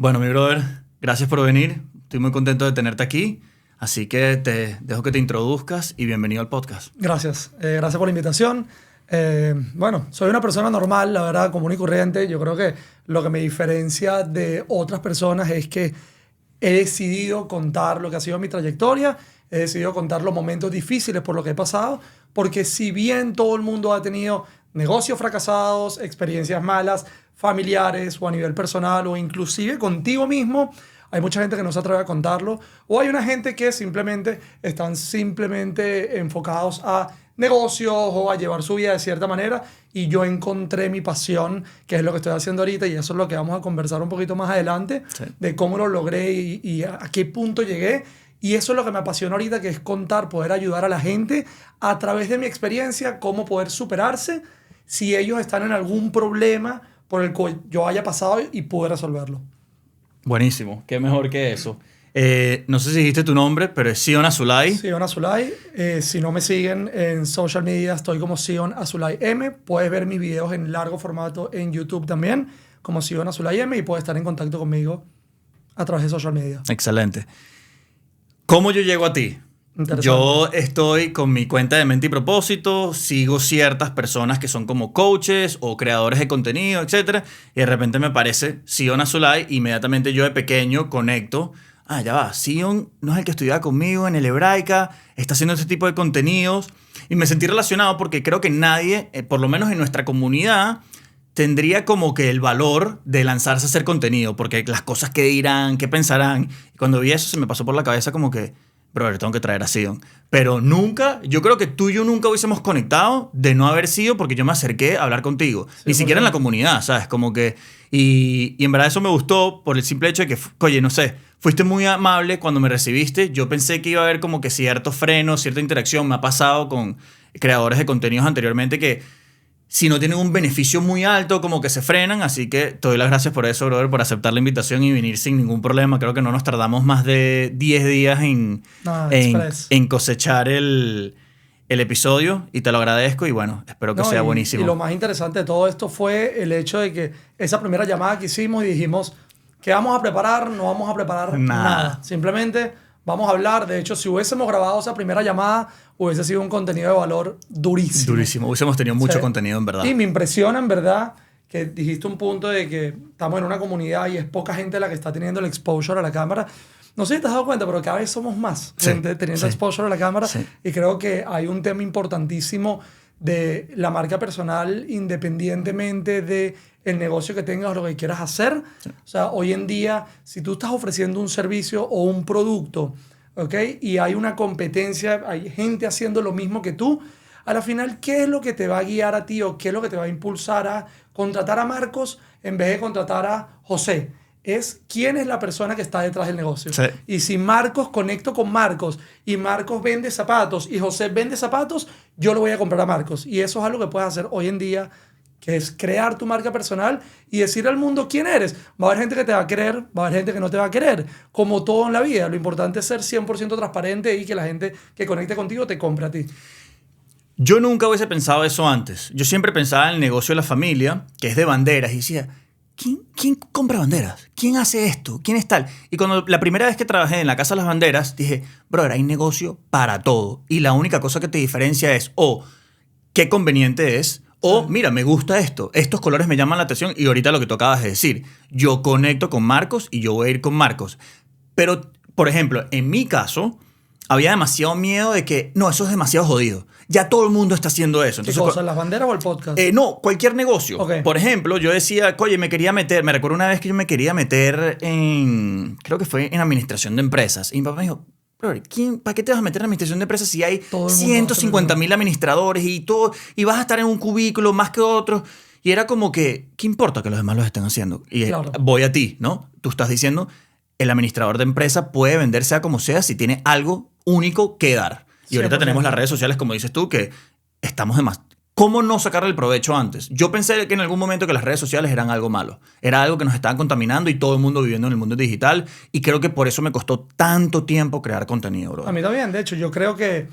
Bueno, mi brother, gracias por venir. Estoy muy contento de tenerte aquí. Así que te dejo que te introduzcas y bienvenido al podcast. Gracias. Gracias por la invitación. Bueno, soy una persona normal, la verdad, común y corriente. Yo creo que lo que me diferencia de otras personas es que he decidido contar lo que ha sido mi trayectoria, he decidido contar los momentos difíciles por lo que he pasado, porque si bien todo el mundo ha tenido negocios fracasados, experiencias malas, familiares o a nivel personal o inclusive contigo mismo, hay mucha gente que no se atreve a contarlo, o hay una gente que simplemente están simplemente enfocados a negocios o a llevar su vida de cierta manera, y yo encontré mi pasión, que es lo que estoy haciendo ahorita, y eso es lo que vamos a conversar un poquito más adelante, Sí. de cómo lo logré y a qué punto llegué. Y eso es lo que me apasiona ahorita, que es contar, poder ayudar a la gente a través de mi experiencia, cómo poder superarse si ellos están en algún problema por el cual yo haya pasado y pude resolverlo. Buenísimo, qué mejor que eso. No sé si dijiste tu nombre, pero es Sion Azulay. Sion Azulay. Si no me siguen en social media, estoy como Sion Azulay M. Puedes ver mis videos en largo formato en YouTube también, como Sion Azulay M, y puedes estar en contacto conmigo a través de social media. Excelente. ¿Cómo yo llego a ti? Interesante. Yo estoy con mi cuenta de Mente y Propósito, sigo ciertas personas que son como coaches o creadores de contenido, etcétera, y de repente me aparece Sion Azulay, inmediatamente yo de pequeño conecto. Ya va, Sion no es el que estudiaba conmigo en el Hebraica, está haciendo este tipo de contenidos, y me sentí relacionado porque creo que nadie, por lo menos en nuestra comunidad, tendría como que el valor de lanzarse a hacer contenido, porque las cosas que dirán, qué pensarán. Y cuando vi eso se me pasó por la cabeza como que, brother, tengo que traer a Sion. Pero nunca, yo creo que tú y yo nunca hubiésemos conectado de no haber sido porque yo me acerqué a hablar contigo. Ni siquiera en la comunidad, ¿sabes? Como que, y en verdad eso me gustó por el simple hecho de que, oye, no sé, fuiste muy amable cuando me recibiste. Yo pensé que iba a haber como que cierto freno, cierta interacción. Me ha pasado con creadores de contenidos anteriormente que si no tienen un beneficio muy alto, como que se frenan. Así que te doy las gracias por eso, brother, por aceptar la invitación y venir sin ningún problema. Creo que no nos tardamos más de 10 días en cosechar el episodio, y te lo agradezco y bueno, espero que sea buenísimo. Y lo más interesante de todo esto fue el hecho de que esa primera llamada que hicimos y dijimos, ¿qué vamos a preparar? No vamos a preparar nada. Simplemente vamos a hablar. De hecho, si hubiésemos grabado esa primera llamada, hubiese sido un contenido de valor durísimo. Durísimo. Hubiésemos tenido mucho contenido, en verdad. Y me impresiona, en verdad, que dijiste un punto de que estamos en una comunidad y es poca gente la que está teniendo el exposure a la cámara. No sé si te has dado cuenta, pero cada vez somos más gente teniendo exposure a la cámara. Sí. Y creo que hay un tema importantísimo de la marca personal, independientemente de el negocio que tengas o lo que quieras hacer. Sí. O sea, hoy en día, si tú estás ofreciendo un servicio o un producto, ¿ok? Y hay una competencia, hay gente haciendo lo mismo que tú, a la final, ¿qué es lo que te va a guiar a ti o qué es lo que te va a impulsar a contratar a Marcos en vez de contratar a José? Es quién es la persona que está detrás del negocio. Sí. Y si Marcos, conecto con Marcos y Marcos vende zapatos y José vende zapatos, yo lo voy a comprar a Marcos. Y eso es algo que puedes hacer hoy en día, que es crear tu marca personal y decir al mundo quién eres. Va a haber gente que te va a querer, va a haber gente que no te va a querer, como todo en la vida. Lo importante es ser 100% transparente y que la gente que conecte contigo te compre a ti. Yo nunca hubiese pensado eso antes. Yo siempre pensaba en el negocio de la familia, que es de banderas, y decía, ¿quién compra banderas? ¿Quién hace esto? ¿Quién es tal? Y cuando la primera vez que trabajé en la Casa de las Banderas, dije, brother, hay negocio para todo. Y la única cosa que te diferencia es, qué conveniente es, mira, me gusta esto, estos colores me llaman la atención. Y ahorita lo que tú acabas de decir, yo conecto con Marcos y yo voy a ir con Marcos. Pero, por ejemplo, en mi caso, había demasiado miedo de que, no, eso es demasiado jodido. Ya todo el mundo está haciendo eso. Entonces, ¿qué cosa? ¿Las banderas o el podcast? No, cualquier negocio. Okay. Por ejemplo, yo decía, oye, me recuerdo una vez que yo me quería meter creo que fue en administración de empresas. Y mi papá me dijo, ¿para qué te vas a meter en administración de empresas si hay 150,000 administradores y todo, y vas a estar en un cubículo más que otros? Y era como que, ¿qué importa que los demás lo estén haciendo? Y claro, voy a ti, ¿no? Tú estás diciendo, el administrador de empresa puede vender sea como sea si tiene algo único que dar. Y ahorita tenemos las redes sociales, como dices tú, que estamos de más. ¿Cómo no sacarle el provecho antes? Yo pensé que en algún momento que las redes sociales eran algo malo. Era algo que nos estaban contaminando y todo el mundo viviendo en el mundo digital. Y creo que por eso me costó tanto tiempo crear contenido, bro. A mí también. De hecho, yo creo que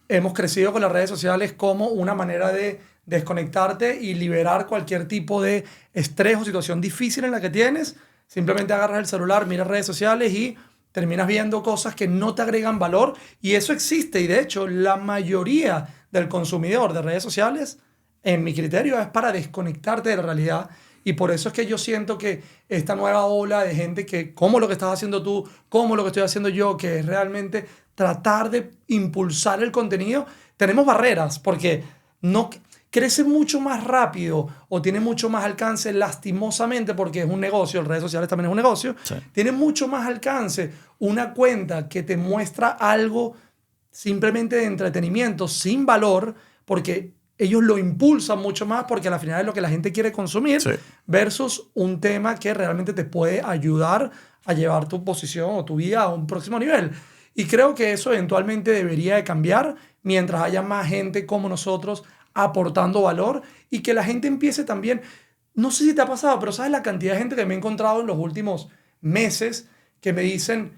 hemos crecido con las redes sociales como una manera de desconectarte y liberar cualquier tipo de estrés o situación difícil en la que tienes. simplemente agarras el celular, miras redes sociales y terminas viendo cosas que no te agregan valor. Y eso existe. Y de hecho, la mayoría del consumidor de redes sociales, en mi criterio, es para desconectarte de la realidad. Y por eso es que yo siento que esta nueva ola de gente que, como lo que estás haciendo tú, como lo que estoy haciendo yo, que es realmente tratar de impulsar el contenido, tenemos barreras porque no crece mucho más rápido o tiene mucho más alcance, lastimosamente, porque es un negocio, las redes sociales también es un negocio, Sí. tiene mucho más alcance una cuenta que te muestra algo simplemente de entretenimiento sin valor, porque ellos lo impulsan mucho más porque al final es lo que la gente quiere consumir, Sí. versus un tema que realmente te puede ayudar a llevar tu posición o tu vida a un próximo nivel. Y creo que eso eventualmente debería de cambiar mientras haya más gente como nosotros aportando valor y que la gente empiece también, no sé si te ha pasado, pero sabes la cantidad de gente que me he encontrado en los últimos meses que me dicen,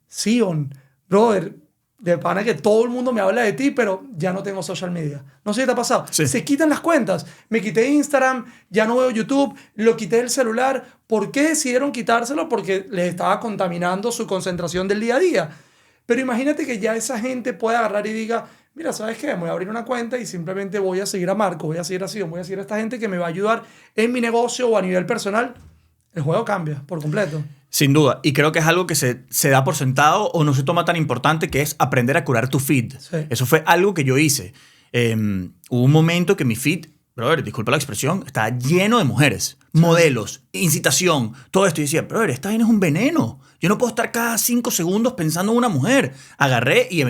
Sion, brother, de pana que todo el mundo me habla de ti, pero ya no tengo social media. No sé si te ha pasado. Sí. Se quitan las cuentas. Me quité Instagram, ya no veo YouTube, lo quité del celular. ¿Por qué decidieron quitárselo? Porque les estaba contaminando su concentración del día a día. Pero imagínate que ya esa gente puede agarrar y diga, mira, ¿sabes qué? Me voy a abrir una cuenta y simplemente voy a seguir a Marco, voy a seguir a Sion, voy a seguir a esta gente que me va a ayudar en mi negocio o a nivel personal. El juego cambia por completo. Sin duda. Y creo que es algo que se da por sentado o no se toma tan importante, que es aprender a curar tu feed. Sí. Eso fue algo que yo hice. Hubo un momento que mi feed, brother, disculpa la expresión, estaba lleno de mujeres, modelos, incitación, todo esto. Y decía, brother, esta vaina es un veneno. Yo no puedo estar cada 5 segundos pensando en una mujer. Agarré y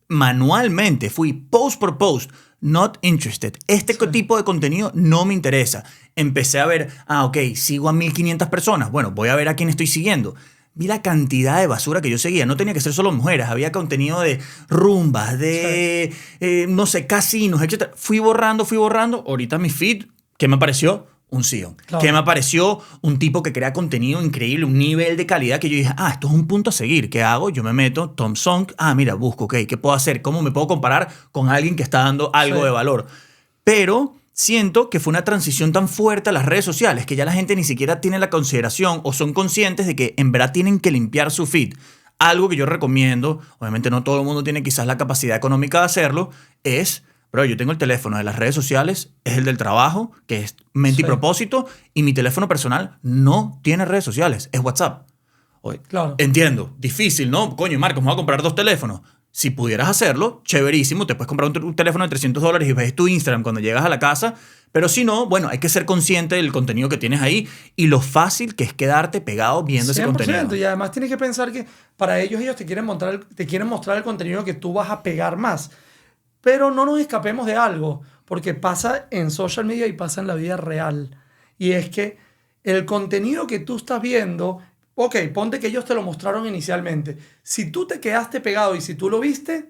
manualmente fui post por post. Not interested. Este tipo de contenido no me interesa. Empecé a ver, ok, sigo a 1500 personas. Bueno, voy a ver a quién estoy siguiendo. Vi la cantidad de basura que yo seguía. No tenía que ser solo mujeres. Había contenido de rumbas, de, no sé, casinos, etc. Fui borrando. Ahorita mi feed, ¿qué me apareció? Un Sion. Claro. Que me apareció un tipo que crea contenido increíble, un nivel de calidad que yo dije, esto es un punto a seguir. ¿Qué hago? Yo me meto, Tom Song, mira, busco, ok, ¿qué puedo hacer? ¿Cómo me puedo comparar con alguien que está dando algo Sí. de valor? Pero siento que fue una transición tan fuerte a las redes sociales que ya la gente ni siquiera tiene la consideración o son conscientes de que en verdad tienen que limpiar su feed. Algo que yo recomiendo, obviamente no todo el mundo tiene quizás la capacidad económica de hacerlo, es... Pero yo tengo el teléfono de las redes sociales, es el del trabajo, que es mente y Sí. propósito, y mi teléfono personal no tiene redes sociales, es WhatsApp. Oye, Claro. entiendo, difícil, ¿no? Coño, Marcos, me voy a comprar 2 teléfonos. Si pudieras hacerlo, chéverísimo, te puedes comprar un teléfono de $300 y ves tu Instagram cuando llegas a la casa, pero si no, bueno, hay que ser consciente del contenido que tienes ahí y lo fácil que es quedarte pegado viendo ese 100%. contenido. Y además tienes que pensar que para ellos te quieren mostrar el contenido que tú vas a pegar más. Pero no nos escapemos de algo, porque pasa en social media y pasa en la vida real. Y es que el contenido que tú estás viendo, ok, ponte que ellos te lo mostraron inicialmente. Si tú te quedaste pegado y si tú lo viste,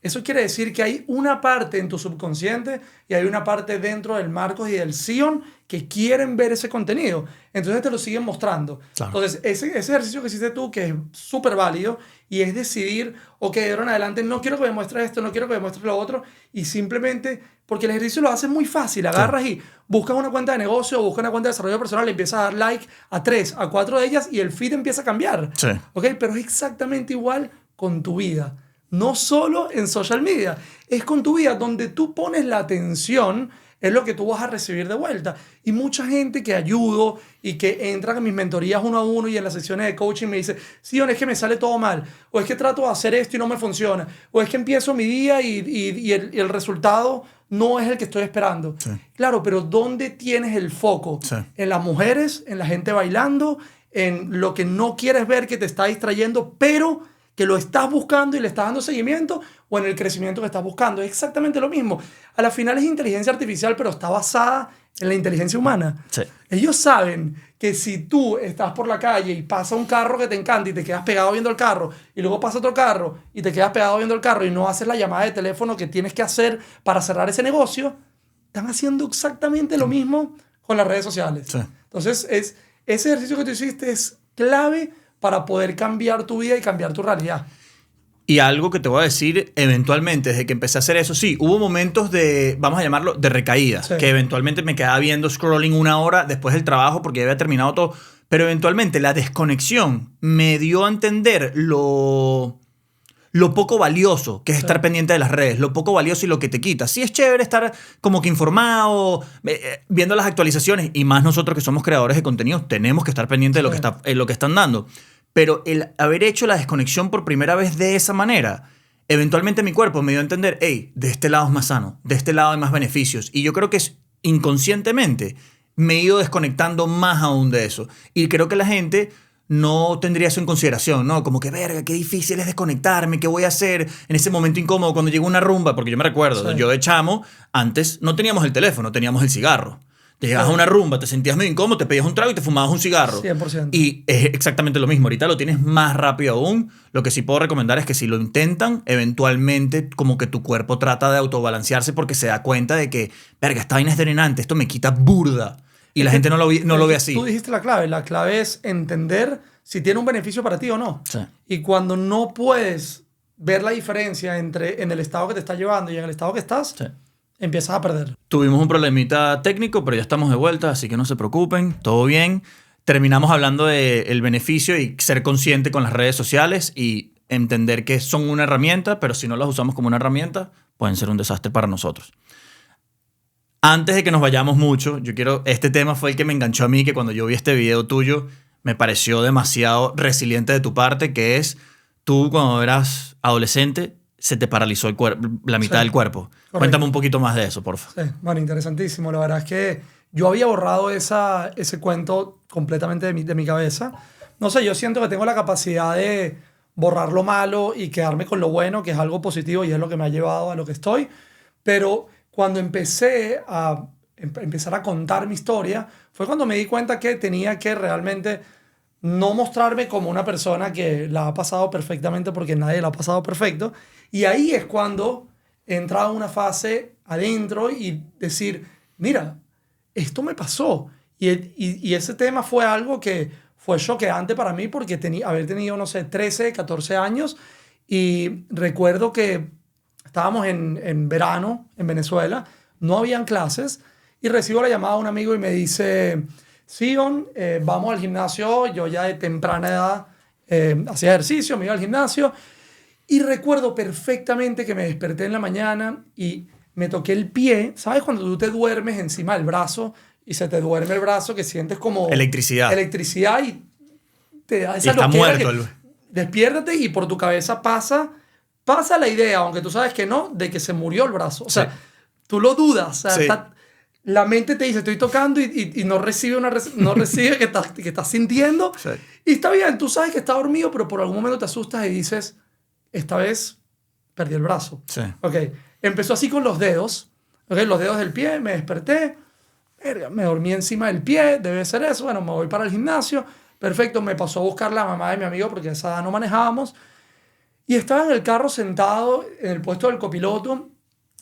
eso quiere decir que hay una parte en tu subconsciente y hay una parte dentro del Marcos y del Sion que quieren ver ese contenido. Entonces te lo siguen mostrando. Claro. Entonces, ese ejercicio que hiciste tú, que es súper válido, y es decidir, ok, de ahora en adelante no quiero que me muestres esto, no quiero que me muestres lo otro, y simplemente, porque el ejercicio lo haces muy fácil, agarras y buscas una cuenta de negocio o buscas una cuenta de desarrollo personal, le empiezas a dar like a 3, a 4 de ellas y el feed empieza a cambiar. Sí. Ok, pero es exactamente igual con tu vida. No solo en social media, es con tu vida donde tú pones la atención, es lo que tú vas a recibir de vuelta. Y mucha gente que ayudo y que entra en mis mentorías 1 a 1 y en las sesiones de coaching me dice, sí, es que me sale todo mal, o es que trato de hacer esto y no me funciona, o es que empiezo mi día y el resultado no es el que estoy esperando. Sí. Claro, pero ¿dónde tienes el foco? Sí. En las mujeres, en la gente bailando, en lo que no quieres ver que te está distrayendo, pero que lo estás buscando y le estás dando seguimiento, o en el crecimiento que estás buscando. Es exactamente lo mismo. A la final es inteligencia artificial, pero está basada en la inteligencia humana. Sí. Ellos saben que si tú estás por la calle y pasa un carro que te encanta y te quedas pegado viendo el carro, y luego pasa otro carro y te quedas pegado viendo el carro y no haces la llamada de teléfono que tienes que hacer para cerrar ese negocio, están haciendo exactamente lo mismo con las redes sociales. Sí. Entonces, ese ejercicio que tú hiciste es clave para poder cambiar tu vida y cambiar tu realidad. Y algo que te voy a decir, eventualmente, desde que empecé a hacer eso, sí, hubo momentos de, vamos a llamarlo, de recaída, Sí. que eventualmente me quedaba viendo scrolling 1 hora después del trabajo porque ya había terminado todo, pero eventualmente la desconexión me dio a entender lo poco valioso que es estar pendiente de las redes, lo poco valioso y lo que te quita. Sí es chévere estar como que informado, viendo las actualizaciones, y más nosotros que somos creadores de contenido, tenemos que estar pendientes de lo que están dando. Pero el haber hecho la desconexión por primera vez de esa manera, eventualmente mi cuerpo me dio a entender, hey, de este lado es más sano, de este lado hay más beneficios. Y yo creo que inconscientemente me he ido desconectando más aún de eso. Y creo que la gente no tendría eso en consideración, ¿no? Como que, verga, qué difícil es desconectarme, ¿qué voy a hacer en ese momento incómodo cuando llegó una rumba? Porque yo me recuerdo, yo de chamo, antes no teníamos el teléfono, teníamos el cigarro. Te llegabas a una rumba, te sentías medio incómodo, te pedías un trago y te fumabas un cigarro. 100%. Y es exactamente lo mismo. Ahorita lo tienes más rápido aún. Lo que sí puedo recomendar es que si lo intentan, eventualmente como que tu cuerpo trata de autobalancearse porque se da cuenta de que, verga, esta vaina es drenante, esto me quita burda. Y la gente no lo ve así. Tú dijiste la clave. La clave es entender si tiene un beneficio para ti o no. Sí. Y cuando no puedes ver la diferencia entre en el estado que te está llevando y en el estado que estás, Sí. empiezas a perder. Tuvimos un problemita técnico, pero ya estamos de vuelta, así que no se preocupen, todo bien. Terminamos hablando del beneficio y ser consciente con las redes sociales y entender que son una herramienta, pero si no las usamos como una herramienta, pueden ser un desastre para nosotros. Antes de que nos vayamos mucho, este tema fue el que me enganchó a mí, que cuando yo vi este video tuyo, me pareció demasiado resiliente de tu parte, que es tú cuando eras adolescente, se te paralizó la mitad del cuerpo. Correcto. Cuéntame un poquito más de eso, por favor. Sí, bueno, interesantísimo. La verdad es que yo había borrado ese cuento completamente de mi cabeza. No sé, yo siento que tengo la capacidad de borrar lo malo y quedarme con lo bueno, que es algo positivo y es lo que me ha llevado a lo que estoy. Pero cuando empecé a empezar a contar mi historia, fue cuando me di cuenta que tenía que realmente no mostrarme como una persona que la ha pasado perfectamente, porque nadie la ha pasado perfecto. Y ahí es cuando he entrado en una fase adentro y decir, mira, esto me pasó. Y ese tema fue algo que fue choqueante para mí porque haber tenido, no sé, 13, 14 años. Y recuerdo que estábamos en verano en Venezuela, no habían clases y recibo la llamada de un amigo y me dice, Sion, vamos al gimnasio. Yo ya de temprana edad hacía ejercicio, me iba al gimnasio y recuerdo perfectamente que me desperté en la mañana y me toqué el pie. ¿Sabes cuando tú te duermes encima del brazo y se te duerme el brazo, que sientes como electricidad y te da esa y está loquera muerto despiértate y por tu cabeza pasa la idea, aunque tú sabes que no, de que se murió el brazo. O sea, sí. Tú lo dudas. O sea, Sí. la mente te dice, estoy tocando y no recibe, no recibe que estás sintiendo. Sí. Y está bien, tú sabes que está dormido, pero por algún momento te asustas y dices, esta vez perdí el brazo. Sí. Ok, empezó así con los dedos. Okay, los dedos del pie, me desperté. Verga, me dormí encima del pie, debe ser eso. Bueno, me voy para el gimnasio. Perfecto, me pasó a buscar la mamá de mi amigo porque a esa edad no manejábamos. Y estaba en el carro sentado en el puesto del copiloto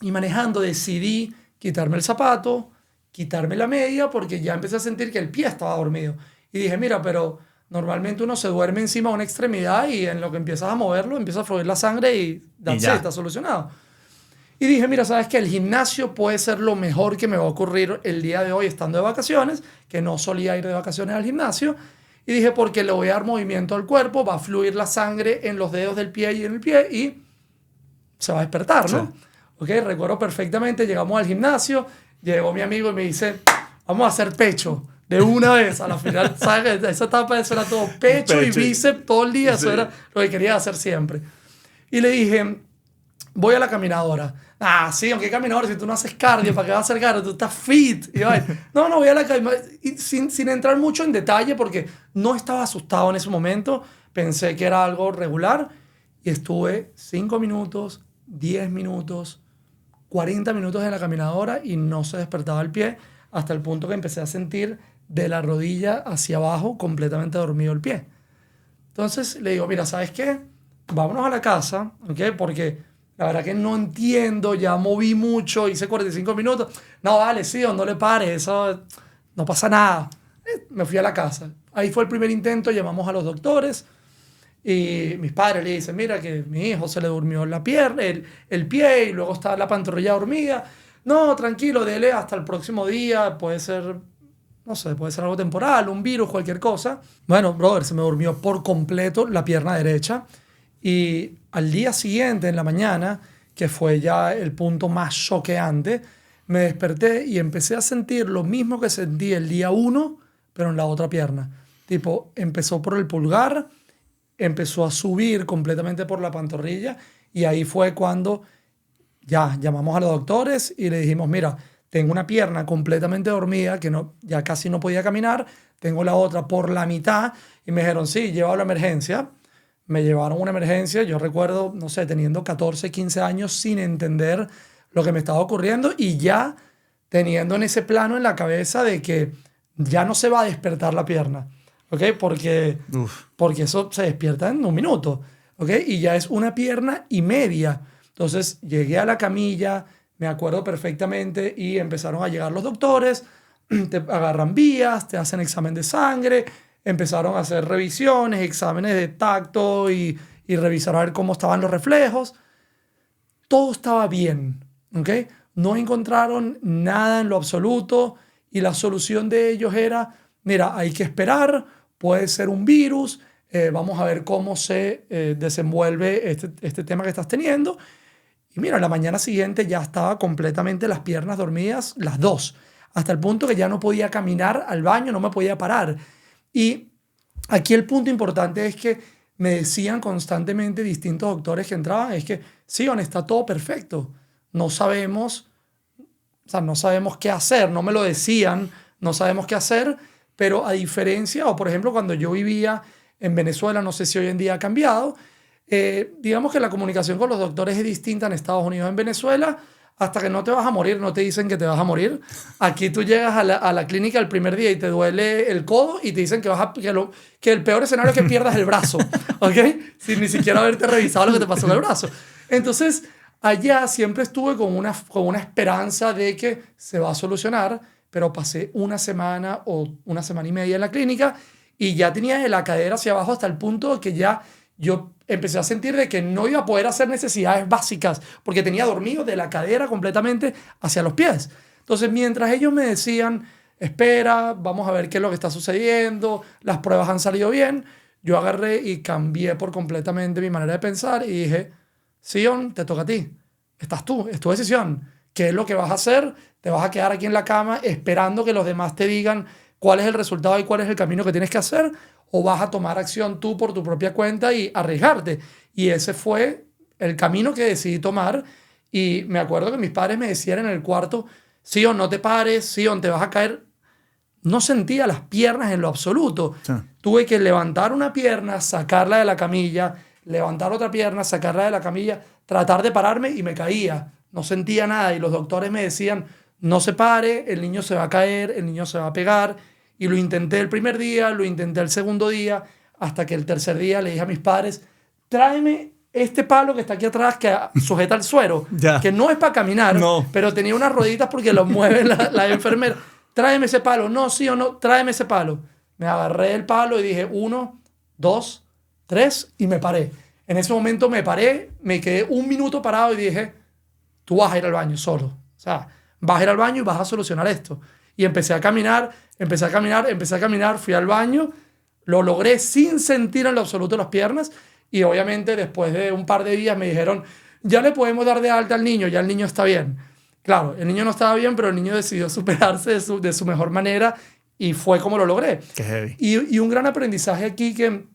y manejando decidí quitarme el zapato, quitarme la media porque ya empecé a sentir que el pie estaba dormido. Y dije, mira, pero normalmente uno se duerme encima de una extremidad y en lo que empiezas a moverlo empieza a fluir la sangre y ya está solucionado. Y dije, mira, ¿sabes qué? El gimnasio puede ser lo mejor que me va a ocurrir el día de hoy estando de vacaciones, que no solía ir de vacaciones al gimnasio. Y dije, porque le voy a dar movimiento al cuerpo, va a fluir la sangre en los dedos del pie y en el pie y se va a despertar, ¿no? Sí. Ok, recuerdo perfectamente, llegamos al gimnasio, llegó mi amigo y me dice, vamos a hacer pecho de una vez. A la final, ¿sabes? Esa etapa eso era todo pecho y bíceps todo el día, sí. Eso era lo que quería hacer siempre. Y le dije, voy a la caminadora. Ah, sí, aunque caminadora, si tú no haces cardio, ¿para qué vas a hacer cardio? Tú estás fit. Y yo, no, voy a la caminadora. Y sin entrar mucho en detalle, porque no estaba asustado en ese momento. Pensé que era algo regular. Y estuve 5 minutos, 10 minutos, 40 minutos en la caminadora y no se despertaba el pie hasta el punto que empecé a sentir de la rodilla hacia abajo completamente dormido el pie. Entonces le digo, mira, ¿sabes qué? Vámonos a la casa, ¿ok? Porque la verdad que no entiendo, ya moví mucho, hice 45 minutos. No, vale, sí, no le pares, eso no pasa nada. Me fui a la casa. Ahí fue el primer intento, llamamos a los doctores y mis padres le dicen, mira que mi hijo se le durmió la pierna, el pie y luego está la pantorrilla dormida. No, tranquilo, dele hasta el próximo día, puede ser no sé, puede ser algo temporal, un virus, cualquier cosa. Bueno, brother, se me durmió por completo la pierna derecha. Y al día siguiente, en la mañana, que fue ya el punto más choqueante, me desperté y empecé a sentir lo mismo que sentí el día uno, pero en la otra pierna. Tipo, empezó por el pulgar, empezó a subir completamente por la pantorrilla y ahí fue cuando ya llamamos a los doctores y le dijimos, mira, tengo una pierna completamente dormida que no, ya casi no podía caminar, tengo la otra por la mitad y me dijeron, sí, llévalo a la emergencia. Me llevaron a una emergencia, yo recuerdo, no sé, teniendo 14, 15 años sin entender lo que me estaba ocurriendo y ya teniendo en ese plano en la cabeza de que ya no se va a despertar la pierna, ¿ok? Uf. Porque eso se despierta en un minuto, ¿ok? Y ya es una pierna y media. Entonces llegué a la camilla, me acuerdo perfectamente, y empezaron a llegar los doctores, te agarran vías, te hacen examen de sangre, empezaron a hacer revisiones, exámenes de tacto y revisar a ver cómo estaban los reflejos. Todo estaba bien, ¿ok? No encontraron nada en lo absoluto y la solución de ellos era, mira, hay que esperar, puede ser un virus, vamos a ver cómo se desenvuelve este tema que estás teniendo. Y mira, la mañana siguiente ya estaba completamente las piernas dormidas, las dos, hasta el punto que ya no podía caminar al baño, no me podía parar. Y aquí el punto importante es que me decían constantemente distintos doctores que entraban, es que, Sion, está todo perfecto, no sabemos, o sea, no sabemos qué hacer, no me lo decían, no sabemos qué hacer, pero a diferencia, o por ejemplo, cuando yo vivía en Venezuela, no sé si hoy en día ha cambiado, digamos que la comunicación con los doctores es distinta en Estados Unidos. En Venezuela, hasta que no te vas a morir, no te dicen que te vas a morir. Aquí tú llegas a la clínica el primer día y te duele el codo y te dicen que el peor escenario es que pierdas el brazo, ¿ok? Sin ni siquiera haberte revisado lo que te pasó con el brazo. Entonces, allá siempre estuve con una esperanza de que se va a solucionar, pero pasé una semana o una semana y media en la clínica y ya tenía de la cadera hacia abajo hasta el punto de que ya yo empecé a sentir de que no iba a poder hacer necesidades básicas porque tenía dormido de la cadera completamente hacia los pies. Entonces, mientras ellos me decían, espera, vamos a ver qué es lo que está sucediendo, las pruebas han salido bien, yo agarré y cambié por completamente mi manera de pensar y dije, Sion, te toca a ti. Estás tú, es tu decisión. ¿Qué es lo que vas a hacer? ¿Te vas a quedar aquí en la cama esperando que los demás te digan cuál es el resultado y cuál es el camino que tienes que hacer? ¿O vas a tomar acción tú por tu propia cuenta y arriesgarte? Y ese fue el camino que decidí tomar. Y me acuerdo que mis padres me decían en el cuarto, Sion, no te pares, Sion, te vas a caer. No sentía las piernas en lo absoluto. Sí. Tuve que levantar una pierna, sacarla de la camilla, levantar otra pierna, sacarla de la camilla, tratar de pararme y me caía. No sentía nada y los doctores me decían, no se pare, el niño se va a caer, el niño se va a pegar. Y lo intenté el primer día, lo intenté el segundo día, hasta que el tercer día le dije a mis padres, tráeme este palo que está aquí atrás que sujeta el suero, Ya. que no es para caminar, No. pero tenía unas rueditas porque lo mueve la enfermera. Tráeme ese palo. No, sí o no, tráeme ese palo. Me agarré el palo y dije 1, 2, 3 y me paré. En ese momento me paré, me quedé un minuto parado y dije, tú vas a ir al baño solo. O sea, vas a ir al baño y vas a solucionar esto. Y empecé a caminar, fui al baño, lo logré sin sentir en lo absoluto las piernas y obviamente después de un par de días me dijeron, ya le podemos dar de alta al niño, ya el niño está bien. Claro, el niño no estaba bien, pero el niño decidió superarse de su mejor manera y fue como lo logré. Qué heavy. Y un gran aprendizaje aquí que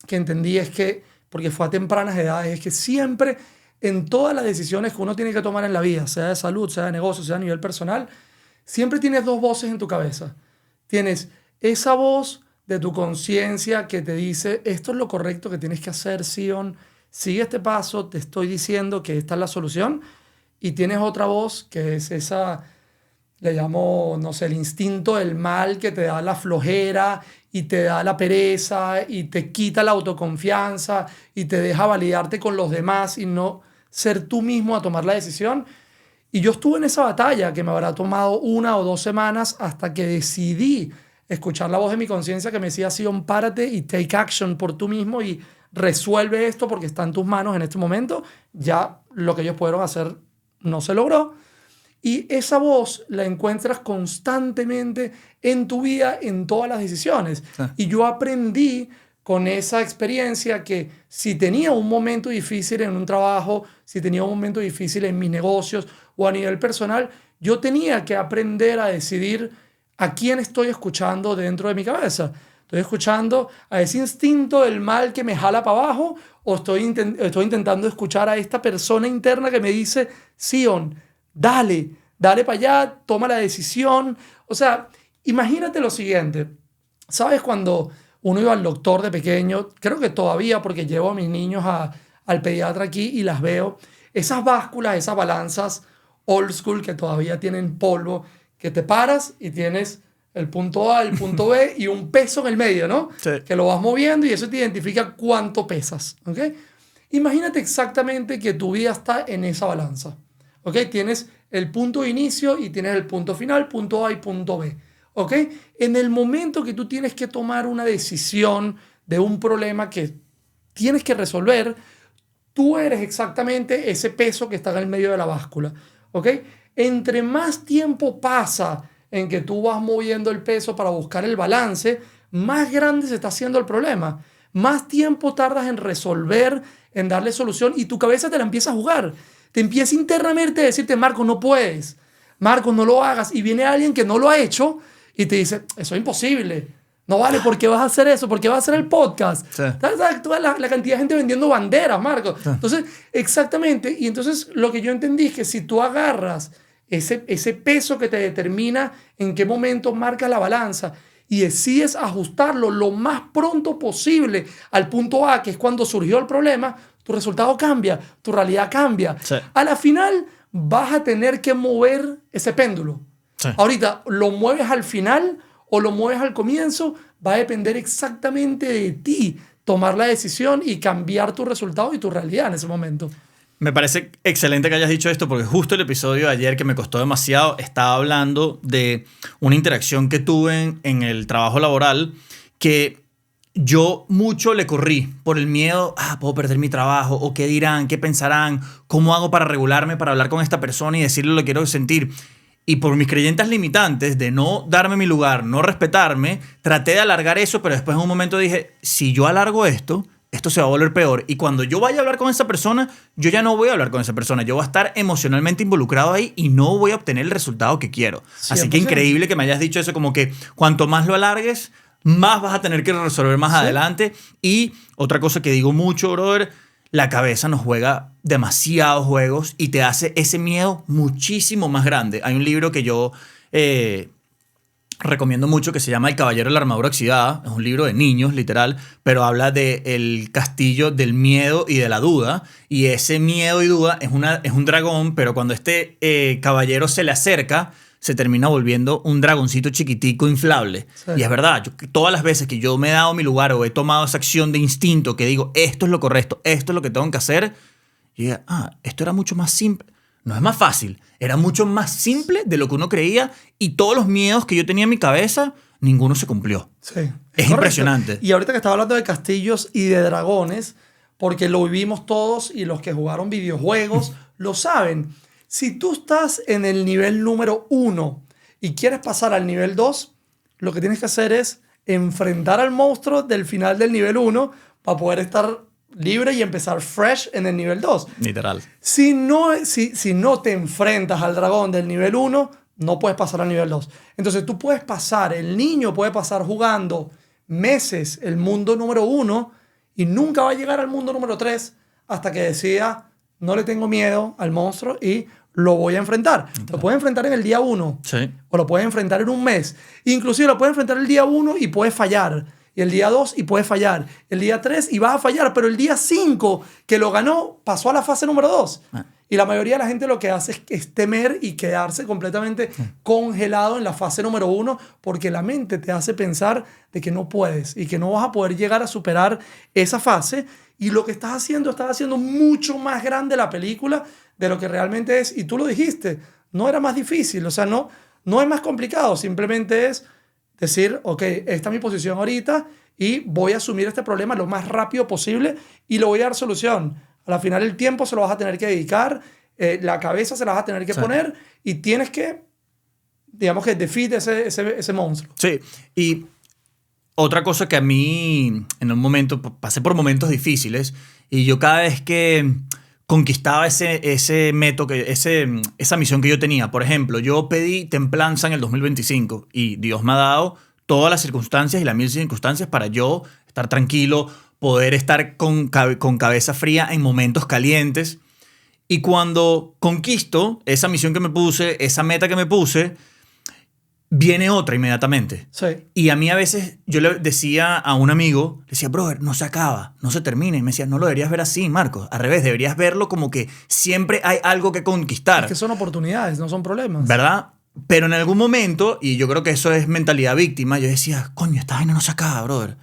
entendí es que, porque fue a tempranas edades, es que siempre en todas las decisiones que uno tiene que tomar en la vida, sea de salud, sea de negocio, sea a nivel personal, siempre tienes dos voces en tu cabeza. Tienes esa voz de tu conciencia que te dice, esto es lo correcto que tienes que hacer, Sion, sigue este paso, te estoy diciendo que esta es la solución. Y tienes otra voz que es esa, le llamo, no sé, el instinto del mal que te da la flojera y te da la pereza y te quita la autoconfianza y te deja validarte con los demás y no ser tú mismo a tomar la decisión. Y yo estuve en esa batalla que me habrá tomado 1 o 2 semanas hasta que decidí escuchar la voz de mi conciencia que me decía, Sion, párate y take action por tú mismo y resuelve esto porque está en tus manos en este momento. Ya lo que ellos pudieron hacer no se logró. Y esa voz la encuentras constantemente en tu vida, en todas las decisiones. Y yo aprendí con esa experiencia que si tenía un momento difícil en un trabajo, si tenía un momento difícil en mis negocios o a nivel personal, yo tenía que aprender a decidir a quién estoy escuchando dentro de mi cabeza. ¿Estoy escuchando a ese instinto del mal que me jala para abajo o estoy intentando escuchar a esta persona interna que me dice, Sion, dale para allá, toma la decisión? O sea, imagínate lo siguiente. ¿Sabes cuando uno iba al doctor de pequeño? Creo que todavía, porque llevo a mis niños al pediatra aquí y las veo. Esas básculas, esas balanzas old school que todavía tienen polvo, que te paras y tienes el punto A, el punto B y un peso en el medio, ¿no? Sí. Que lo vas moviendo y eso te identifica cuánto pesas, ¿ok? Imagínate exactamente que tu vida está en esa balanza, ¿ok? Tienes el punto de inicio y tienes el punto final, punto A y punto B, ¿ok? En el momento que tú tienes que tomar una decisión de un problema que tienes que resolver, tú eres exactamente ese peso que está en el medio de la báscula, ¿ok? Entre más tiempo pasa en que tú vas moviendo el peso para buscar el balance, más grande se está haciendo el problema. Más tiempo tardas en resolver, en darle solución y tu cabeza te la empieza a jugar. Te empieza internamente a decirte, Marco, no puedes. Marco, no lo hagas. Y viene alguien que no lo ha hecho y te dice, eso es imposible. No vale, ¿por qué vas a hacer eso? ¿Por qué vas a hacer el podcast? Sí. ¿Sabes? Toda la cantidad de gente vendiendo banderas, Marco. Sí. Entonces, exactamente. Y entonces lo que yo entendí es que si tú agarras ese peso que te determina en qué momento marcas la balanza y decides ajustarlo lo más pronto posible al punto A, que es cuando surgió el problema, tu resultado cambia, tu realidad cambia. Sí. A la final vas a tener que mover ese péndulo. Sí. Ahorita, ¿lo mueves al final o lo mueves al comienzo? Va a depender exactamente de ti tomar la decisión y cambiar tu resultado y tu realidad en ese momento. Me parece excelente que hayas dicho esto porque justo el episodio de ayer que me costó demasiado estaba hablando de una interacción que tuve en el trabajo laboral que yo mucho le corrí por el miedo, puedo perder mi trabajo o qué dirán, qué pensarán, cómo hago para regularme, para hablar con esta persona y decirle lo que quiero sentir. Y por mis creyentes limitantes de no darme mi lugar, no respetarme, traté de alargar eso, pero después en un momento dije, si yo alargo esto se va a volver peor. Y cuando yo vaya a hablar con esa persona, yo ya no voy a hablar con esa persona. Yo voy a estar emocionalmente involucrado ahí y no voy a obtener el resultado que quiero. 100%. Así que increíble que me hayas dicho eso, como que cuanto más lo alargues, más vas a tener que resolver más adelante. Y otra cosa que digo mucho, brother, la cabeza nos juega demasiados juegos y te hace ese miedo muchísimo más grande. Hay un libro que yo recomiendo mucho que se llama El Caballero de la Armadura Oxidada. Es un libro de niños, literal, pero habla del castillo del miedo y de la duda. Y ese miedo y duda es un dragón, pero cuando este caballero se le acerca, se termina volviendo un dragoncito chiquitico inflable. Sí. Y es verdad, todas las veces que yo me he dado mi lugar o he tomado esa acción de instinto que digo, esto es lo correcto, esto es lo que tengo que hacer, y digo, esto era mucho más simple. No es más fácil, era mucho más simple de lo que uno creía y todos los miedos que yo tenía en mi cabeza, ninguno se cumplió. Sí, es impresionante. Y ahorita que estaba hablando de castillos y de dragones, porque lo vivimos todos y los que jugaron videojuegos lo saben. Si tú estás en el nivel número 1 y quieres pasar al nivel 2, lo que tienes que hacer es enfrentar al monstruo del final del nivel 1 para poder estar libre y empezar fresh en el nivel 2. Literal. Si no te enfrentas al dragón del nivel 1, no puedes pasar al nivel 2. Entonces tú puedes pasar, el niño puede pasar jugando meses el mundo número 1 y nunca va a llegar al mundo número 3 hasta que decida, no le tengo miedo al monstruo y lo voy a enfrentar. Okay. Lo puede enfrentar en el día 1. Sí. O lo puede enfrentar en un mes. Inclusive lo puede enfrentar el día 1 y puede fallar. Y el día 2 y puede fallar. El día 3 y va a fallar. Pero el día 5 que lo ganó, pasó a la fase número 2. Y la mayoría de la gente lo que hace es temer y quedarse completamente congelado en la fase número 1 porque la mente te hace pensar de que no puedes y que no vas a poder llegar a superar esa fase. Y lo que estás haciendo mucho más grande la película de lo que realmente es. Y tú lo dijiste, no era más difícil. O sea, no es más complicado. Simplemente es decir, ok, esta es mi posición ahorita y voy a asumir este problema lo más rápido posible y le voy a dar solución. A la final el tiempo se lo vas a tener que dedicar, la cabeza se la vas a tener que poner y tienes que, digamos que defeat ese monstruo. Sí, y otra cosa que a mí en un momento, pasé por momentos difíciles y yo cada vez que conquistaba ese método, esa misión que yo tenía, por ejemplo, yo pedí templanza en el 2025 y Dios me ha dado todas las circunstancias y las mil circunstancias para yo estar tranquilo, poder estar con cabeza fría en momentos calientes. Y cuando conquisto esa misión que me puse, esa meta que me puse, viene otra inmediatamente. Sí. Y a mí a veces, yo le decía a un amigo, le decía, brother, no se acaba, no se termina. Y me decía, no lo deberías ver así, Marcos. Al revés, deberías verlo como que siempre hay algo que conquistar. Es que son oportunidades, no son problemas. ¿Verdad? Pero en algún momento, y yo creo que eso es mentalidad víctima, yo decía, coño, esta vaina no se acaba, brother.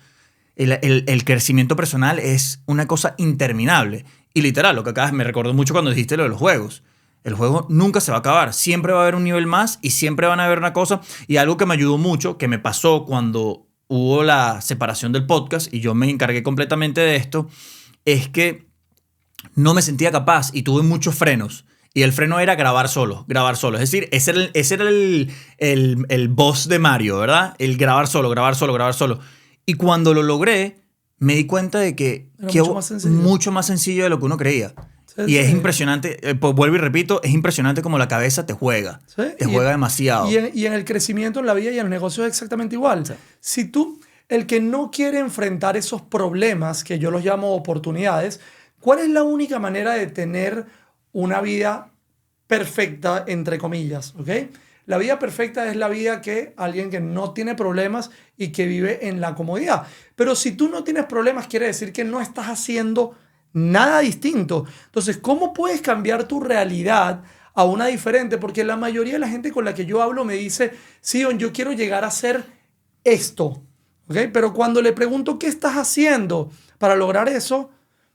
El crecimiento personal es una cosa interminable. Y literal, lo que acabas, me recordó mucho cuando dijiste lo de los juegos. El juego nunca se va a acabar. Siempre va a haber un nivel más y siempre van a haber una cosa. Y algo que me ayudó mucho, que me pasó cuando hubo la separación del podcast y yo me encargué completamente de esto, es que no me sentía capaz y tuve muchos frenos. Y el freno era grabar solo, grabar solo. Es decir, ese era el boss de Mario, ¿verdad? El grabar solo, grabar solo, grabar solo. Y cuando lo logré, me di cuenta de que mucho más sencillo de lo que uno creía. Sí, y es impresionante, pues vuelvo y repito, es impresionante como la cabeza te juega. Sí, te juega demasiado. Y en el crecimiento en la vida y en los negocios es exactamente igual. Sí. Si tú, el que no quiere enfrentar esos problemas, que yo los llamo oportunidades, ¿cuál es la única manera de tener una vida perfecta, entre comillas? ¿Okay? La vida perfecta es la vida que alguien que no tiene problemas y que vive en la comodidad. Pero si tú no tienes problemas, quiere decir que no estás haciendo nada distinto. Entonces, ¿cómo puedes cambiar tu realidad a una diferente? Porque la mayoría de la gente con la que yo hablo me dice, Sion, yo quiero llegar a hacer esto. ¿Okay? Pero cuando le pregunto qué estás haciendo para lograr eso,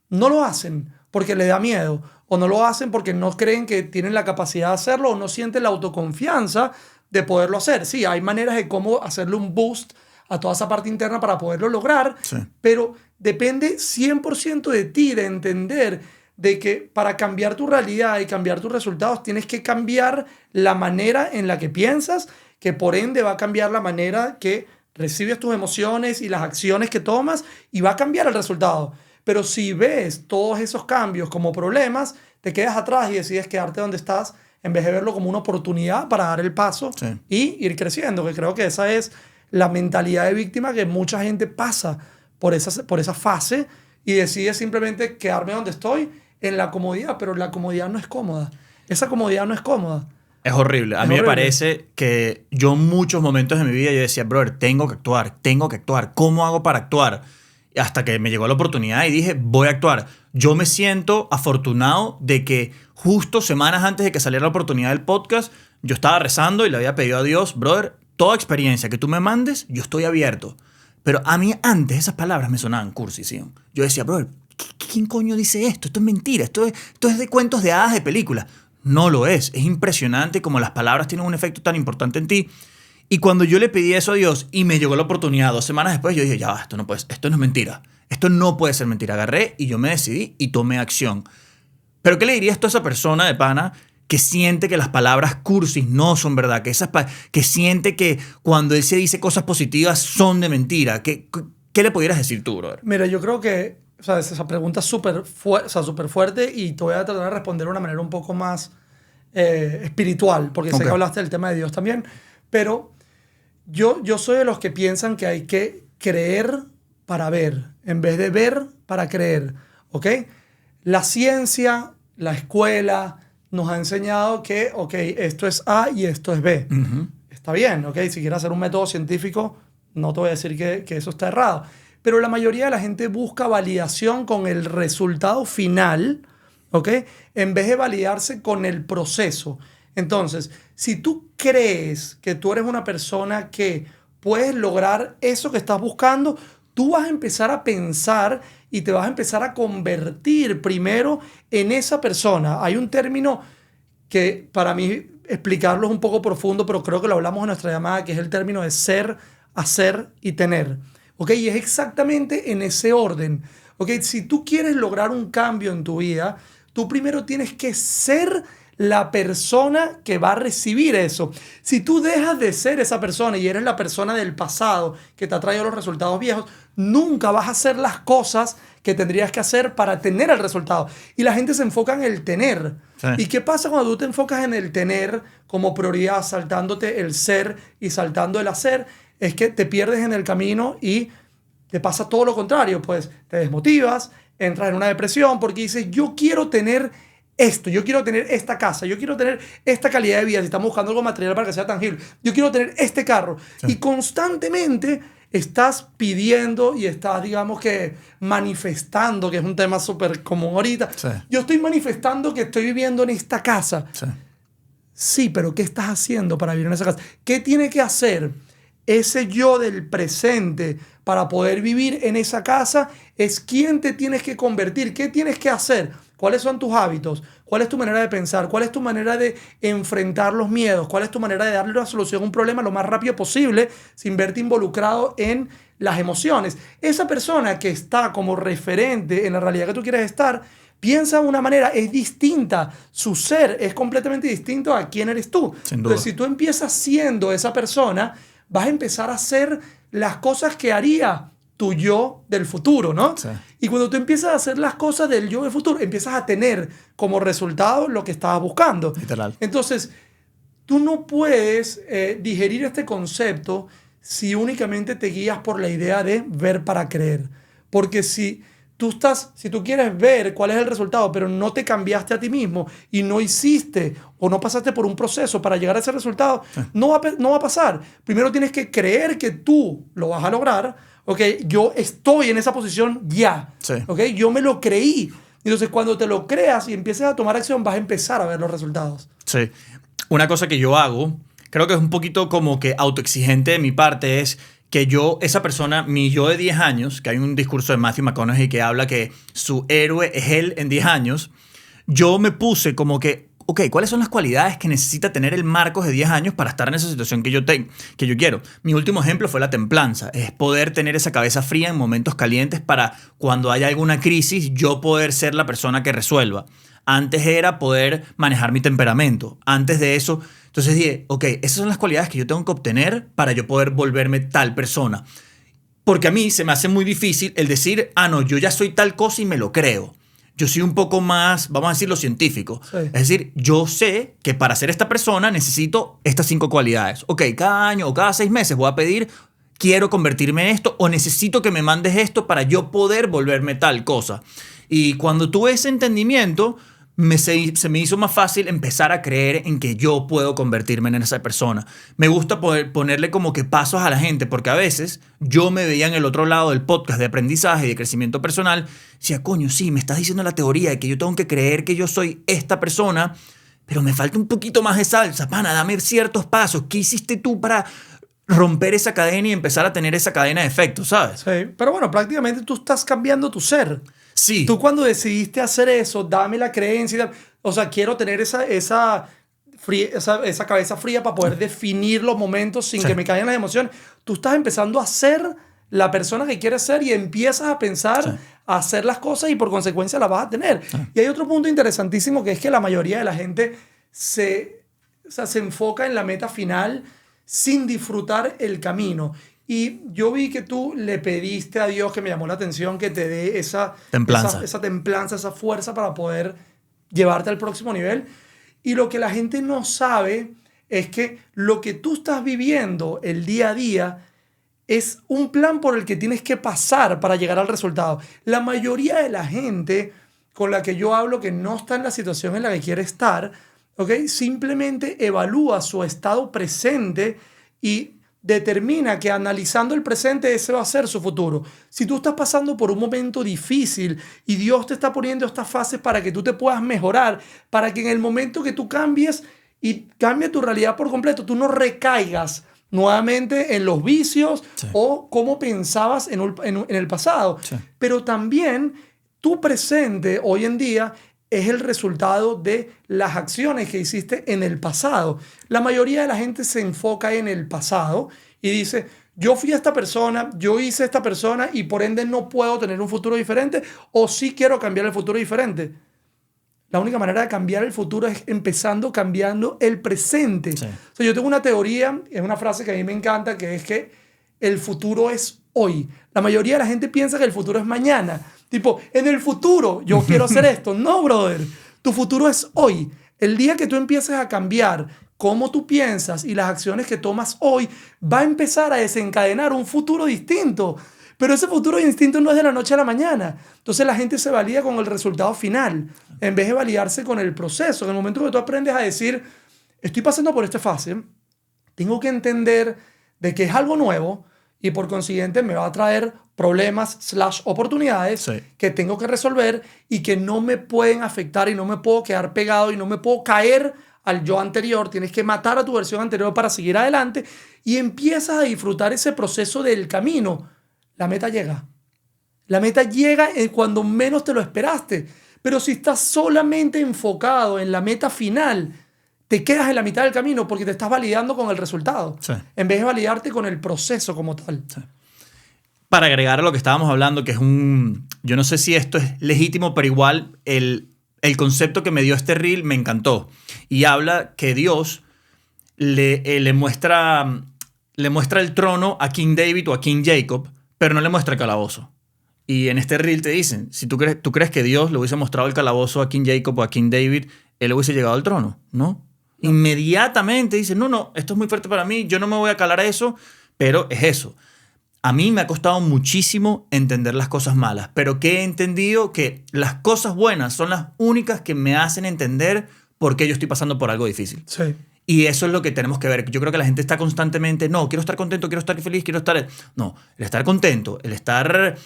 no lo hacen porque le da miedo. O no lo hacen porque no creen que tienen la capacidad de hacerlo o no sienten la autoconfianza de poderlo hacer. Sí, hay maneras de cómo hacerle un boost a toda esa parte interna para poderlo lograr, sí, pero depende 100% de ti, de entender de que para cambiar tu realidad y cambiar tus resultados tienes que cambiar la manera en la que piensas, que por ende va a cambiar la manera que recibes tus emociones y las acciones que tomas y va a cambiar el resultado. Pero si ves todos esos cambios como problemas, te quedas atrás y decides quedarte donde estás en vez de verlo como una oportunidad para dar el paso, sí, y ir creciendo, que creo que esa es la mentalidad de víctima que mucha gente pasa por esa fase y decide simplemente quedarme donde estoy en la comodidad, pero la comodidad no es cómoda. Esa comodidad no es cómoda. Es horrible. A mí me parece que yo en muchos momentos de mi vida yo decía, brother, tengo que actuar. ¿Cómo hago para actuar? Hasta que me llegó la oportunidad y dije, voy a actuar. Yo me siento afortunado de que justo semanas antes de que saliera la oportunidad del podcast, yo estaba rezando y le había pedido a Dios, brother, toda experiencia que tú me mandes, yo estoy abierto. Pero a mí antes esas palabras me sonaban cursi, ¿sí? Yo decía, brother, ¿quién coño dice esto? Esto es mentira, esto es de cuentos de hadas de películas. No lo es. Es impresionante como las palabras tienen un efecto tan importante en ti. Y cuando yo le pedí eso a Dios y me llegó la oportunidad 2 semanas después, yo dije, ya, esto no es mentira. Esto no puede ser mentira. Agarré y yo me decidí y tomé acción. ¿Pero qué le dirías tú a esa persona de pana que siente que las palabras cursis no son verdad? Que siente que cuando él se dice cosas positivas son de mentira. ¿Qué le pudieras decir tú, brother? Mira, yo creo que esa pregunta es súper fuerte y te voy a tratar de responder de una manera un poco más espiritual, porque sé que hablaste del tema de Dios también, pero yo soy de los que piensan que hay que creer para ver, en vez de ver para creer, ¿ok? La ciencia, la escuela nos ha enseñado que, ok, esto es A y esto es B. Uh-huh. Está bien, ¿ok? Si quieres hacer un método científico, no te voy a decir que eso está errado. Pero la mayoría de la gente busca validación con el resultado final, ¿ok? En vez de validarse con el proceso. Entonces, si tú crees que tú eres una persona que puedes lograr eso que estás buscando, tú vas a empezar a pensar y te vas a empezar a convertir primero en esa persona. Hay un término que para mí explicarlo es un poco profundo, pero creo que lo hablamos en nuestra llamada, que es el término de ser, hacer y tener. ¿Ok? Y es exactamente en ese orden. ¿Ok? Si tú quieres lograr un cambio en tu vida, tú primero tienes que ser la persona que va a recibir eso. Si tú dejas de ser esa persona y eres la persona del pasado que te ha traído los resultados viejos, nunca vas a hacer las cosas que tendrías que hacer para tener el resultado. Y la gente se enfoca en el tener. Sí. ¿Y qué pasa cuando tú te enfocas en el tener como prioridad, saltándote el ser y saltando el hacer? Es que te pierdes en el camino y te pasa todo lo contrario. Pues te desmotivas, entras en una depresión porque dices, yo quiero tener esto, yo quiero tener esta casa, yo quiero tener esta calidad de vida, si estamos buscando algo material para que sea tangible, yo quiero tener este carro. Sí. Y constantemente estás pidiendo y estás, digamos que, manifestando, que es un tema súper común ahorita. Sí. Yo estoy manifestando que estoy viviendo en esta casa. Sí. Sí, pero ¿qué estás haciendo para vivir en esa casa? ¿Qué tiene que hacer ese yo del presente para poder vivir en esa casa? Es quién te tienes que convertir, qué tienes que hacer. ¿Cuáles son tus hábitos? ¿Cuál es tu manera de pensar? ¿Cuál es tu manera de enfrentar los miedos? ¿Cuál es tu manera de darle una solución a un problema lo más rápido posible sin verte involucrado en las emociones? Esa persona que está como referente en la realidad que tú quieres estar, piensa de una manera, es distinta. Su ser es completamente distinto a quién eres tú. Sin duda. Entonces, si tú empiezas siendo esa persona, vas a empezar a hacer las cosas que haría tu yo del futuro, ¿no? Sí. Y cuando tú empiezas a hacer las cosas del yo del futuro, empiezas a tener como resultado lo que estabas buscando. Literal. Entonces, tú no puedes digerir este concepto si únicamente te guías por la idea de ver para creer. Porque si tú quieres ver cuál es el resultado, pero no te cambiaste a ti mismo y no hiciste o no pasaste por un proceso para llegar a ese resultado, sí, no va a pasar. Primero tienes que creer que tú lo vas a lograr. Okay, yo estoy en esa posición ya. Sí. Okay, yo me lo creí. Entonces, cuando te lo creas y empieces a tomar acción, vas a empezar a ver los resultados. Sí. Una cosa que yo hago, creo que es un poquito como que autoexigente de mi parte, es que yo, esa persona, mi yo de 10 años, que hay un discurso de Matthew McConaughey que habla que su héroe es él en 10 años, yo me puse como que, ok, ¿cuáles son las cualidades que necesita tener el Marcos de 10 años para estar en esa situación que yo quiero? Mi último ejemplo fue la templanza. Es poder tener esa cabeza fría en momentos calientes para cuando haya alguna crisis, yo poder ser la persona que resuelva. Antes era poder manejar mi temperamento. Antes de eso, entonces dije, ok, esas son las cualidades que yo tengo que obtener para yo poder volverme tal persona. Porque a mí se me hace muy difícil el decir, no, yo ya soy tal cosa y me lo creo. Yo soy un poco más, vamos a decirlo, científico. Sí. Es decir, yo sé que para ser esta persona necesito estas 5 cualidades. Ok, cada año o cada 6 meses voy a pedir, quiero convertirme en esto o necesito que me mandes esto para yo poder volverme tal cosa. Y cuando tuve ese entendimiento, se me hizo más fácil empezar a creer en que yo puedo convertirme en esa persona. Me gusta poder ponerle como que pasos a la gente, porque a veces yo me veía en el otro lado del podcast de aprendizaje y de crecimiento personal. Decía, coño, sí, me estás diciendo la teoría de que yo tengo que creer que yo soy esta persona, pero me falta un poquito más de salsa, pana, dame ciertos pasos. ¿Qué hiciste tú para romper esa cadena y empezar a tener esa cadena de efectos, sabes? Sí, pero bueno, prácticamente tú estás cambiando tu ser. Sí. Tú cuando decidiste hacer eso, dame la creencia, o sea, quiero tener esa cabeza fría para poder definir los momentos sin que me caigan las emociones. Tú estás empezando a ser la persona que quieres ser y empiezas a pensar, a hacer las cosas y por consecuencia las vas a tener. Y hay otro punto interesantísimo que es que la mayoría de la gente se enfoca en la meta final sin disfrutar el camino. Y yo vi que tú le pediste a Dios, que me llamó la atención, que te dé esa templanza, esa fuerza para poder llevarte al próximo nivel. Y lo que la gente no sabe es que lo que tú estás viviendo el día a día es un plan por el que tienes que pasar para llegar al resultado. La mayoría de la gente con la que yo hablo que no está en la situación en la que quiere estar, ¿okay? Simplemente evalúa su estado presente y determina que analizando el presente ese va a ser su futuro. Si tú estás pasando por un momento difícil y Dios te está poniendo estas fases para que tú te puedas mejorar, para que en el momento que tú cambies y cambie tu realidad por completo, tú no recaigas nuevamente en los vicios o cómo pensabas en el pasado. Pero también tu presente hoy en día es el resultado de las acciones que hiciste en el pasado. La mayoría de la gente se enfoca en el pasado y dice, yo fui esta persona, yo hice esta persona y por ende no puedo tener un futuro diferente o sí quiero cambiar el futuro diferente. La única manera de cambiar el futuro es empezando cambiando el presente. Sí. O sea, yo tengo una teoría, es una frase que a mí me encanta, que es que el futuro es hoy. La mayoría de la gente piensa que el futuro es mañana. Tipo, en el futuro yo quiero hacer esto. No, brother. Tu futuro es hoy. El día que tú empieces a cambiar cómo tú piensas y las acciones que tomas hoy, va a empezar a desencadenar un futuro distinto. Pero ese futuro distinto no es de la noche a la mañana. Entonces la gente se valida con el resultado final, en vez de validarse con el proceso. En el momento que tú aprendes a decir, estoy pasando por esta fase, tengo que entender de que es algo nuevo y por consiguiente me va a traer problemas / oportunidades Sí. que tengo que resolver y que no me pueden afectar y no me puedo quedar pegado y no me puedo caer al yo anterior. Tienes que matar a tu versión anterior para seguir adelante y empiezas a disfrutar ese proceso del camino. La meta llega. La meta llega cuando menos te lo esperaste. Pero si estás solamente enfocado en la meta final, te quedas en la mitad del camino porque te estás validando con el resultado, Sí. en vez de validarte con el proceso como tal. Sí. Para agregar a lo que estábamos hablando, que es yo no sé si esto es legítimo, pero igual el concepto que me dio este reel me encantó. Y habla que Dios le muestra el trono a King David o a King Jacob, pero no le muestra el calabozo. Y en este reel te dicen, si tú crees que Dios le hubiese mostrado el calabozo a King Jacob o a King David, él hubiese llegado al trono, ¿no? Inmediatamente dicen, no, esto es muy fuerte para mí, yo no me voy a calar a eso, pero es eso. A mí me ha costado muchísimo entender las cosas malas, pero que he entendido que las cosas buenas son las únicas que me hacen entender por qué yo estoy pasando por algo difícil. Sí. Y eso es lo que tenemos que ver. Yo creo que la gente está constantemente, no, quiero estar contento, quiero estar feliz, quiero estar... No, el estar contento, el estar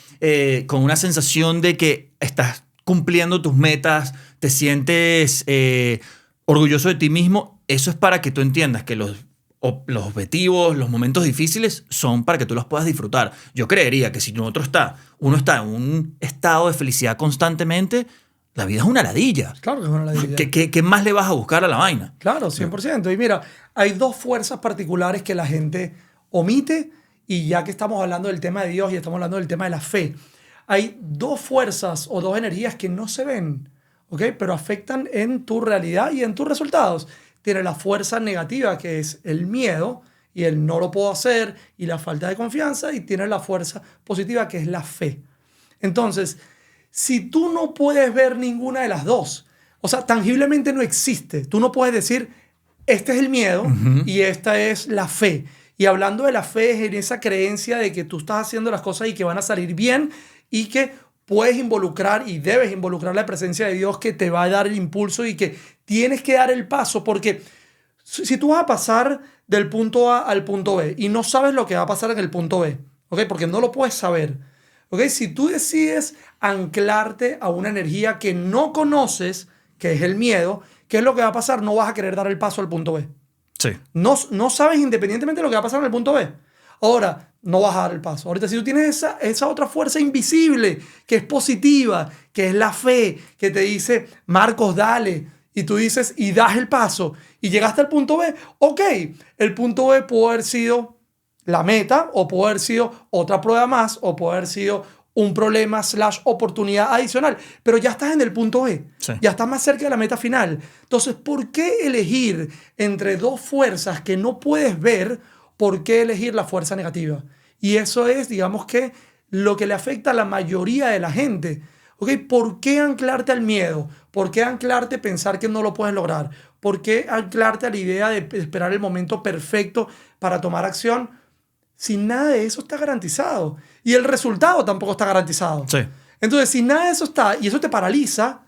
con una sensación de que estás cumpliendo tus metas, te sientes orgulloso de ti mismo, eso es para que tú entiendas que los objetivos, los momentos difíciles son para que tú los puedas disfrutar. Yo creería que si uno está en un estado de felicidad constantemente, la vida es una ladilla. Claro que es una ladilla. ¿Qué más le vas a buscar a la vaina? Claro, 100%. Y mira, hay dos fuerzas particulares que la gente omite, y ya que estamos hablando del tema de Dios y estamos hablando del tema de la fe, hay dos fuerzas o dos energías que no se ven, ¿ok? Pero afectan en tu realidad y en tus resultados. Tiene la fuerza negativa, que es el miedo y el no lo puedo hacer y la falta de confianza, y tiene la fuerza positiva, que es la fe. Entonces, si tú no puedes ver ninguna de las dos, o sea, tangiblemente no existe, tú no puedes decir, este es el miedo y esta es la fe. Y hablando de la fe, es en esa creencia de que tú estás haciendo las cosas y que van a salir bien y que puedes involucrar y debes involucrar la presencia de Dios, que te va a dar el impulso y que tienes que dar el paso, porque si tú vas a pasar del punto A al punto B y no sabes lo que va a pasar en el punto B, ¿ok? Porque no lo puedes saber, ¿ok? Si tú decides anclarte a una energía que no conoces, que es el miedo, ¿qué es lo que va a pasar? No vas a querer dar el paso al punto B. Sí. No sabes independientemente de lo que va a pasar en el punto B. Ahora, no vas a dar el paso. Ahorita, si tú tienes esa otra fuerza invisible, que es positiva, que es la fe, que te dice, Marcos, dale, y tú dices, y das el paso, y llegaste al punto B, ok, el punto B puede haber sido la meta, o puede haber sido otra prueba más, o puede haber sido un problema / oportunidad adicional, pero ya estás en el punto B, Sí. ya estás más cerca de la meta final. Entonces, ¿por qué elegir entre dos fuerzas que no puedes ver? ¿Por qué elegir la fuerza negativa? Y eso es, digamos que, lo que le afecta a la mayoría de la gente. ¿Ok? ¿Por qué anclarte al miedo? ¿Por qué anclarte a pensar que no lo puedes lograr? ¿Por qué anclarte a la idea de esperar el momento perfecto para tomar acción? Si nada de eso está garantizado. Y el resultado tampoco está garantizado. Sí. Entonces, si nada de eso está y eso te paraliza,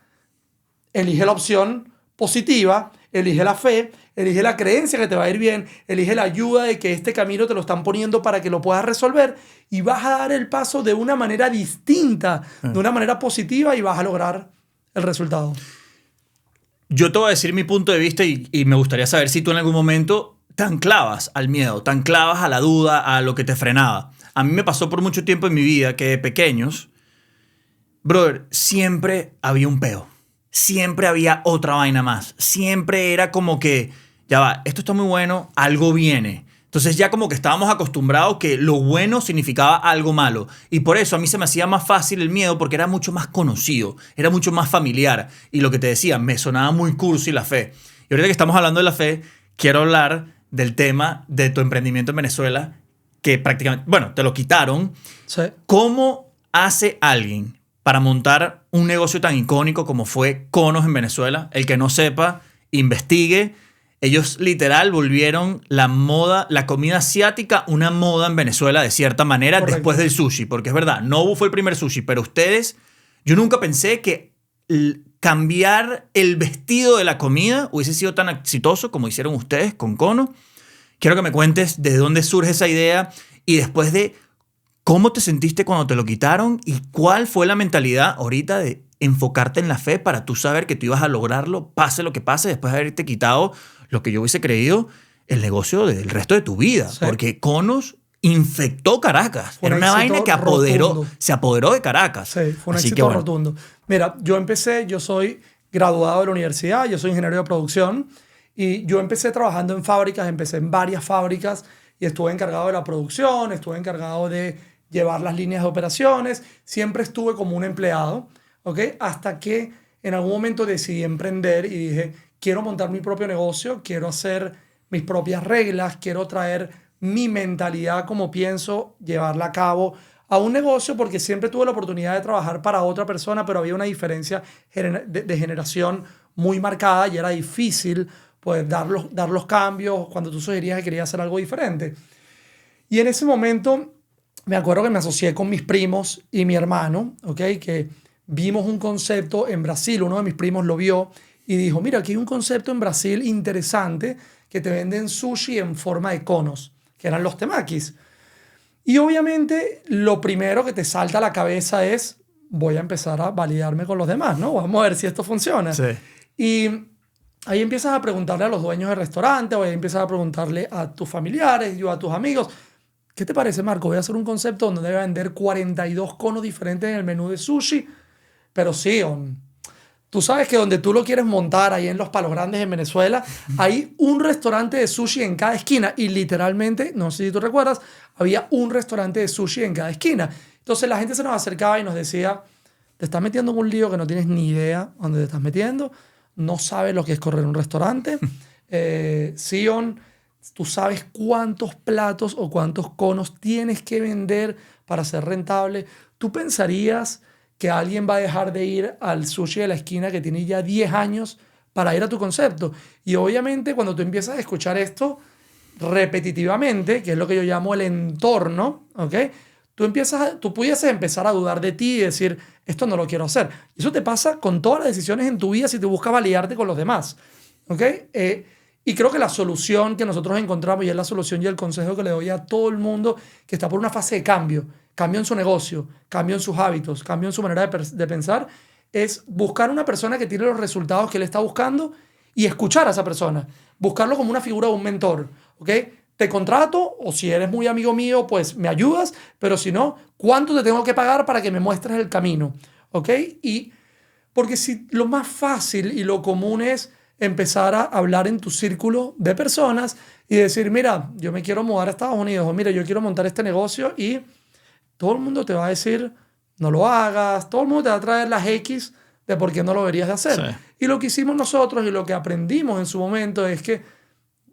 elige la opción positiva, elige la fe, elige la creencia que te va a ir bien, elige la ayuda de que este camino te lo están poniendo para que lo puedas resolver, y vas a dar el paso de una manera distinta, de una manera positiva, y vas a lograr el resultado. Yo te voy a decir mi punto de vista y me gustaría saber si tú en algún momento te anclavas al miedo, te anclavas a la duda, a lo que te frenaba. A mí me pasó por mucho tiempo en mi vida que de pequeños, brother, siempre había un peo. Siempre había otra vaina más. Siempre era como que, ya va, esto está muy bueno, algo viene. Entonces ya como que estábamos acostumbrados que lo bueno significaba algo malo. Y por eso a mí se me hacía más fácil el miedo porque era mucho más conocido, era mucho más familiar. Y lo que te decía, me sonaba muy cursi la fe. Y ahorita que estamos hablando de la fe, quiero hablar del tema de tu emprendimiento en Venezuela, que prácticamente, bueno, te lo quitaron. Sí. ¿Cómo hace alguien para montar un negocio tan icónico como fue Conos en Venezuela? El que no sepa, investigue. Ellos literal volvieron la moda, la comida asiática, una moda en Venezuela de cierta manera. Correcto. Después del sushi. Porque es verdad, Nobu fue el primer sushi, pero ustedes, yo nunca pensé que cambiar el vestido de la comida hubiese sido tan exitoso como hicieron ustedes con Cono. Quiero que me cuentes de dónde surge esa idea y después de cómo te sentiste cuando te lo quitaron y cuál fue la mentalidad ahorita de enfocarte en la fe para tú saber que tú ibas a lograrlo, pase lo que pase, después de haberte quitado lo que yo hubiese creído el negocio del resto de tu vida. Sí. Porque Conos infectó Caracas. Era una vaina que se apoderó de Caracas. Sí, fue un éxito rotundo. Mira, yo soy graduado de la universidad, yo soy ingeniero de producción y yo empecé trabajando en fábricas, empecé en varias fábricas y estuve encargado de la producción, estuve encargado de llevar las líneas de operaciones, siempre estuve como un empleado, ¿ok? Hasta que en algún momento decidí emprender y dije, quiero montar mi propio negocio, quiero hacer mis propias reglas, quiero traer mi mentalidad como pienso, llevarla a cabo a un negocio, porque siempre tuve la oportunidad de trabajar para otra persona, pero había una diferencia de generación muy marcada y era difícil pues, dar los cambios cuando tú sugerías que querías hacer algo diferente. Y en ese momento me acuerdo que me asocié con mis primos y mi hermano, ¿okay? Que vimos un concepto en Brasil, uno de mis primos lo vio y dijo, mira, aquí hay un concepto en Brasil interesante que te venden sushi en forma de conos, que eran los temakis. Y obviamente lo primero que te salta a la cabeza es, voy a empezar a validarme con los demás, ¿no? Vamos a ver si esto funciona. Sí. Y ahí empiezas a preguntarle a los dueños del restaurante, o ahí empiezas a preguntarle a tus familiares y a tus amigos, ¿qué te parece, Marco? Voy a hacer un concepto donde debe vender 42 conos diferentes en el menú de sushi, pero sí, tú sabes que donde tú lo quieres montar, ahí en Los Palos Grandes en Venezuela, hay un restaurante de sushi en cada esquina. Y literalmente, no sé si tú recuerdas, había un restaurante de sushi en cada esquina. Entonces la gente se nos acercaba y nos decía, te estás metiendo en un lío que no tienes ni idea dónde te estás metiendo, no sabes lo que es correr un restaurante. Sion, tú sabes cuántos platos o cuántos conos tienes que vender para ser rentable. Tú pensarías que alguien va a dejar de ir al sushi de la esquina que tiene ya 10 años para ir a tu concepto. Y obviamente cuando tú empiezas a escuchar esto repetitivamente, que es lo que yo llamo el entorno, ¿ok? Tú pudieses empezar a dudar de ti y decir, esto no lo quiero hacer. Y eso te pasa con todas las decisiones en tu vida si te buscas validarte con los demás, ¿ok? Y creo que la solución que nosotros encontramos, y es la solución y el consejo que le doy a todo el mundo que está por una fase de cambio en su negocio, cambio en sus hábitos, cambio en su manera de pensar, es buscar una persona que tiene los resultados que él está buscando y escuchar a esa persona. Buscarlo como una figura de un mentor, ¿ok? Te contrato, o si eres muy amigo mío, pues me ayudas, pero si no, ¿cuánto te tengo que pagar para que me muestres el camino? ¿Ok? Y porque si lo más fácil y lo común es empezar a hablar en tu círculo de personas y decir, mira, yo me quiero mudar a Estados Unidos, o mira, yo quiero montar este negocio, y todo el mundo te va a decir, no lo hagas, todo el mundo te va a traer las X de por qué no lo deberías de hacer. Sí. Y lo que hicimos nosotros y lo que aprendimos en su momento es que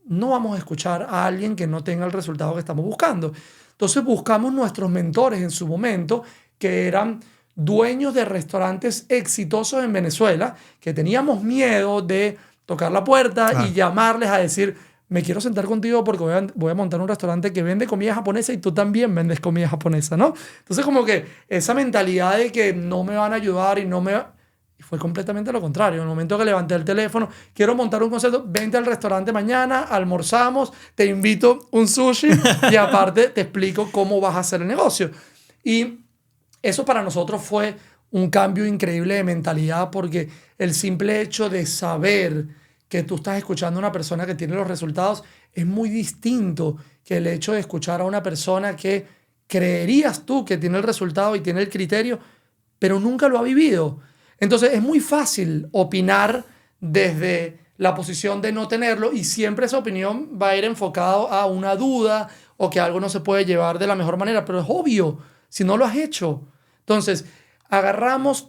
no vamos a escuchar a alguien que no tenga el resultado que estamos buscando. Entonces buscamos nuestros mentores en su momento, que eran dueños de restaurantes exitosos en Venezuela, que teníamos miedo de tocar la puerta y llamarles a decir, me quiero sentar contigo porque voy a montar un restaurante que vende comida japonesa y tú también vendes comida japonesa, ¿no? Entonces como que esa mentalidad de que no me van a ayudar y fue completamente lo contrario. En el momento que levanté el teléfono, quiero montar un concepto, vente al restaurante mañana, almorzamos, te invito un sushi y aparte te explico cómo vas a hacer el negocio. Y eso para nosotros fue un cambio increíble de mentalidad, porque el simple hecho de saber que tú estás escuchando a una persona que tiene los resultados es muy distinto que el hecho de escuchar a una persona que creerías tú que tiene el resultado y tiene el criterio, pero nunca lo ha vivido. Entonces es muy fácil opinar desde la posición de no tenerlo y siempre esa opinión va a ir enfocado a una duda o que algo no se puede llevar de la mejor manera, pero es obvio si no lo has hecho. Entonces,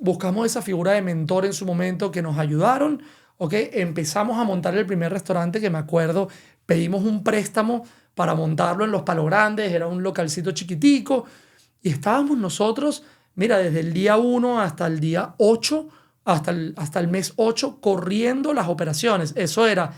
buscamos esa figura de mentor en su momento que nos ayudaron, ¿ok? Empezamos a montar el primer restaurante que me acuerdo, pedimos un préstamo para montarlo en Los Palos Grandes, era un localcito chiquitico y estábamos nosotros, mira, desde el día 1 hasta el día 8, hasta el mes 8, corriendo las operaciones. Eso era,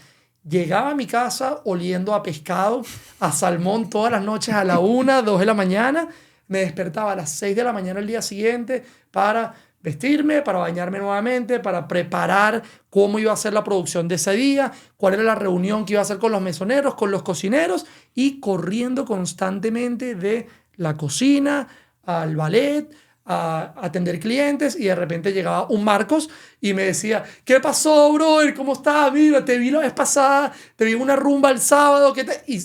llegaba a mi casa oliendo a pescado, a salmón todas las noches a la 1, 2 de la mañana, me despertaba a las 6 de la mañana el día siguiente para vestirme, para bañarme nuevamente, para preparar cómo iba a ser la producción de ese día, cuál era la reunión que iba a hacer con los mesoneros, con los cocineros, y corriendo constantemente de la cocina al ballet, a atender clientes, y de repente llegaba un Marcos y me decía, ¿qué pasó, brother? ¿Cómo estás? Mira, te vi la vez pasada, te vi en una rumba el sábado, y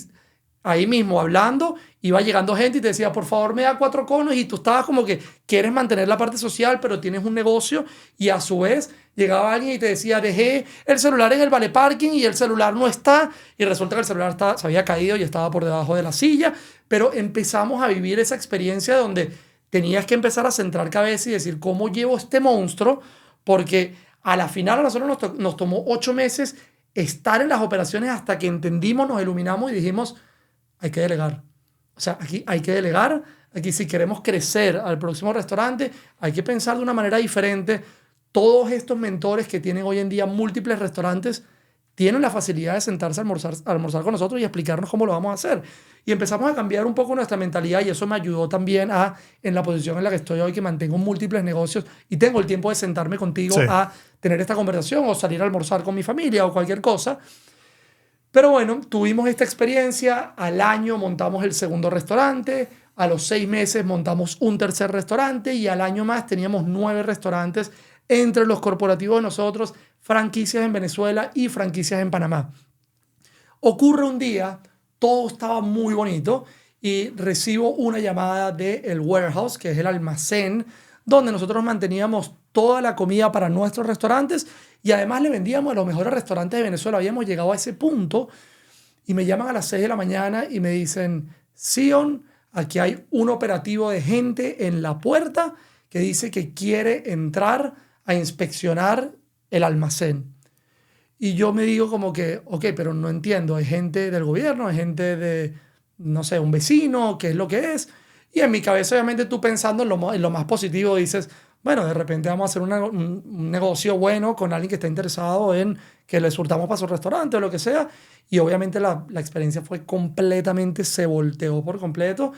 ahí mismo hablando, iba llegando gente y te decía, por favor, me da 4 conos, y tú estabas como que quieres mantener la parte social, pero tienes un negocio, y a su vez llegaba alguien y te decía, dejé el celular en el vale parking y el celular no está, y resulta que el celular se había caído y estaba por debajo de la silla, pero empezamos a vivir esa experiencia donde tenías que empezar a centrar cabeza y decir, ¿cómo llevo este monstruo? Porque a la final a nosotros nos tomó 8 meses estar en las operaciones hasta que entendimos, nos iluminamos y dijimos, hay que delegar. O sea, aquí hay que delegar. Aquí si queremos crecer al próximo restaurante, hay que pensar de una manera diferente. Todos estos mentores que tienen hoy en día múltiples restaurantes tienen la facilidad de sentarse a almorzar con nosotros y explicarnos cómo lo vamos a hacer. Y empezamos a cambiar un poco nuestra mentalidad y eso me ayudó también en la posición en la que estoy hoy, que mantengo múltiples negocios y tengo el tiempo de sentarme contigo Sí. a tener esta conversación o salir a almorzar con mi familia o cualquier cosa. Pero bueno, tuvimos esta experiencia, al año montamos el segundo restaurante, a los 6 meses montamos un tercer restaurante y al año más teníamos 9 restaurantes entre los corporativos de nosotros, franquicias en Venezuela y franquicias en Panamá. Ocurre un día, todo estaba muy bonito y recibo una llamada del warehouse, que es el almacén, donde nosotros manteníamos toda la comida para nuestros restaurantes y además le vendíamos a los mejores restaurantes de Venezuela. Habíamos llegado a ese punto y me llaman a las 6 de la mañana y me dicen, Sion, aquí hay un operativo de gente en la puerta que dice que quiere entrar a inspeccionar el almacén. Y yo me digo como que, ok, pero no entiendo, ¿es gente del gobierno? ¿Es gente de, no sé, un vecino? ¿Qué es lo que es? Y en mi cabeza, obviamente, tú pensando en lo más positivo, dices, bueno, de repente vamos a hacer un negocio bueno con alguien que está interesado en que le surtamos para su restaurante o lo que sea. Y obviamente la experiencia fue completamente, se volteó por completo.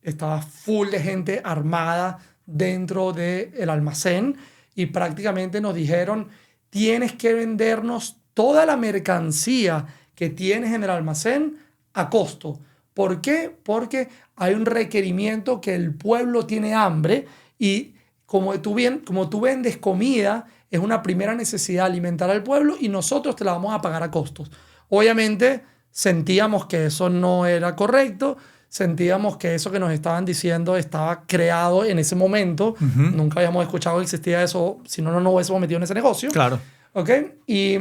Estaba full de gente armada dentro del almacén y prácticamente nos dijeron, tienes que vendernos toda la mercancía que tienes en el almacén a costo. ¿Por qué? Porque hay un requerimiento que el pueblo tiene hambre y como tú vendes comida, es una primera necesidad alimentar al pueblo y nosotros te la vamos a pagar a costos. Obviamente sentíamos que eso no era correcto, sentíamos que eso que nos estaban diciendo estaba creado en ese momento. Nunca habíamos escuchado que existía eso, si no nos hubiésemos metido en ese negocio. Claro. ¿Ok? Y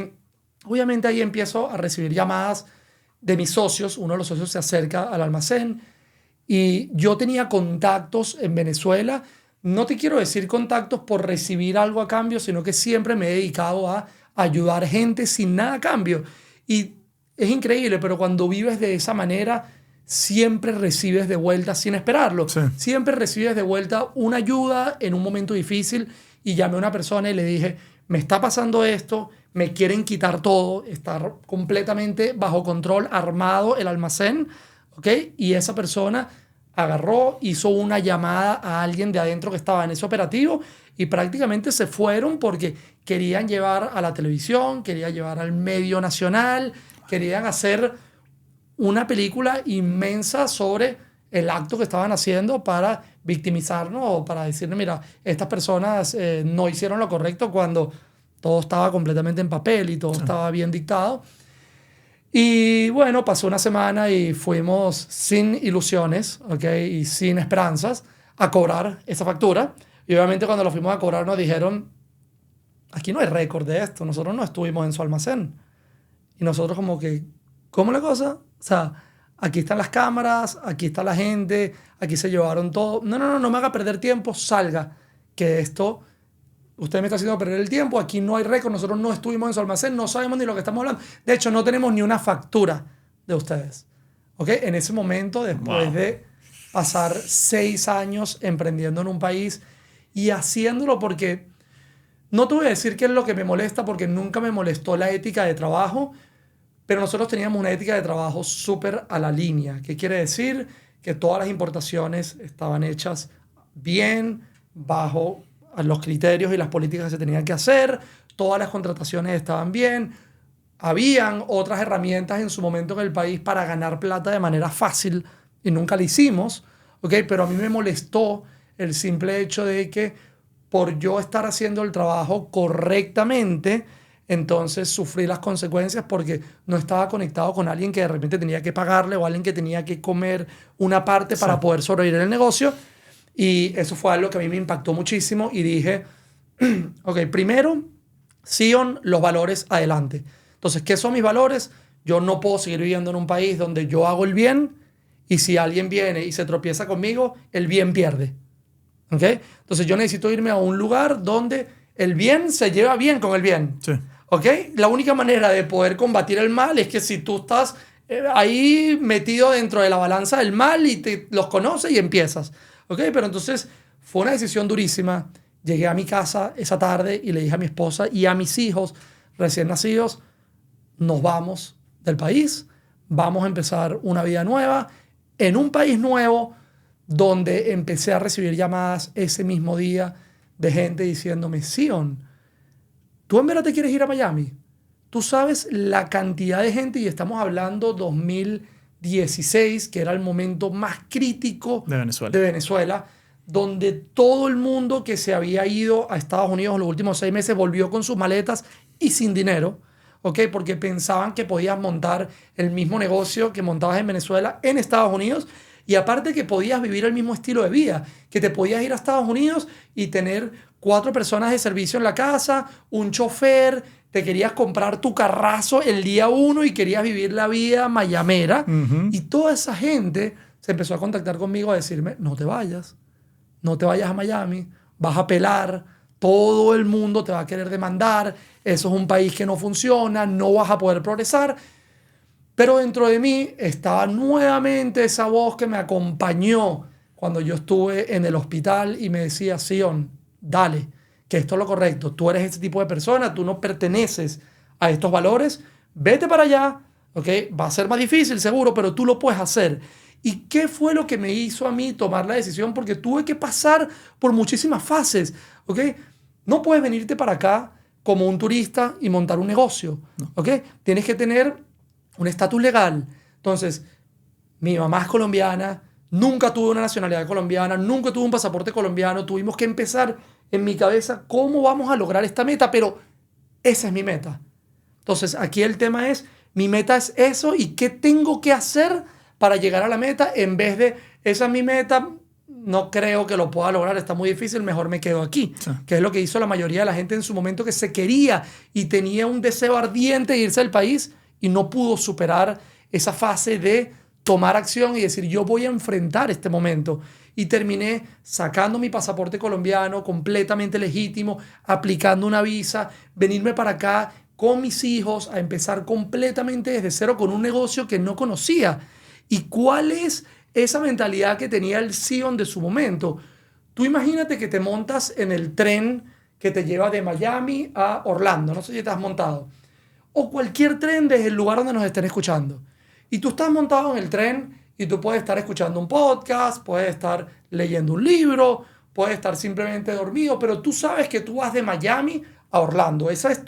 obviamente ahí empiezo a recibir llamadas de mis socios. Uno de los socios se acerca al almacén y yo tenía contactos en Venezuela. No te quiero decir contactos por recibir algo a cambio, sino que siempre me he dedicado a ayudar gente sin nada a cambio. Y es increíble, pero cuando vives de esa manera, siempre recibes de vuelta sin esperarlo. Sí. Siempre recibes de vuelta una ayuda en un momento difícil. Y llamé a una persona y le dije, me está pasando esto, me quieren quitar todo, está completamente bajo control, armado el almacén, ¿ok? Y esa persona agarró, hizo una llamada a alguien de adentro que estaba en ese operativo y prácticamente se fueron porque querían llevar a la televisión, querían llevar al medio nacional, querían hacer una película inmensa sobre el acto que estaban haciendo para victimizarnos o para decirle, mira, estas personas no hicieron lo correcto cuando todo estaba completamente en papel y todo estaba bien dictado. Y bueno, pasó una semana y fuimos sin ilusiones, ¿ok? Y sin esperanzas a cobrar esa factura. Y obviamente cuando lo fuimos a cobrar nos dijeron, aquí no hay récord de esto, nosotros no estuvimos en su almacén. Y nosotros como que, ¿cómo la cosa? O sea, aquí están las cámaras, aquí está la gente, aquí se llevaron todo. No me haga perder tiempo, salga, que esto, usted me está haciendo perder el tiempo, aquí no hay récord, nosotros no estuvimos en su almacén, no sabemos ni lo que estamos hablando. De hecho, no tenemos ni una factura de ustedes. ¿Ok? En ese momento, después de pasar 6 años emprendiendo en un país y haciéndolo porque, no te voy a decir qué es lo que me molesta, porque nunca me molestó la ética de trabajo, pero nosotros teníamos una ética de trabajo súper a la línea. ¿Qué quiere decir? Que todas las importaciones estaban hechas bien, bajo los criterios y las políticas que se tenían que hacer, todas las contrataciones estaban bien, habían otras herramientas en su momento en el país para ganar plata de manera fácil y nunca lo hicimos, ¿ok? Pero a mí me molestó el simple hecho de que por yo estar haciendo el trabajo correctamente, entonces sufrí las consecuencias porque no estaba conectado con alguien que de repente tenía que pagarle o alguien que tenía que comer una parte para poder sobrevivir en el negocio. Y eso fue algo que a mí me impactó muchísimo y dije, ok, primero, Sion, los valores adelante. Entonces, ¿qué son mis valores? Yo no puedo seguir viviendo en un país donde yo hago el bien y si alguien viene y se tropieza conmigo, el bien pierde. ¿Ok? Entonces, yo necesito irme a un lugar donde el bien se lleva bien con el bien. Sí. ¿Ok? La única manera de poder combatir el mal es que si tú estás ahí metido dentro de la balanza del mal y te los conoces y empiezas. ¿Ok? Pero entonces fue una decisión durísima. Llegué a mi casa esa tarde y le dije a mi esposa y a mis hijos recién nacidos, nos vamos del país, vamos a empezar una vida nueva en un país nuevo donde empecé a recibir llamadas ese mismo día de gente diciéndome, Sion, ¿tú en verdad te quieres ir a Miami? Tú sabes la cantidad de gente, y estamos hablando 2016, que era el momento más crítico de Venezuela, donde todo el mundo que se había ido a Estados Unidos en los últimos 6 meses volvió con sus maletas y sin dinero, ¿ok? Porque pensaban que podías montar el mismo negocio que montabas en Venezuela en Estados Unidos. Y aparte que podías vivir el mismo estilo de vida, que te podías ir a Estados Unidos y tener 4 personas de servicio en la casa, un chofer, te querías comprar tu carrazo el día 1 y querías vivir la vida mayamera. Y toda esa gente se empezó a contactar conmigo a decirme, no te vayas a Miami, vas a pelar, todo el mundo te va a querer demandar, eso es un país que no funciona, no vas a poder progresar. Pero dentro de mí estaba nuevamente esa voz que me acompañó cuando yo estuve en el hospital y me decía, Sion, dale, que esto es lo correcto. Tú eres este tipo de persona, tú no perteneces a estos valores, vete para allá, ¿ok? Va a ser más difícil seguro, pero tú lo puedes hacer. ¿Y qué fue lo que me hizo a mí tomar la decisión? Porque tuve que pasar por muchísimas fases, ¿ok? No puedes venirte para acá como un turista y montar un negocio, ¿ok? Tienes que tener un estatus legal. Entonces, mi mamá es colombiana, nunca tuve una nacionalidad colombiana, nunca tuve un pasaporte colombiano, tuvimos que empezar en mi cabeza cómo vamos a lograr esta meta, pero esa es mi meta. Entonces, aquí el tema es, mi meta es eso y qué tengo que hacer para llegar a la meta en vez de, esa es mi meta, no creo que lo pueda lograr, está muy difícil, mejor me quedo aquí. Sí. Que es lo que hizo la mayoría de la gente en su momento que se quería y tenía un deseo ardiente de irse del país y no pudo superar esa fase de tomar acción y decir, yo voy a enfrentar este momento. Y terminé sacando mi pasaporte colombiano completamente legítimo, aplicando una visa, venirme para acá con mis hijos a empezar completamente desde cero con un negocio que no conocía. ¿Y cuál es esa mentalidad que tenía el Sion de su momento? Tú imagínate que te montas en el tren que te lleva de Miami a Orlando. No sé si te has montado. O cualquier tren desde el lugar donde nos estén escuchando. Y tú estás montado en el tren y tú puedes estar escuchando un podcast, puedes estar leyendo un libro, puedes estar simplemente dormido, pero tú sabes que tú vas de Miami a Orlando. Ese es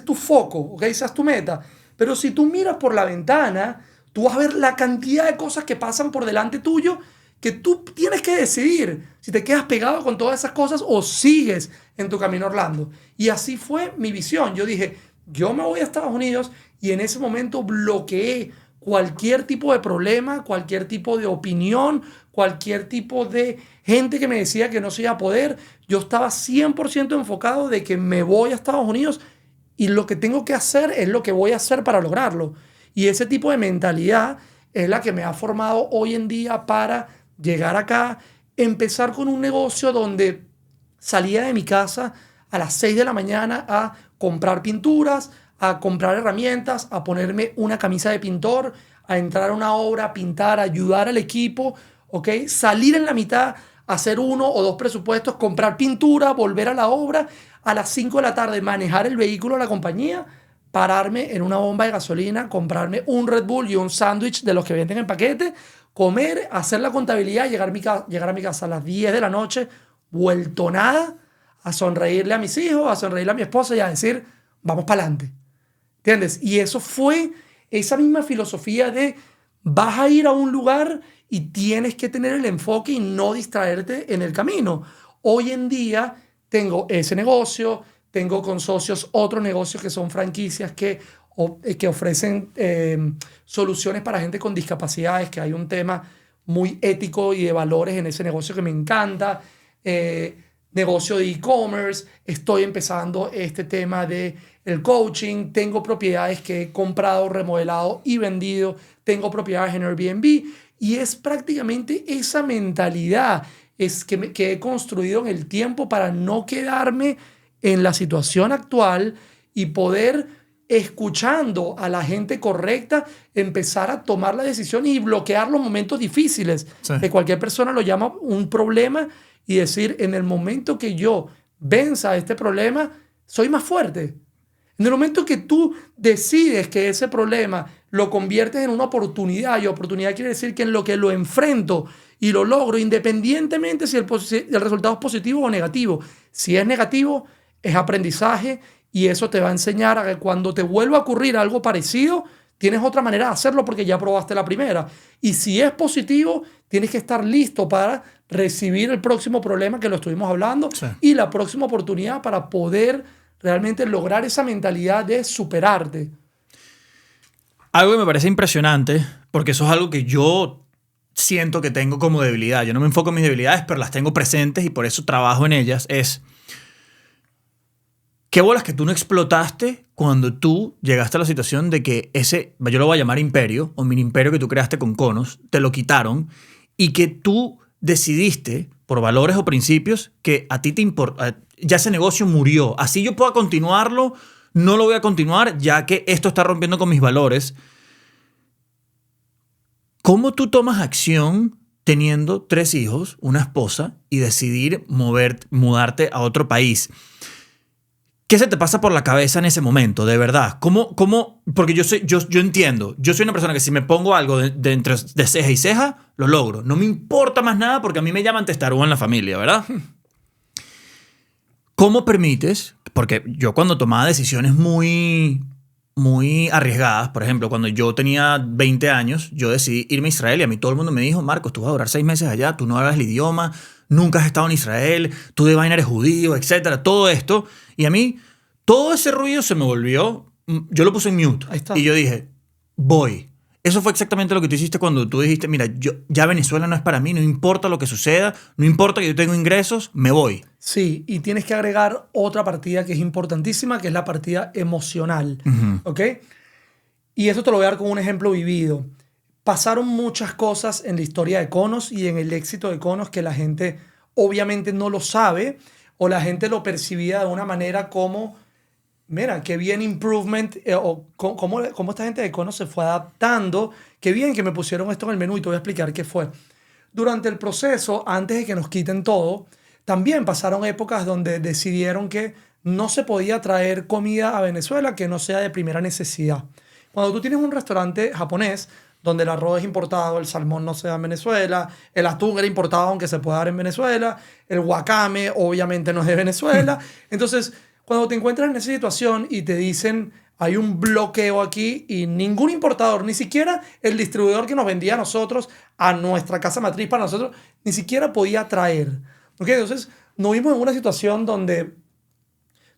tu foco, ¿ok? Esa es tu meta. Pero si tú miras por la ventana, tú vas a ver la cantidad de cosas que pasan por delante tuyo que tú tienes que decidir si te quedas pegado con todas esas cosas o sigues en tu camino a Orlando. Y así fue mi visión. Yo dije, yo me voy a Estados Unidos y en ese momento bloqueé cualquier tipo de problema, cualquier tipo de opinión, cualquier tipo de gente que me decía que no se iba a poder. Yo estaba 100% enfocado de que me voy a Estados Unidos y lo que tengo que hacer es lo que voy a hacer para lograrlo. Y ese tipo de mentalidad es la que me ha formado hoy en día para llegar acá, empezar con un negocio donde salía de mi casa a las 6 de la mañana a comprar pinturas, a comprar herramientas, a ponerme una camisa de pintor, a entrar a una obra, a pintar, a ayudar al equipo, ¿ok? Salir en la mitad, hacer 1 o 2 presupuestos, comprar pintura, volver a la obra, a las 5 de la tarde manejar el vehículo de la compañía, pararme en una bomba de gasolina, comprarme un Red Bull y un sándwich de los que venden en paquete, comer, hacer la contabilidad, llegar a mi casa a las 10 de la noche, vuelto nada, a sonreírle a mis hijos, a sonreírle a mi esposa y a decir, vamos para adelante. ¿Entiendes? Y eso fue esa misma filosofía de vas a ir a un lugar y tienes que tener el enfoque y no distraerte en el camino. Hoy en día tengo ese negocio, tengo con socios otros negocios que son franquicias que ofrecen soluciones para gente con discapacidades, que hay un tema muy ético y de valores en ese negocio que me encanta. Negocio de e-commerce, estoy empezando este tema de el coaching, tengo propiedades que he comprado, remodelado y vendido, tengo propiedades en Airbnb y es prácticamente esa mentalidad que he construido en el tiempo para no quedarme en la situación actual y poder, escuchando a la gente correcta, empezar a tomar la decisión y bloquear los momentos difíciles. Sí. Que cualquier persona lo llama un problema y decir, en el momento que yo venza este problema, soy más fuerte. En el momento que tú decides que ese problema lo conviertes en una oportunidad, y oportunidad quiere decir que en lo que lo enfrento y lo logro, independientemente si el resultado es positivo o negativo. Si es negativo, es aprendizaje y eso te va a enseñar a que cuando te vuelva a ocurrir algo parecido, tienes otra manera de hacerlo porque ya probaste la primera. Y si es positivo, tienes que estar listo para recibir el próximo problema que lo estuvimos hablando, Sí. y la próxima oportunidad para poder realmente lograr esa mentalidad de superarte. Algo que me parece impresionante, porque eso es algo que yo siento que tengo como debilidad. Yo no me enfoco en mis debilidades, pero las tengo presentes y por eso trabajo en ellas. Es, ¿qué bolas que tú no explotaste cuando tú llegaste a la situación de que ese, yo lo voy a llamar imperio, o mini imperio que tú creaste con Conos, te lo quitaron y que tú decidiste, por valores o principios, que a ti te importa, ya ese negocio murió. Así yo pueda continuarlo, no lo voy a continuar, ya que esto está rompiendo con mis valores. ¿Cómo tú tomas acción teniendo 3 hijos, una esposa, y decidir mudarte a otro país? ¿Qué se te pasa por la cabeza en ese momento, de verdad? ¿Cómo? Porque yo entiendo. Yo soy una persona que si me pongo algo de ceja y ceja, lo logro. No me importa más nada porque a mí me llaman testarudo en la familia, ¿verdad? ¿Cómo permites? Porque yo cuando tomaba decisiones muy arriesgadas, por ejemplo, cuando yo tenía 20 años, yo decidí irme a Israel y a mí todo el mundo me dijo, Marcos, tú vas a durar 6 meses allá, tú no hablas el idioma, nunca has estado en Israel, tú de vaina eres judío, etcétera, todo esto. Y a mí, todo ese ruido se me volvió, yo lo puse en mute. Ahí está. Y yo dije, voy. Eso fue exactamente lo que tú hiciste cuando tú dijiste, mira, ya Venezuela no es para mí, no importa lo que suceda, no importa que yo tenga ingresos, me voy. Sí, y tienes que agregar otra partida que es importantísima, que es la partida emocional. ¿Ok? Y eso te lo voy a dar con un ejemplo vivido. Pasaron muchas cosas en la historia de Conos y en el éxito de Conos que la gente obviamente no lo sabe, o la gente lo percibía de una manera como, mira, qué bien improvement, o cómo esta gente de Conos se fue adaptando, qué bien que me pusieron esto en el menú y te voy a explicar qué fue. Durante el proceso, antes de que nos quiten todo, también pasaron épocas donde decidieron que no se podía traer comida a Venezuela que no sea de primera necesidad. Cuando tú tienes un restaurante japonés donde el arroz es importado, el salmón no se da en Venezuela, el atún era importado aunque se pueda dar en Venezuela, el wakame obviamente no es de Venezuela. Entonces, cuando te encuentras en esa situación y te dicen hay un bloqueo aquí y ningún importador, ni siquiera el distribuidor que nos vendía a nosotros, a nuestra casa matriz para nosotros, ni siquiera podía traer. ¿Okay? Entonces, nos vimos en una situación donde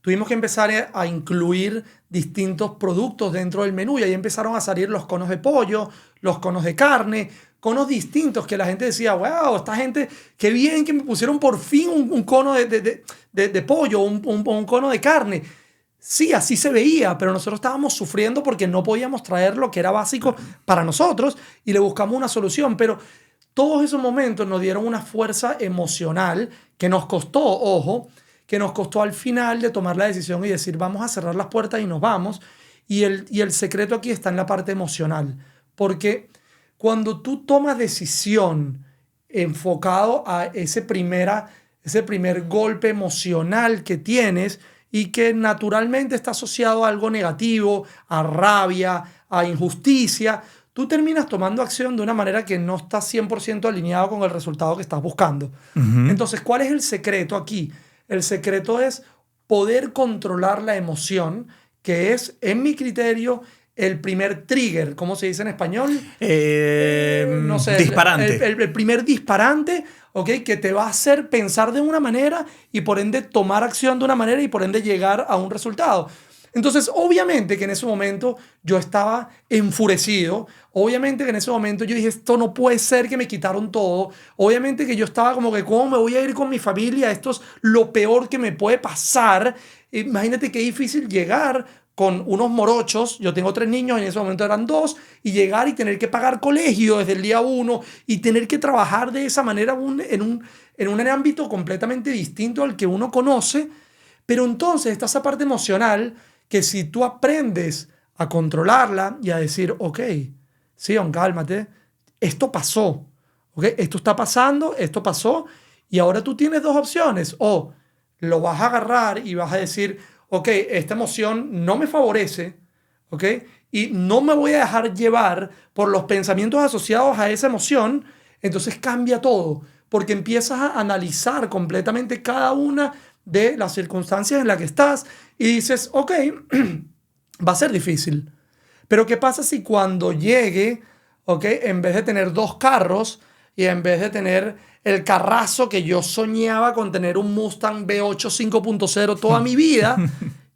tuvimos que empezar a incluir distintos productos dentro del menú y ahí empezaron a salir los conos de pollo, los conos de carne, conos distintos que la gente decía, wow, esta gente, qué bien que me pusieron por fin un cono de pollo, un cono de carne. Sí, así se veía, pero nosotros estábamos sufriendo porque no podíamos traer lo que era básico para nosotros y le buscamos una solución. Pero todos esos momentos nos dieron una fuerza emocional que nos costó, ojo, que nos costó al final de tomar la decisión y decir, vamos a cerrar las puertas y nos vamos. Y el secreto aquí está en la parte emocional. Porque cuando tú tomas decisión enfocado a ese primer golpe emocional que tienes y que naturalmente está asociado a algo negativo, a rabia, a injusticia, tú terminas tomando acción de una manera que no está 100% alineado con el resultado que estás buscando. Entonces, ¿cuál es el secreto aquí? El secreto es poder controlar la emoción, que es, en mi criterio, el primer trigger. ¿Cómo se dice en español? No sé. Disparante. El primer disparante, ¿ok? Que te va a hacer pensar de una manera y por ende tomar acción de una manera y por ende llegar a un resultado. Entonces, obviamente que en ese momento yo estaba enfurecido. Obviamente que en ese momento yo dije, esto no puede ser, que me quitaron todo. Obviamente que yo estaba como que, ¿cómo me voy a ir con mi familia? Esto es lo peor que me puede pasar. Imagínate qué difícil llegar con unos morochos. Yo tengo 3 niños, en ese momento eran 2, y llegar y tener que pagar colegio desde el día 1 y tener que trabajar de esa manera en un ámbito completamente distinto al que uno conoce. Pero entonces está esa parte emocional que si tú aprendes a controlarla y a decir, ok, Sion, cálmate, esto pasó, ¿okay? Esto está pasando, esto pasó, y ahora tú tienes 2 opciones. O lo vas a agarrar y vas a decir, ok, esta emoción no me favorece, ¿ok? Y no me voy a dejar llevar por los pensamientos asociados a esa emoción. Entonces cambia todo, porque empiezas a analizar completamente cada una de las circunstancias en las que estás y dices, ok, va a ser difícil. Pero ¿qué pasa si cuando llegue, ok, en vez de tener 2 carros y en vez de tener el carrazo que yo soñaba con tener, un Mustang V8 5.0 toda mi vida,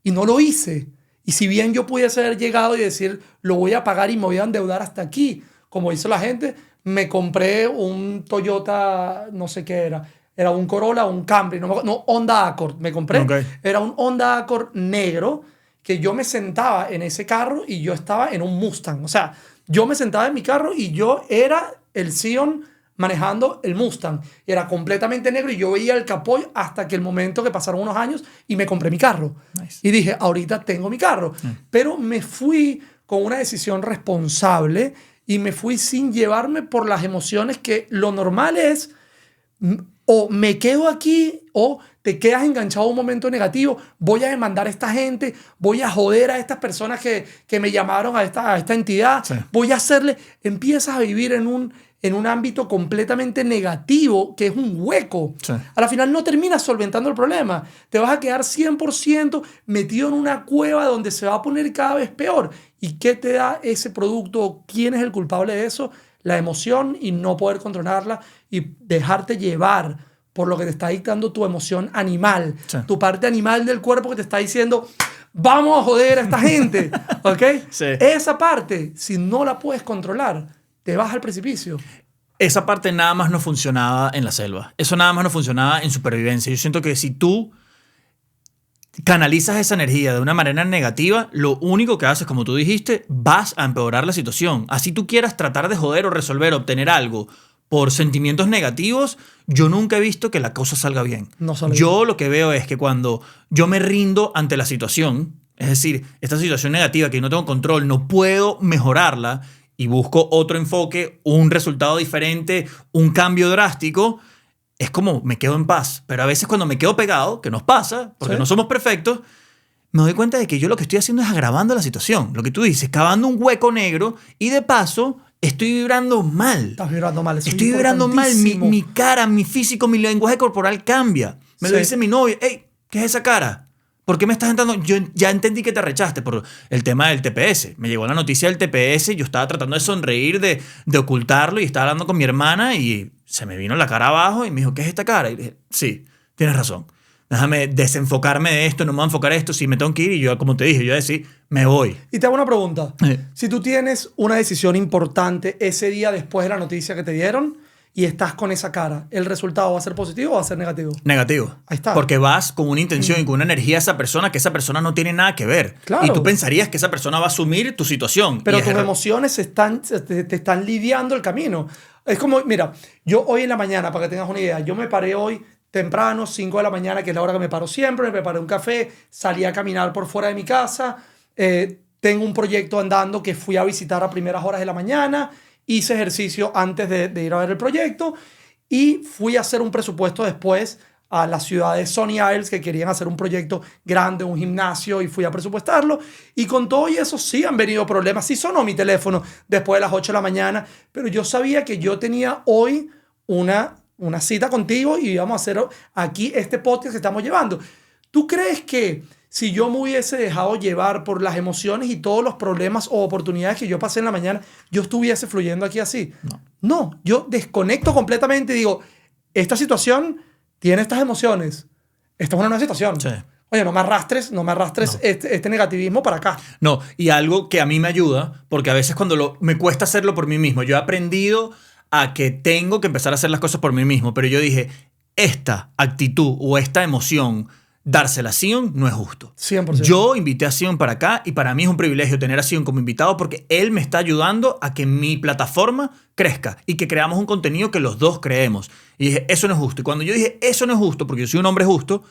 y no lo hice? Y si bien yo pudiese haber llegado y decir, lo voy a pagar y me voy a endeudar hasta aquí, como hizo la gente, me compré un Toyota, no sé qué era un Corolla o un Camry, no, Honda Accord me compré. Okay. Era un Honda Accord negro, que yo me sentaba en ese carro y yo estaba en un Mustang. O sea, yo me sentaba en mi carro y yo era el Sion manejando el Mustang. Era completamente negro y yo veía el capó hasta que el momento que pasaron unos años y me compré mi carro. Nice. Y dije, ahorita tengo mi carro. Pero me fui con una decisión responsable y me fui sin llevarme por las emociones, que lo normal es, o me quedo aquí o te quedas enganchado a un momento negativo. Voy a demandar a esta gente, voy a joder a estas personas que me llamaron a esta entidad. Sí. Voy a hacerle... Empiezas a vivir en un ámbito completamente negativo, que es un hueco. Sí. A la final no terminas solventando el problema. Te vas a quedar 100% metido en una cueva donde se va a poner cada vez peor. ¿Y qué te da ese producto? ¿Quién es el culpable de eso? La emoción, y no poder controlarla y dejarte llevar por lo que te está dictando tu emoción animal. Sí. Tu parte animal del cuerpo que te está diciendo, vamos a joder a esta gente. ¿Ok? Sí. Esa parte, si no la puedes controlar, te vas al precipicio. Esa parte nada más no funcionaba en la selva. Eso nada más no funcionaba en supervivencia. Yo siento que si tú canalizas esa energía de una manera negativa, lo único que haces, como tú dijiste, vas a empeorar la situación. Así tú quieras tratar de joder o resolver, obtener algo por sentimientos negativos, yo nunca he visto que la cosa salga bien. No sale Yo lo que veo es que cuando yo me rindo ante la situación, es decir, esta situación negativa que yo no tengo control, no puedo mejorarla y busco otro enfoque, un resultado diferente, un cambio drástico, es como me quedo en paz. Pero a veces cuando me quedo pegado, que nos pasa, porque ¿Sí? no somos perfectos, me doy cuenta de que yo lo que estoy haciendo es agravando la situación. Lo que tú dices, cavando un hueco negro, y de paso estoy vibrando mal. Estás vibrando mal. Eso Estoy es vibrando mal. importantísimo. Mi cara, mi físico, mi lenguaje corporal cambia. Me lo Sí. dice mi novio. Hey, ¿qué es esa cara? ¿Por qué me estás entrando? Yo ya entendí que te arrechaste por el tema del TPS. Me llegó la noticia del TPS. Yo estaba tratando de sonreír, de ocultarlo, y estaba hablando con mi hermana y se me vino la cara abajo y me dijo, ¿qué es esta cara? Y dije, sí, tienes razón. déjame desenfocarme de esto, no me voy a enfocar en esto, si me tengo que ir y yo, como te dije, yo voy a decir, me voy. Y te hago una pregunta. Si tú tienes una decisión importante ese día después de la noticia que te dieron y estás con esa cara, ¿el resultado va a ser positivo o va a ser negativo? Negativo. Ahí está. Porque vas con una intención y con una energía a esa persona que esa persona no tiene nada que ver. Claro. Y tú pensarías que esa persona va a asumir tu situación. Pero y tus emociones te están lidiando el camino. Es como, mira, yo hoy en la mañana, para que tengas una idea, yo me paré hoy temprano, 5 de la mañana, que es la hora que me paro siempre, me preparé un café, salí a caminar por fuera de mi casa, tengo un proyecto andando que fui a visitar a primeras horas de la mañana, hice ejercicio antes de ir a ver el proyecto y fui a hacer un presupuesto después a la ciudad de Sunny Isles, que querían hacer un proyecto grande, un gimnasio, y fui a presupuestarlo. Y con todo y eso sí han venido problemas. Sí sonó mi teléfono después de las 8 de la mañana, pero yo sabía que yo tenía hoy una cita contigo y íbamos a hacer aquí este podcast que estamos llevando. ¿Tú crees que si yo me hubiese dejado llevar por las emociones y todos los problemas o oportunidades que yo pasé en la mañana, yo estuviese fluyendo aquí así? No, yo desconecto completamente y digo, esta situación tiene estas emociones. Esta es una nueva situación. Sí. Oye, no me arrastres este negativismo para acá. No, y algo que a mí me ayuda, porque a veces cuando me cuesta hacerlo por mí mismo, yo he aprendido a que tengo que empezar a hacer las cosas por mí mismo, pero yo dije, esta actitud o esta emoción, dársela a Sion no es justo. 100%. Yo invité a Sion para acá y para mí es un privilegio tener a Sion como invitado porque él me está ayudando a que mi plataforma crezca y que creamos un contenido que los dos creemos. Y dije, eso no es justo. Y cuando yo dije, eso no es justo, porque yo soy un hombre justo,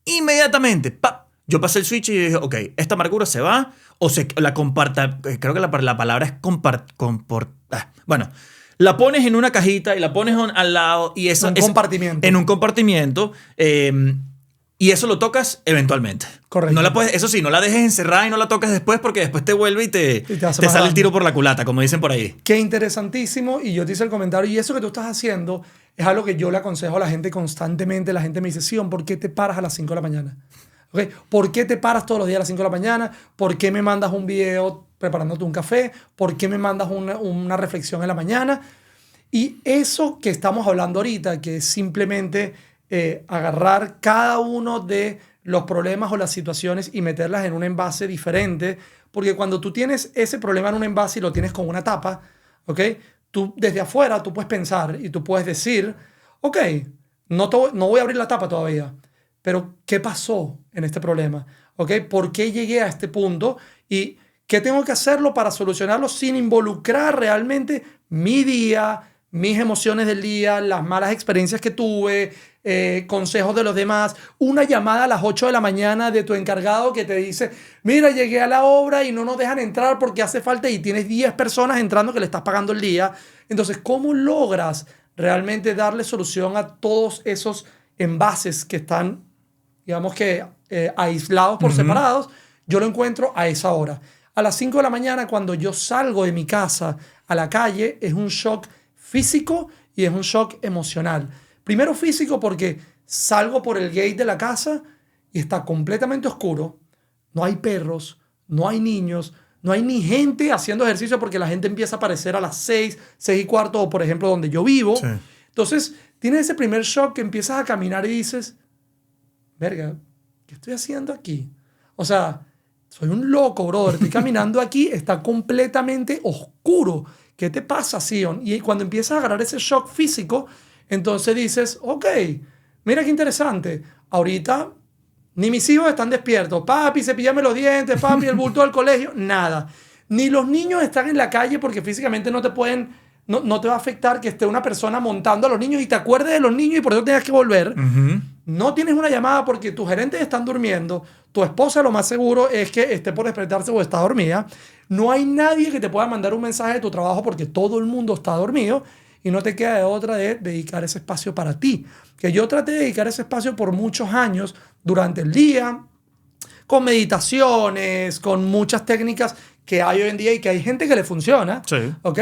inmediatamente, ¡pap!, yo pasé el switch y dije, ok, esta amargura se va o se la comparta. Creo que la palabra es bueno, la pones en una cajita y la pones al lado y eso Un compartimiento. En un compartimiento. Y eso lo tocas eventualmente. Correcto. No la puedes, eso sí, no la dejes encerrada y no la toques después porque después te vuelve y te hace más sale el daño. tiro por la culata, como dicen por ahí. Qué interesantísimo. Y yo te hice el comentario. Y eso que tú estás haciendo es algo que yo le aconsejo a la gente constantemente. La gente me dice, Sion, ¿por qué te paras a las 5 de la mañana? ¿Okay? ¿Por qué te paras todos los días a las 5 de la mañana? ¿Por qué me mandas un video preparándote un café? ¿Por qué me mandas una reflexión en la mañana? Y eso que estamos hablando ahorita, que es simplemente agarrar cada uno de los problemas o las situaciones y meterlas en un envase diferente, porque cuando tú tienes ese problema en un envase y lo tienes con una tapa, ¿ok? Tú desde afuera tú puedes pensar y tú puedes decir, ok, no voy a abrir la tapa todavía, pero ¿qué pasó en este problema? ¿Ok? ¿Por qué llegué a este punto? ¿Y qué tengo que hacerlo para solucionarlo sin involucrar realmente mi día, mis emociones del día, las malas experiencias que tuve, consejos de los demás, una llamada a las 8 de la mañana de tu encargado que te dice, mira, llegué a la obra y no nos dejan entrar porque hace falta y tienes 10 personas entrando que le estás pagando el día? Entonces, ¿cómo logras realmente darle solución a todos esos envases que están, digamos que, aislados por separados? Yo lo encuentro a esa hora. A las 5 de la mañana, cuando yo salgo de mi casa a la calle, es un shock físico y es un shock emocional. Primero físico porque salgo por el gate de la casa y está completamente oscuro. No hay perros, no hay niños, no hay ni gente haciendo ejercicio porque la gente empieza a aparecer a las 6, 6:15 o por ejemplo donde yo vivo. Sí. Entonces tienes ese primer shock que empiezas a caminar y dices, verga, ¿qué estoy haciendo aquí? O sea, soy un loco, brother. Estoy caminando aquí, está completamente oscuro. ¿Qué te pasa, Sion? Y cuando empiezas a agarrar ese shock físico, entonces dices, ok, mira qué interesante. Ahorita ni mis hijos están despiertos. Papi, cepillame los dientes, papi, el bulto del colegio. Nada. Ni los niños están en la calle porque físicamente no te va a afectar que esté una persona montando a los niños y te acuerdes de los niños y por eso tengas que volver. No tienes una llamada porque tus gerentes están durmiendo. Tu esposa lo más seguro es que esté por despertarse o está dormida. No hay nadie que te pueda mandar un mensaje de tu trabajo porque todo el mundo está dormido y no te queda de otra de dedicar ese espacio para ti. Que yo traté de dedicar ese espacio por muchos años durante el día, con meditaciones, con muchas técnicas que hay hoy en día y que hay gente que le funciona. Sí. ¿Ok?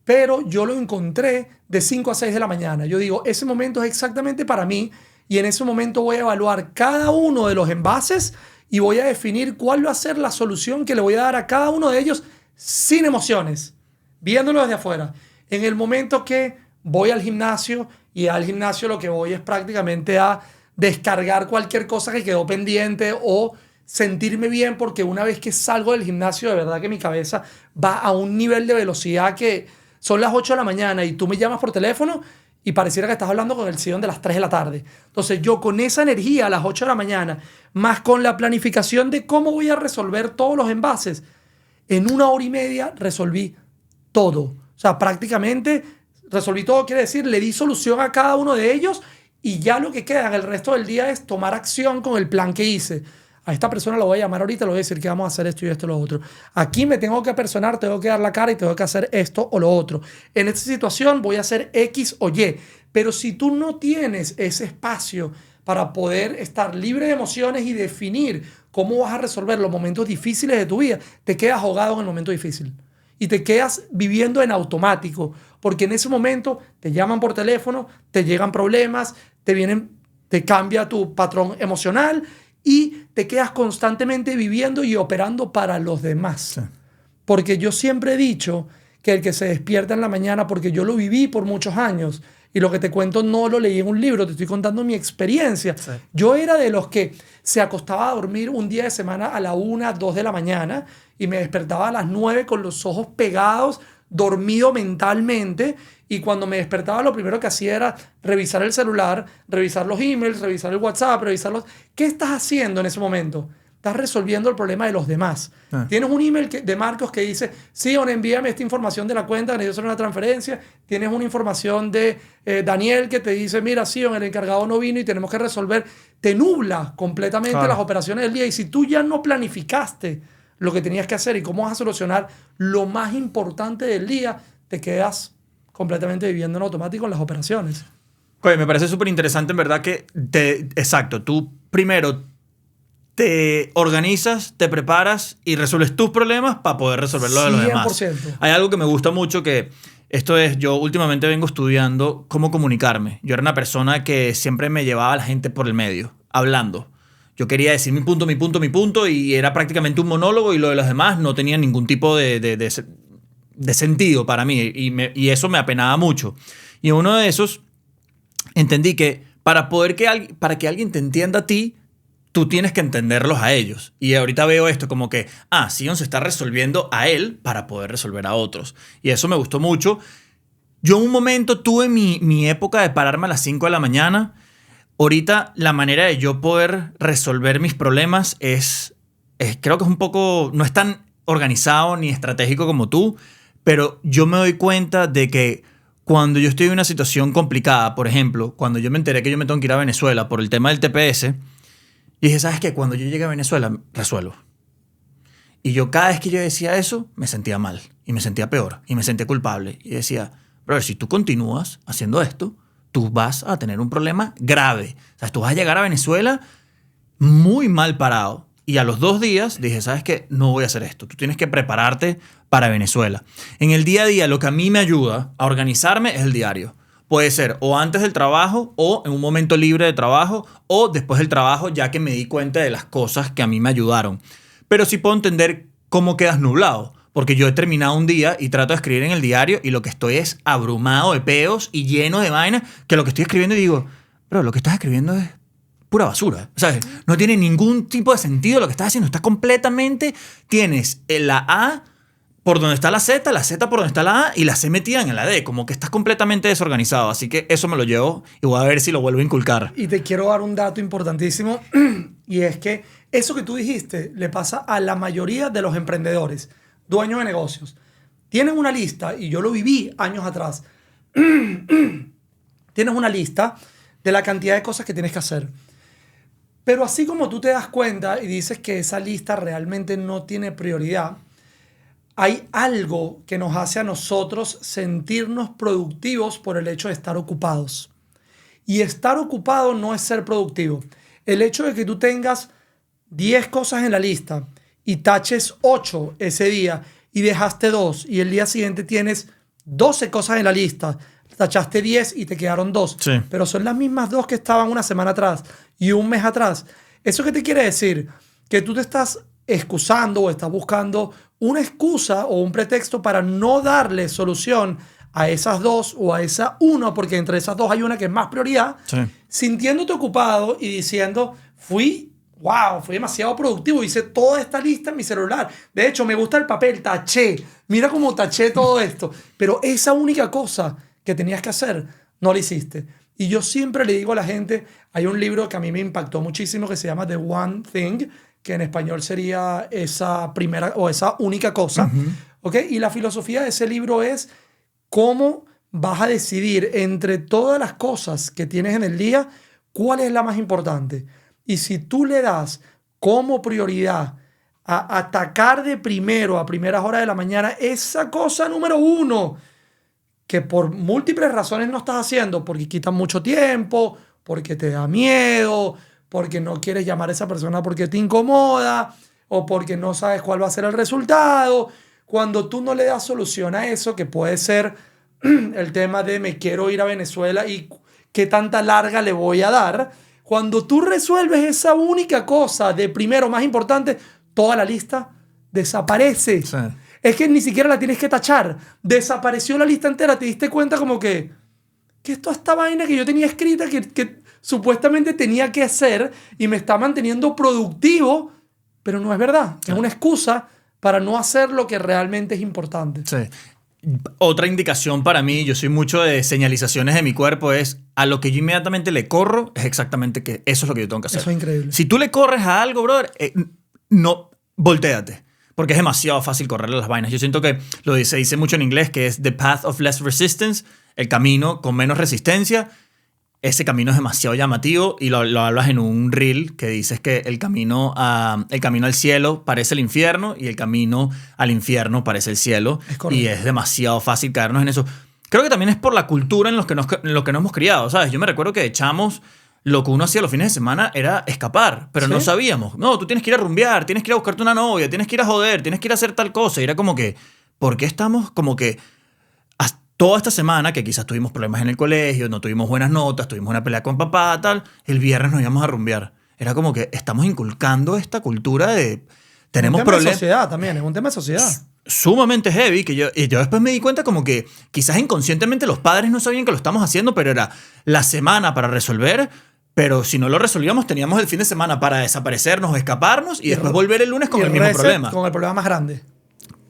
Pero yo lo encontré de 5 a 6 de la mañana. Yo digo, ese momento es exactamente para mí y en ese momento voy a evaluar cada uno de los envases y voy a definir cuál va a ser la solución que le voy a dar a cada uno de ellos sin emociones, viéndolo desde afuera. En el momento que voy al gimnasio y al gimnasio lo que voy es prácticamente a descargar cualquier cosa que quedó pendiente o sentirme bien porque una vez que salgo del gimnasio, de verdad que mi cabeza va a un nivel de velocidad que son las 8 de la mañana y tú me llamas por teléfono y pareciera que estás hablando con el sillón de las 3 de la tarde. Entonces yo con esa energía a las 8 de la mañana, más con la planificación de cómo voy a resolver todos los envases, en 1 hora y media resolví todo. O sea, prácticamente resolví todo, quiere decir, le di solución a cada uno de ellos y ya lo que queda en el resto del día es tomar acción con el plan que hice. A esta persona lo voy a llamar ahorita, le voy a decir que vamos a hacer esto y esto y lo otro. Aquí me tengo que apersonar, tengo que dar la cara y tengo que hacer esto o lo otro. En esta situación voy a hacer X o Y. Pero si tú no tienes ese espacio para poder estar libre de emociones y definir cómo vas a resolver los momentos difíciles de tu vida, te quedas ahogado en el momento difícil. Y te quedas viviendo en automático. Porque en ese momento te llaman por teléfono, te llegan problemas, te cambia tu patrón emocional y te quedas constantemente viviendo y operando para los demás. Sí. Porque yo siempre he dicho que el que se despierta en la mañana, porque yo lo viví por muchos años, y lo que te cuento no lo leí en un libro, te estoy contando mi experiencia. Sí. Yo era de los que se acostaba a dormir un día de semana a la 1, 2 de la mañana y me despertaba a las 9 con los ojos pegados, dormido mentalmente, y cuando me despertaba lo primero que hacía era revisar el celular, revisar los emails, revisar el WhatsApp, revisar ¿Qué estás haciendo en ese momento? Estás resolviendo el problema de los demás. Tienes un email de Marcos que dice, sí, envíame esta información de la cuenta, necesito hacer una transferencia. Tienes una información de Daniel que te dice, mira, sí, el encargado no vino y tenemos que resolver. Te nubla completamente las operaciones del día. Y si tú ya no planificaste lo que tenías que hacer y cómo vas a solucionar lo más importante del día, te quedas completamente viviendo en automático en las operaciones. Oye, me parece súper interesante, en verdad, que exacto, tú primero te organizas, te preparas y resuelves tus problemas para poder resolver los de los demás. 100%. Hay algo que me gusta mucho que yo últimamente vengo estudiando cómo comunicarme. Yo era una persona que siempre me llevaba a la gente por el medio, hablando. Yo quería decir mi punto y era prácticamente un monólogo y lo de los demás no tenía ningún tipo de sentido para mí y eso me apenaba mucho. Y en uno de esos entendí que para que alguien te entienda a ti, tú tienes que entenderlos a ellos. Y ahorita veo esto como que, Sion se está resolviendo a él para poder resolver a otros. Y eso me gustó mucho. Yo en un momento tuve mi época de pararme a las 5 de la mañana. Ahorita la manera de yo poder resolver mis problemas creo que es un poco, no es tan organizado ni estratégico como tú, pero yo me doy cuenta de que cuando yo estoy en una situación complicada, por ejemplo, cuando yo me enteré que yo me tengo que ir a Venezuela por el tema del TPS, y dije, ¿sabes qué? Cuando yo llegue a Venezuela, resuelvo. Y yo cada vez que yo decía eso, me sentía mal. Y me sentía peor. Y me sentía culpable. Y decía, brother, si tú continúas haciendo esto, tú vas a tener un problema grave. O sea, tú vas a llegar a Venezuela muy mal parado. Y a los 2 días dije, ¿sabes qué? No voy a hacer esto. Tú tienes que prepararte para Venezuela. En el día a día, lo que a mí me ayuda a organizarme es el diario. Puede ser o antes del trabajo o en un momento libre de trabajo o después del trabajo, ya que me di cuenta de las cosas que a mí me ayudaron. Pero sí puedo entender cómo quedas nublado, porque yo he terminado un día y trato de escribir en el diario y lo que estoy es abrumado de peos y lleno de vainas, que lo que estoy escribiendo y digo, pero lo que estás escribiendo es pura basura. ¿Sabes? No tiene ningún tipo de sentido lo que estás haciendo. Está completamente... Tienes la A por donde está la Z por donde está la A y la C metida en la D. Como que estás completamente desorganizado. Así que eso me lo llevo y voy a ver si lo vuelvo a inculcar. Y te quiero dar un dato importantísimo y es que eso que tú dijiste le pasa a la mayoría de los emprendedores, dueños de negocios. Tienen una lista, y yo lo viví años atrás. Tienes una lista de la cantidad de cosas que tienes que hacer. Pero así como tú te das cuenta y dices que esa lista realmente no tiene prioridad, hay algo que nos hace a nosotros sentirnos productivos por el hecho de estar ocupados. Y estar ocupado no es ser productivo. El hecho de que tú tengas 10 cosas en la lista y taches 8 ese día y dejaste 2 y el día siguiente tienes 12 cosas en la lista, tachaste 10 y te quedaron 2. Sí. Pero son las mismas 2 que estaban una semana atrás y un mes atrás. ¿Eso qué te quiere decir? Que tú te estás excusando o estás buscando una excusa o un pretexto para no darle solución a esas dos o a esa una, porque entre esas dos hay una que es más prioridad, Sí. sintiéndote ocupado y diciendo, fui demasiado productivo, hice toda esta lista en mi celular. De hecho, me gusta el papel, taché. Mira cómo taché todo esto. Pero esa única cosa que tenías que hacer, no la hiciste. Y yo siempre le digo a la gente, hay un libro que a mí me impactó muchísimo que se llama The One Thing, que en español sería esa primera o esa única cosa. ¿Ok? Y la filosofía de ese libro es cómo vas a decidir entre todas las cosas que tienes en el día, cuál es la más importante. Y si tú le das como prioridad a atacar de primero a primeras horas de la mañana esa cosa número uno, que por múltiples razones no estás haciendo, porque quita mucho tiempo, porque te da miedo, porque no quieres llamar a esa persona porque te incomoda, o porque no sabes cuál va a ser el resultado. Cuando tú no le das solución a eso, que puede ser el tema de me quiero ir a Venezuela y qué tanta larga le voy a dar, cuando tú resuelves esa única cosa de primero más importante, toda la lista desaparece. Sí. Es que ni siquiera la tienes que tachar. Desapareció la lista entera. Te diste cuenta como que esto, esta vaina que yo tenía escrita, que supuestamente tenía que hacer y me está manteniendo productivo, pero no es verdad. Es una excusa para no hacer lo que realmente es importante. Sí. Otra indicación para mí, yo soy mucho de señalizaciones de mi cuerpo, es a lo que yo inmediatamente le corro, es exactamente que eso es lo que yo tengo que hacer. Eso es increíble. Si tú le corres a algo, brother, no, voltéate. Porque es demasiado fácil correrle las vainas. Yo siento que se dice mucho en inglés que es the path of less resistance, el camino con menos resistencia. Ese camino es demasiado llamativo y lo hablas en un reel que dices que el camino al cielo parece el infierno y el camino al infierno parece el cielo. Es correcto. Y es demasiado fácil caernos en eso. Creo que también es por la cultura en lo que nos hemos criado, ¿sabes? Yo me recuerdo que de chamos lo que uno hacía los fines de semana era escapar, pero ¿Sí? no sabíamos. No, tú tienes que ir a rumbear, tienes que ir a buscarte una novia, tienes que ir a joder, tienes que ir a hacer tal cosa. Y era como que, ¿por qué estamos como que toda esta semana, que quizás tuvimos problemas en el colegio, no tuvimos buenas notas, tuvimos una pelea con papá, tal, el viernes nos íbamos a rumbear? Era como que estamos inculcando esta cultura de tenemos Es un tema de problemas. sociedad también, es un tema de sociedad. Sumamente heavy, y yo después me di cuenta como que quizás inconscientemente los padres no sabían que lo estamos haciendo, pero era la semana para resolver, pero si no lo resolvíamos teníamos el fin de semana para desaparecernos o escaparnos y después volver el lunes con Y el mismo reset problema. Con el problema más grande.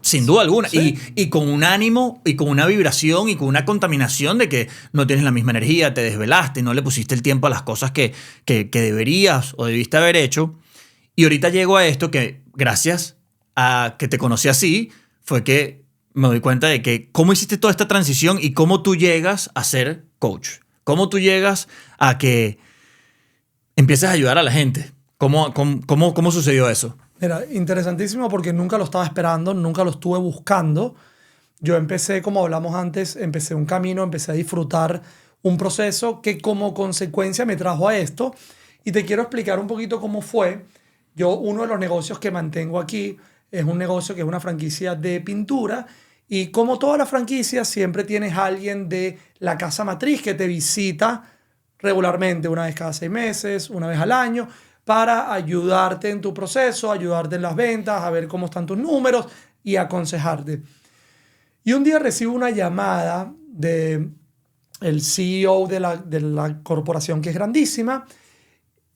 Sin duda alguna. Sí. Y con un ánimo y con una vibración y con una contaminación de que no tienes la misma energía, te desvelaste, no le pusiste el tiempo a las cosas que deberías o debiste haber hecho. Y ahorita llego a esto que gracias a que te conocí así, fue que me doy cuenta de que cómo hiciste toda esta transición y cómo tú llegas a ser coach. Cómo tú llegas a que empieces a ayudar a la gente. ¿Cómo sucedió eso? Mira, interesantísimo porque nunca lo estaba esperando, nunca lo estuve buscando. Yo empecé, como hablamos antes, empecé un camino, empecé a disfrutar un proceso que como consecuencia me trajo a esto. Y te quiero explicar un poquito cómo fue. Yo, uno de los negocios que mantengo aquí es un negocio que es una franquicia de pintura. Y como todas las franquicias, siempre tienes a alguien de la casa matriz que te visita regularmente, una vez cada 6 meses, una vez al año, para ayudarte en tu proceso, ayudarte en las ventas, a ver cómo están tus números y aconsejarte. Y un día recibo una llamada de el CEO de la corporación, que es grandísima,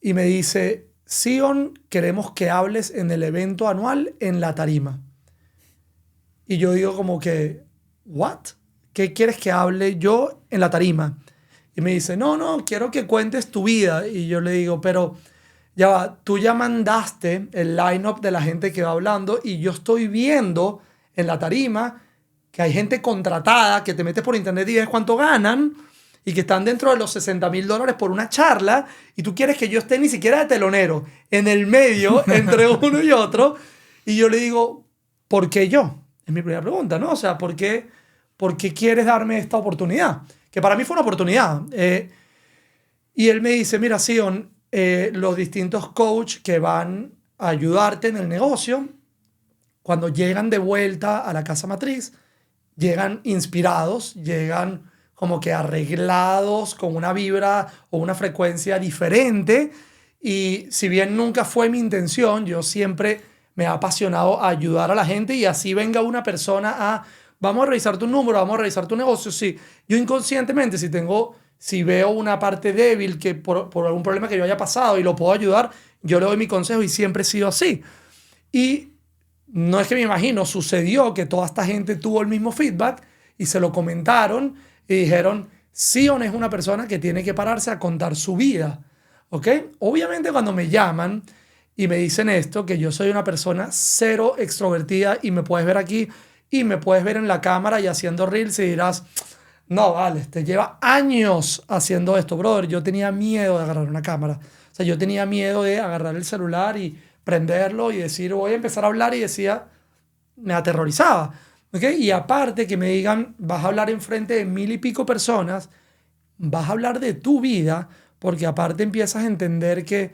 y me dice: Sion, queremos que hables en el evento anual en La Tarima. Y yo digo como que, ¿what? ¿Qué quieres que hable yo en La Tarima? Y me dice, no, quiero que cuentes tu vida. Y yo le digo, pero ya va, tú ya mandaste el line-up de la gente que va hablando y yo estoy viendo en La Tarima que hay gente contratada que te metes por internet y ves cuánto ganan y que están dentro de los $60,000 por una charla y tú quieres que yo esté ni siquiera de telonero, en el medio, entre uno y otro. Y yo le digo, ¿por qué yo? Es mi primera pregunta, ¿no? O sea, ¿por qué quieres darme esta oportunidad? Que para mí fue una oportunidad. Y él me dice, mira, Sion, los distintos coaches que van a ayudarte en el negocio, cuando llegan de vuelta a la casa matriz, llegan inspirados, llegan como que arreglados con una vibra o una frecuencia diferente. Y si bien nunca fue mi intención, yo siempre me ha apasionado ayudar a la gente y así venga una persona a vamos a revisar tu número, vamos a revisar tu negocio. Sí, yo inconscientemente, si veo una parte débil que por algún problema que yo haya pasado y lo puedo ayudar, yo le doy mi consejo y siempre he sido así. Y no es que me imagino, sucedió que toda esta gente tuvo el mismo feedback y se lo comentaron y dijeron, Sion es una persona que tiene que pararse a contar su vida. ¿Ok? Obviamente cuando me llaman y me dicen esto, que yo soy una persona cero extrovertida y me puedes ver aquí y me puedes ver en la cámara y haciendo reels y dirás, no, vale, te lleva años haciendo esto, brother. Yo tenía miedo de agarrar una cámara. O sea, yo tenía miedo de agarrar el celular y prenderlo y decir, voy a empezar a hablar y decía, me aterrorizaba. ¿Okay? Y aparte que me digan, vas a hablar enfrente de 1000 y pico personas, vas a hablar de tu vida, porque aparte empiezas a entender que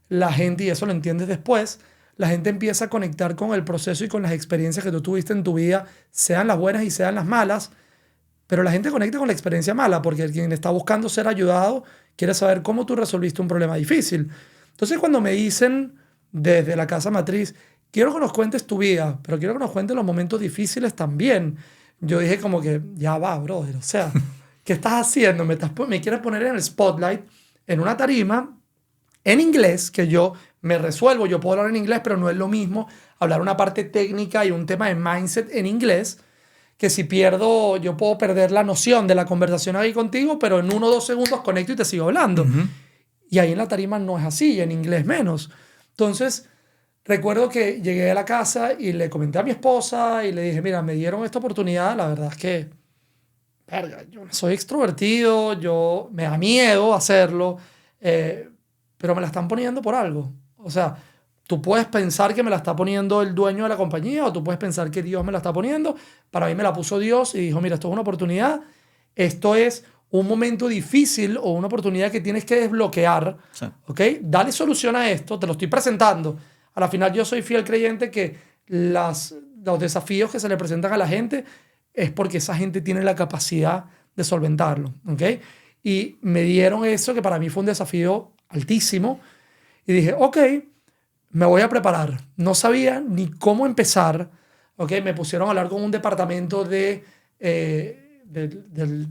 la gente, y eso lo entiendes después, la gente empieza a conectar con el proceso y con las experiencias que tú tuviste en tu vida, sean las buenas y sean las malas, pero la gente conecta con la experiencia mala, porque quien está buscando ser ayudado quiere saber cómo tú resolviste un problema difícil. Entonces cuando me dicen desde la casa matriz, quiero que nos cuentes tu vida, pero quiero que nos cuentes los momentos difíciles también. Yo dije como que, ya va, brother, o sea, ¿qué estás haciendo? Me quieres poner en el spotlight, en una tarima, en inglés, que yo me resuelvo, yo puedo hablar en inglés, pero no es lo mismo hablar una parte técnica y un tema de mindset en inglés, que si pierdo, yo puedo perder la noción de la conversación ahí contigo, pero en 1 o 2 segundos conecto y te sigo hablando. Y ahí en la tarima no es así, y en inglés menos. Entonces, recuerdo que llegué a la casa y le comenté a mi esposa y le dije, mira, me dieron esta oportunidad, la verdad es que, verga, yo no soy extrovertido, me da miedo hacerlo, pero me la están poniendo por algo. O sea, tú puedes pensar que me la está poniendo el dueño de la compañía o tú puedes pensar que Dios me la está poniendo. Para mí me la puso Dios y dijo, mira, esto es una oportunidad, esto es un momento difícil o una oportunidad que tienes que desbloquear. Sí. ¿Ok? Dale solución a esto, te lo estoy presentando. A la final yo soy fiel creyente que los desafíos que se le presentan a la gente es porque esa gente tiene la capacidad de solventarlo. ¿Ok? Y me dieron eso que para mí fue un desafío altísimo y dije, ok, me voy a preparar. No sabía ni cómo empezar. ¿Ok? Me pusieron a hablar con un departamento de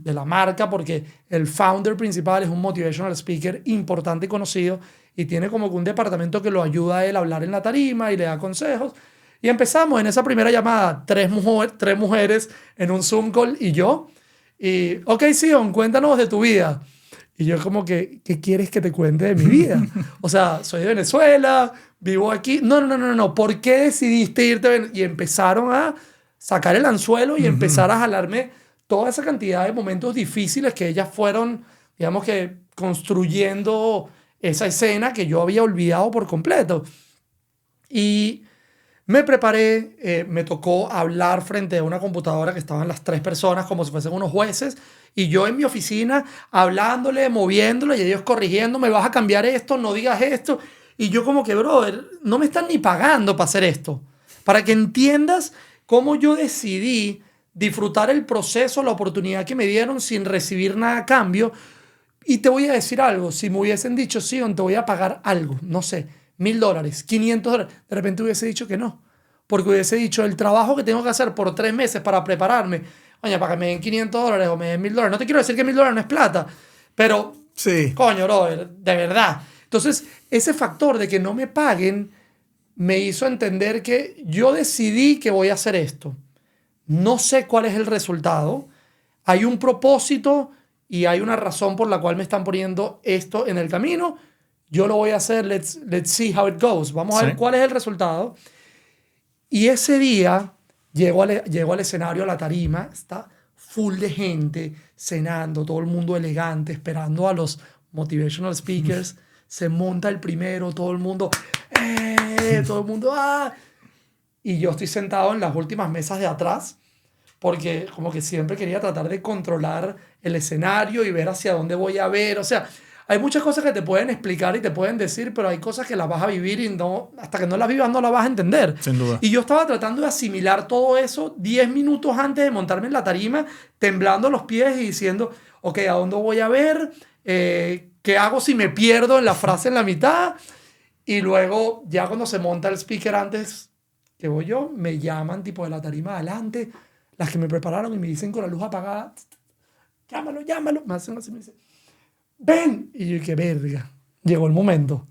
la marca porque el founder principal es un motivational speaker importante y conocido y tiene como que un departamento que lo ayuda a él a hablar en la tarima y le da consejos. Y empezamos en esa primera llamada, tres mujeres en un Zoom call y yo. Y, ok, Sion, cuéntanos de tu vida. Y yo como que, ¿qué quieres que te cuente de mi vida? O sea, soy de Venezuela, vivo aquí. No. ¿Por qué decidiste irte? Y empezaron a sacar el anzuelo y empezar a jalarme toda esa cantidad de momentos difíciles que ellas fueron, digamos que, construyendo esa escena que yo había olvidado por completo. Y me preparé, me tocó hablar frente a una computadora que estaban las 3 personas como si fuesen unos jueces y yo en mi oficina hablándole, moviéndole y ellos corrigiéndome, vas a cambiar esto, no digas esto. Y yo como que, brother, no me están ni pagando para hacer esto. Para que entiendas cómo yo decidí disfrutar el proceso, la oportunidad que me dieron sin recibir nada a cambio. Y te voy a decir algo, si me hubiesen dicho, sí, te voy a pagar algo, no sé, $1000, $500, de repente hubiese dicho que no. Porque hubiese dicho, el trabajo que tengo que hacer por 3 meses para prepararme, oye, para que me den $500 o me den $1000. No te quiero decir que $1000 no es plata, pero, sí, coño, brother, de verdad. Entonces, ese factor de que no me paguen me hizo entender que yo decidí que voy a hacer esto. No sé cuál es el resultado. Hay un propósito y hay una razón por la cual me están poniendo esto en el camino. Yo lo voy a hacer. Let's see how it goes. Vamos a ver cuál es el resultado. Y ese día llego al escenario, a la tarima. Está full de gente cenando, todo el mundo elegante, esperando a los motivational speakers. Se monta el primero, todo el mundo, todo el mundo, ¡ah! Y yo estoy sentado en las últimas mesas de atrás porque como que siempre quería tratar de controlar el escenario y ver hacia dónde voy a ver. O sea, hay muchas cosas que te pueden explicar y te pueden decir, pero hay cosas que las vas a vivir y no, hasta que no las vivas no las vas a entender. Sin duda. Y yo estaba tratando de asimilar todo eso 10 minutos antes de montarme en la tarima, temblando los pies y diciendo, ok, ¿a dónde voy a ver? ¿Qué hago si me pierdo en la frase en la mitad? Y luego, ya cuando se monta el speaker antes que voy yo, me llaman tipo de la tarima adelante. las que me prepararon y me dicen con la luz apagada, llámalo, llámalo. Me hacen así, me dicen, ven. Y yo, qué verga. Llegó el momento.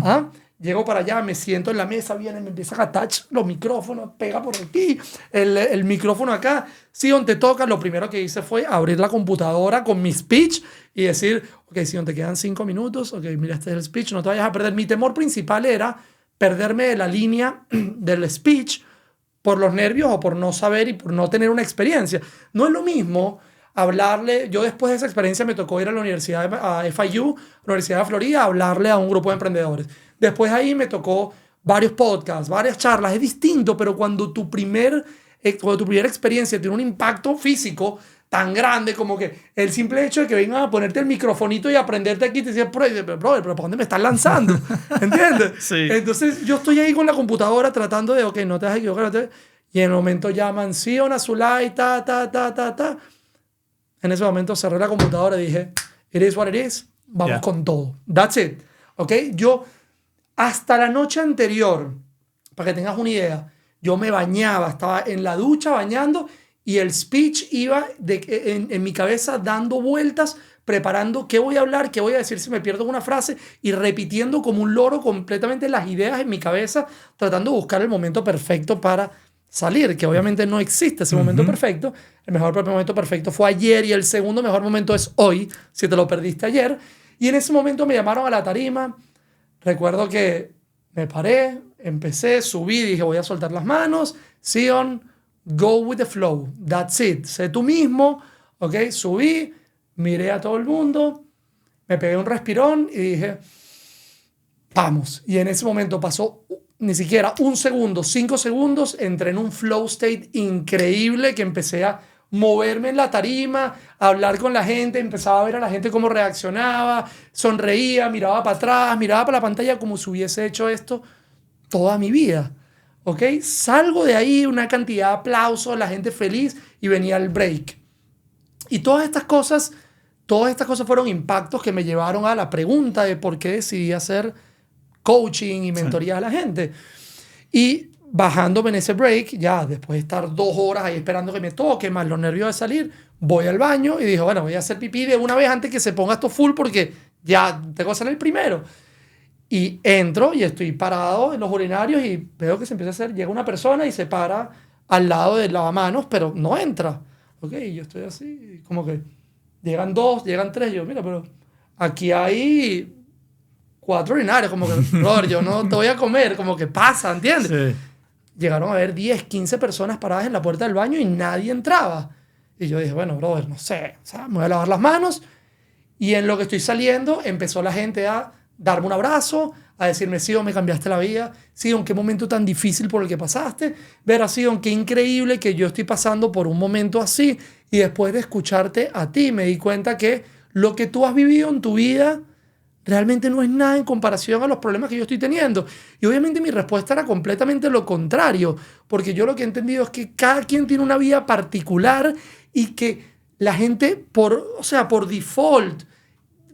¿Ah? Llego para allá, me siento en la mesa, viene, me empiezan a touch los micrófonos, pega por aquí, el micrófono acá. Sion, te toca. Lo primero que hice fue abrir la computadora con mi speech y decir, ok, Sion, te quedan 5 minutos. Ok, mira, este es el speech, no te vayas a perder. Mi temor principal era perderme de la línea del speech por los nervios o por no saber y por no tener una experiencia. No es lo mismo hablarle. Yo después de esa experiencia me tocó ir a la universidad, a FIU, Universidad de Florida, a hablarle a un grupo de emprendedores. Después de ahí me tocó varios podcasts, varias charlas. Es distinto, pero cuando tu primera experiencia tiene un impacto físico tan grande como que el simple hecho de que vengan a ponerte el microfonito y aprenderte aquí, te decían, pero ¿para dónde me estás lanzando? ¿Entiendes? Sí. Entonces yo estoy ahí con la computadora tratando de, ok, no te vas a equivocar. Y en el momento llaman, Sion Azoulay, ta. En ese momento cerré la computadora y dije, it is what it is, vamos con todo. That's it. ¿Ok? Yo, hasta la noche anterior, para que tengas una idea, yo me bañaba, estaba en la ducha bañando y el speech iba en mi cabeza dando vueltas, preparando qué voy a hablar, qué voy a decir si me pierdo una frase y repitiendo como un loro completamente las ideas en mi cabeza, tratando de buscar el momento perfecto para salir, que obviamente no existe ese momento perfecto. El mejor momento perfecto fue ayer y el segundo mejor momento es hoy, si te lo perdiste ayer. Y en ese momento me llamaron a la tarima. Recuerdo que me paré, empecé, subí, dije voy a soltar las manos. Sion, go with the flow. That's it. Sé tú mismo. ¿Ok? Subí, miré a todo el mundo, me pegué un respirón y dije, vamos. Y en ese momento pasó ni siquiera un segundo, 5 segundos, entré en un flow state increíble que empecé a moverme en la tarima, a hablar con la gente, empezaba a ver a la gente cómo reaccionaba, sonreía, miraba para atrás, miraba para la pantalla como si hubiese hecho esto toda mi vida. ¿Ok? Salgo de ahí, una cantidad de aplausos, la gente feliz y venía el break. Y todas estas cosas fueron impactos que me llevaron a la pregunta de por qué decidí hacer coaching y mentoría a la gente. Y bajándome en ese break, ya después de estar 2 horas ahí esperando que me toque, más los nervios de salir, voy al baño y dije, bueno, voy a hacer pipí de una vez antes que se ponga esto full porque ya tengo que salir primero. Y entro y estoy parado en los urinarios y veo que se empieza a hacer, llega una persona y se para al lado del lavamanos, pero no entra. Ok, yo estoy así, como que llegan 2, llegan 3, yo, mira, pero aquí hay 4 urinarios, como que, brother, yo no te voy a comer, como que pasa, ¿entiendes? Sí. Llegaron a haber 10, 15 personas paradas en la puerta del baño y nadie entraba. Y yo dije, bueno, brother, no sé, o sea, me voy a lavar las manos. Y en lo que estoy saliendo, empezó la gente a darme un abrazo, a decirme, Sion, me cambiaste la vida. Sion, qué momento tan difícil por el que pasaste. Ver, Sion, qué increíble que yo estoy pasando por un momento así. Y después de escucharte a ti, me di cuenta que lo que tú has vivido en tu vida realmente no es nada en comparación a los problemas que yo estoy teniendo. Y obviamente mi respuesta era completamente lo contrario, porque yo lo que he entendido es que cada quien tiene una vida particular y que la gente, por default,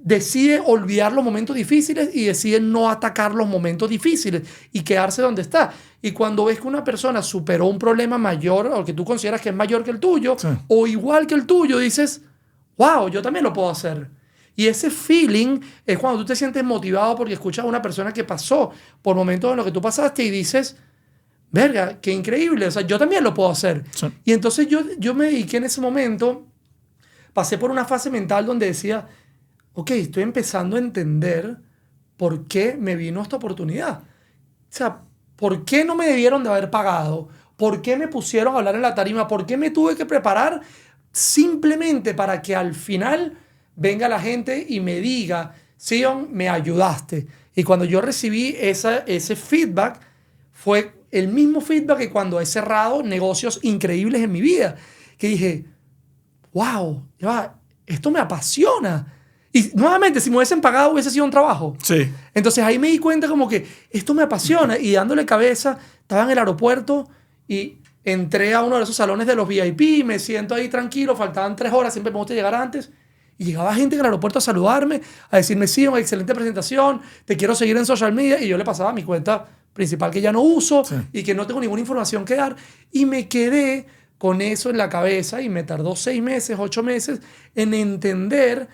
decide olvidar los momentos difíciles y decide no atacar los momentos difíciles y quedarse donde está. Y cuando ves que una persona superó un problema mayor o que tú consideras que es mayor que el tuyo, sí, o igual que el tuyo, dices, wow, yo también lo puedo hacer. Y ese feeling es cuando tú te sientes motivado porque escuchas a una persona que pasó por momentos en los que tú pasaste y dices, verga, qué increíble, o sea, yo también lo puedo hacer. Sí. Y entonces yo me dediqué en ese momento, pasé por una fase mental donde decía, ok, estoy empezando a entender por qué me vino esta oportunidad. O sea, ¿por qué no me debieron de haber pagado? ¿Por qué me pusieron a hablar en la tarima? ¿Por qué me tuve que preparar? Simplemente para que al final venga la gente y me diga, Sion, me ayudaste. Y cuando yo recibí ese feedback, fue el mismo feedback que cuando he cerrado negocios increíbles en mi vida. Que dije, wow, esto me apasiona. Y nuevamente, si me hubiesen pagado, hubiese sido un trabajo. Sí. Entonces ahí me di cuenta como que esto me apasiona. Y dándole cabeza, estaba en el aeropuerto y entré a uno de esos salones de los VIP, me siento ahí tranquilo, faltaban 3 horas, siempre me gusta llegar antes. Y llegaba gente en el aeropuerto a saludarme, a decirme, sí, una excelente presentación, te quiero seguir en social media. Y yo le pasaba mi cuenta principal que ya no uso, sí, y que no tengo ninguna información que dar. Y me quedé con eso en la cabeza y me tardó 6 meses, 8 meses en entender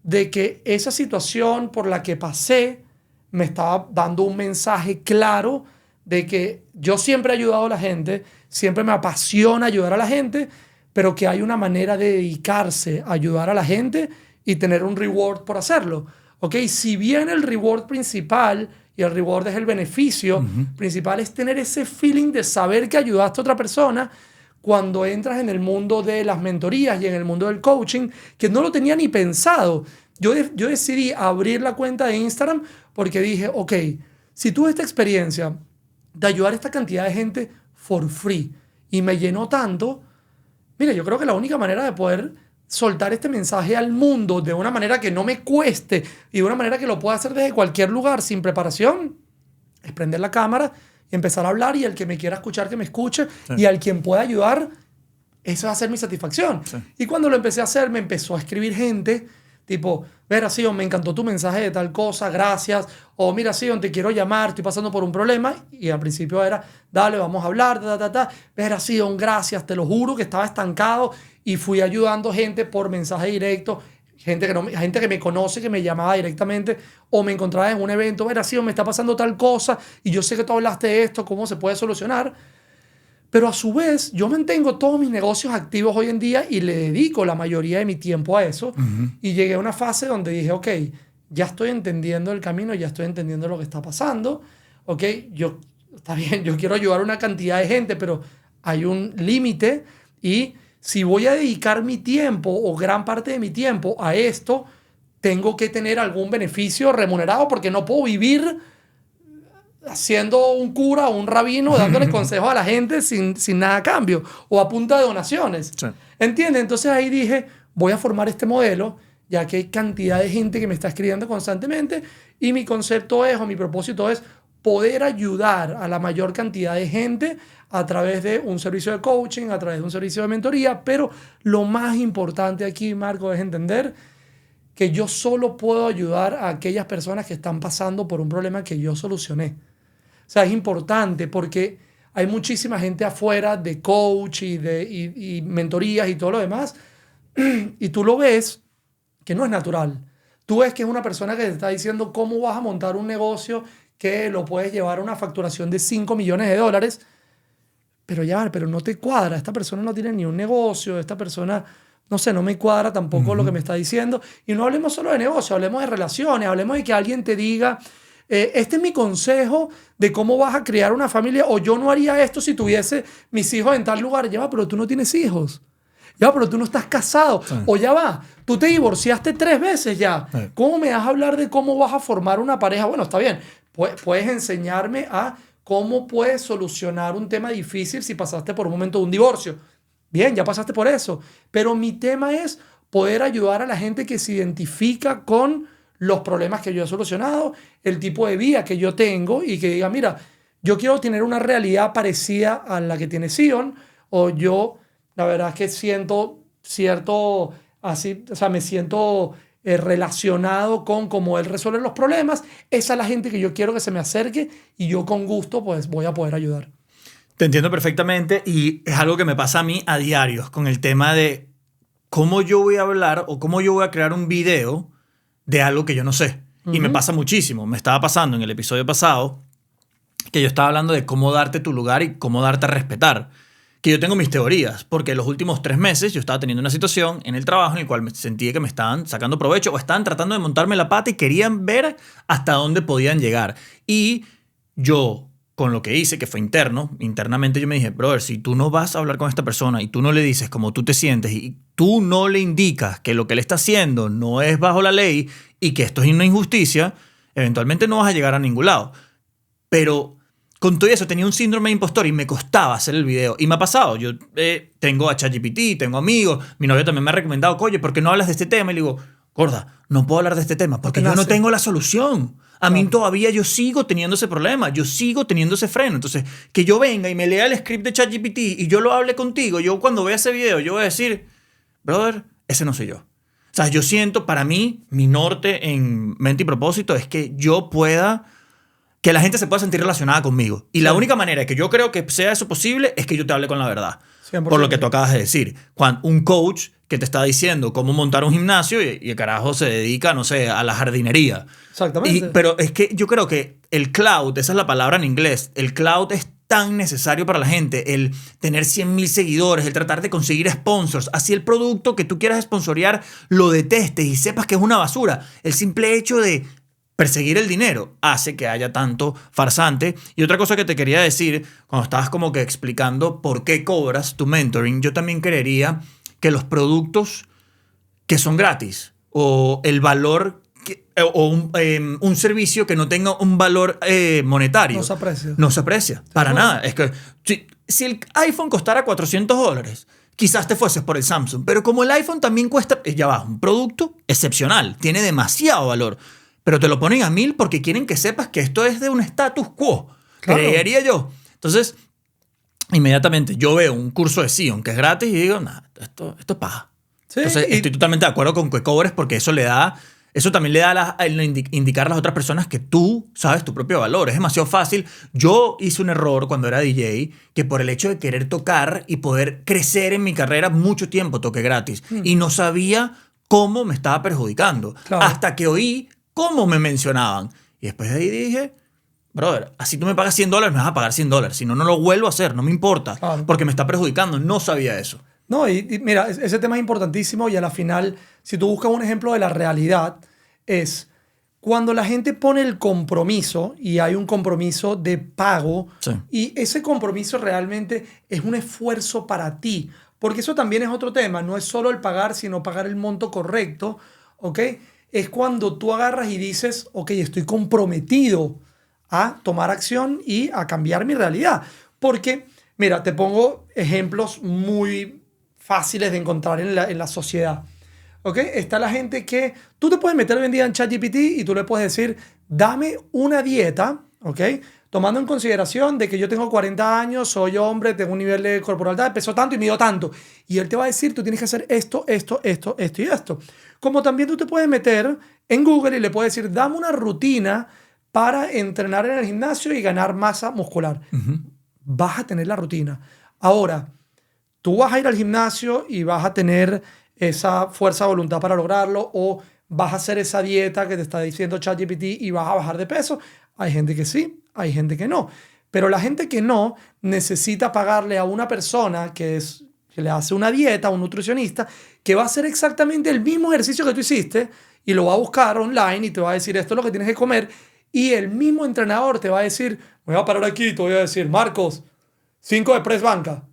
de que esa situación por la que pasé me estaba dando un mensaje claro de que yo siempre he ayudado a la gente, siempre me apasiona ayudar a la gente, pero que hay una manera de dedicarse a ayudar a la gente y tener un reward por hacerlo. ¿Ok? Si bien el reward principal y el reward es el beneficio principal, es tener ese feeling de saber que ayudaste a otra persona cuando entras en el mundo de las mentorías y en el mundo del coaching, que no lo tenía ni pensado. Yo decidí abrir la cuenta de Instagram porque dije, ok, si tuve esta experiencia de ayudar a esta cantidad de gente for free y me llenó tanto, mira, yo creo que la única manera de poder soltar este mensaje al mundo de una manera que no me cueste y de una manera que lo pueda hacer desde cualquier lugar sin preparación es prender la cámara y empezar a hablar, y el que me quiera escuchar que me escuche, sí, y al quien pueda ayudar, eso va a ser mi satisfacción. Sí. Y cuando lo empecé a hacer, me empezó a escribir gente tipo, mira, Sion, me encantó tu mensaje de tal cosa, gracias. O mira, Sion, te quiero llamar, estoy pasando por un problema. Y al principio era, dale, vamos a hablar, Mira, Sion, gracias, te lo juro que estaba estancado. Y fui ayudando gente por mensaje directo, gente que me conoce, que me llamaba directamente, o me encontraba en un evento, mira, Sion, me está pasando tal cosa, y yo sé que tú hablaste de esto, ¿cómo se puede solucionar? Pero a su vez, yo mantengo todos mis negocios activos hoy en día y le dedico la mayoría de mi tiempo a eso. Y llegué a una fase donde dije, ok, ya estoy entendiendo el camino, ya estoy entendiendo lo que está pasando. Ok, está bien, yo quiero ayudar a una cantidad de gente, pero hay un límite. Y si voy a dedicar mi tiempo o gran parte de mi tiempo a esto, tengo que tener algún beneficio remunerado, porque no puedo vivir siendo un cura o un rabino dándole consejos a la gente sin nada a cambio o a punta de donaciones. Sí. ¿Entiendes? Entonces ahí dije, voy a formar este modelo, ya que hay cantidad de gente que me está escribiendo constantemente, y mi concepto es, o mi propósito es, poder ayudar a la mayor cantidad de gente a través de un servicio de coaching, a través de un servicio de mentoría. Pero lo más importante aquí, Marco, es entender que yo solo puedo ayudar a aquellas personas que están pasando por un problema que yo solucioné. O sea, es importante porque hay muchísima gente afuera de coach y mentorías y todo lo demás, y tú lo ves que no es natural. Tú ves que es una persona que te está diciendo cómo vas a montar un negocio que lo puedes llevar a una facturación de $5 millones, pero no te cuadra. Esta persona no tiene ni un negocio, esta persona, no sé, no me cuadra tampoco lo que me está diciendo. Y no hablemos solo de negocio, hablemos de relaciones, hablemos de que alguien te diga, este es mi consejo de cómo vas a crear una familia, o yo no haría esto si tuviese mis hijos en tal lugar. Ya va, pero tú no tienes hijos. Ya va, pero tú no estás casado. Sí. O ya va, tú te divorciaste 3 veces ya. Sí. ¿Cómo me vas a hablar de cómo vas a formar una pareja? Bueno, está bien. Puedes enseñarme a cómo puedes solucionar un tema difícil si pasaste por un momento de un divorcio. Bien, ya pasaste por eso. Pero mi tema es poder ayudar a la gente que se identifica con los problemas que yo he solucionado, el tipo de vida que yo tengo, y que diga, mira, yo quiero tener una realidad parecida a la que tiene Sion, o yo, la verdad es que siento cierto, así, o sea, me siento relacionado con cómo él resuelve los problemas. Esa es la gente que yo quiero que se me acerque, y yo con gusto pues voy a poder ayudar. Te entiendo perfectamente, y es algo que me pasa a mí a diario con el tema de cómo yo voy a hablar o cómo yo voy a crear un video de algo que yo no sé. Y me pasa muchísimo. Me estaba pasando en el episodio pasado que yo estaba hablando de cómo darte tu lugar y cómo darte a respetar. Que yo tengo mis teorías, porque los últimos 3 meses yo estaba teniendo una situación en el trabajo en el cual me sentía que me estaban sacando provecho o estaban tratando de montarme la pata y querían ver hasta dónde podían llegar. Y yo, con lo que hice, que fue internamente yo me dije, brother, si tú no vas a hablar con esta persona y tú no le dices cómo tú te sientes y tú no le indicas que lo que él está haciendo no es bajo la ley y que esto es una injusticia, eventualmente no vas a llegar a ningún lado. Pero con todo eso tenía un síndrome de impostor y me costaba hacer el video. Y me ha pasado. Yo tengo a ChatGPT, tengo amigos. Mi novio también me ha recomendado, oye, ¿por qué no hablas de este tema? Y le digo, gorda, no puedo hablar de este tema porque yo no tengo la solución. A mí todavía yo sigo teniendo ese problema, yo sigo teniendo ese freno. Entonces, que yo venga y me lea el script de ChatGPT y yo lo hable contigo, yo cuando vea ese video, yo voy a decir, brother, ese no soy yo. O sea, yo siento, para mí, mi norte en mente y propósito es que yo pueda, que la gente se pueda sentir relacionada conmigo. Y la única manera que yo creo que sea eso posible es que yo te hable con la verdad. por lo que tú acabas de decir. Un coach que te está diciendo cómo montar un gimnasio y el carajo se dedica, no sé, a la jardinería. Exactamente. Pero es que yo creo que el cloud, esa es la palabra en inglés, el cloud es tan necesario para la gente, el tener 100,000 seguidores, el tratar de conseguir sponsors, así el producto que tú quieras sponsorear lo detestes y sepas que es una basura. El simple hecho de perseguir el dinero hace que haya tanto farsante. Y otra cosa que te quería decir, cuando estabas como que explicando por qué cobras tu mentoring, yo también creería que los productos que son gratis o el valor o un servicio que no tenga un valor monetario No se aprecia. no se aprecia para nada. Es que si el iPhone costara $400, quizás te fueses por el Samsung, pero como el iPhone también cuesta, ya va, un producto excepcional, tiene demasiado valor, pero te lo ponen a 1,000 porque quieren que sepas que esto es de un status quo, Claro. creería yo. Entonces, inmediatamente yo veo un curso de Sion que es gratis y digo, nada, esto es paja. Sí, Entonces, y- estoy totalmente de acuerdo con que cobres porque eso también le da indicar a las otras personas que tú sabes tu propio valor. Es demasiado fácil. Yo hice un error cuando era DJ, que por el hecho de querer tocar y poder crecer en mi carrera, mucho tiempo toqué gratis. Y no sabía cómo me estaba perjudicando. Claro. Hasta que oí cómo me mencionaban. Y después de ahí dije, brother, así tú me pagas $100, me vas a pagar $100. Si no, no lo vuelvo a hacer, no me importa. Claro. Porque me está perjudicando. No sabía eso. No, y mira, ese tema es importantísimo y a la final, si tú buscas un ejemplo de la realidad, es cuando la gente pone el compromiso y hay un compromiso de pago Sí. y ese compromiso realmente es un esfuerzo para ti, porque eso también es otro tema, no es solo el pagar, sino pagar el monto correcto, ¿ok? Es cuando tú agarras y dices, ok, estoy comprometido a tomar acción y a cambiar mi realidad. Porque, mira, te pongo ejemplos muy fáciles de encontrar en la sociedad. ¿Ok? Está la gente que tú te puedes meter hoy en día en ChatGPT y tú le puedes decir, dame una dieta, ¿ok? Tomando en consideración de que yo tengo 40 años, soy hombre, tengo un nivel de corporalidad, peso tanto y mido tanto. Y él te va a decir, tú tienes que hacer esto y esto. Como también tú te puedes meter en Google y le puedes decir, dame una rutina para entrenar en el gimnasio y ganar masa muscular. Vas a tener la rutina. Ahora, tú vas a ir al gimnasio y vas a tener esa fuerza de voluntad para lograrlo o vas a hacer esa dieta que te está diciendo ChatGPT y vas a bajar de peso. Hay gente que sí, hay gente que no. Pero la gente que no necesita pagarle a una persona que le hace una dieta, a un nutricionista, que va a hacer exactamente el mismo ejercicio que tú hiciste y lo va a buscar online y te va a decir esto es lo que tienes que comer y el mismo entrenador te va a decir, me voy a parar aquí y te voy a decir, Marcos, 5 de press banca.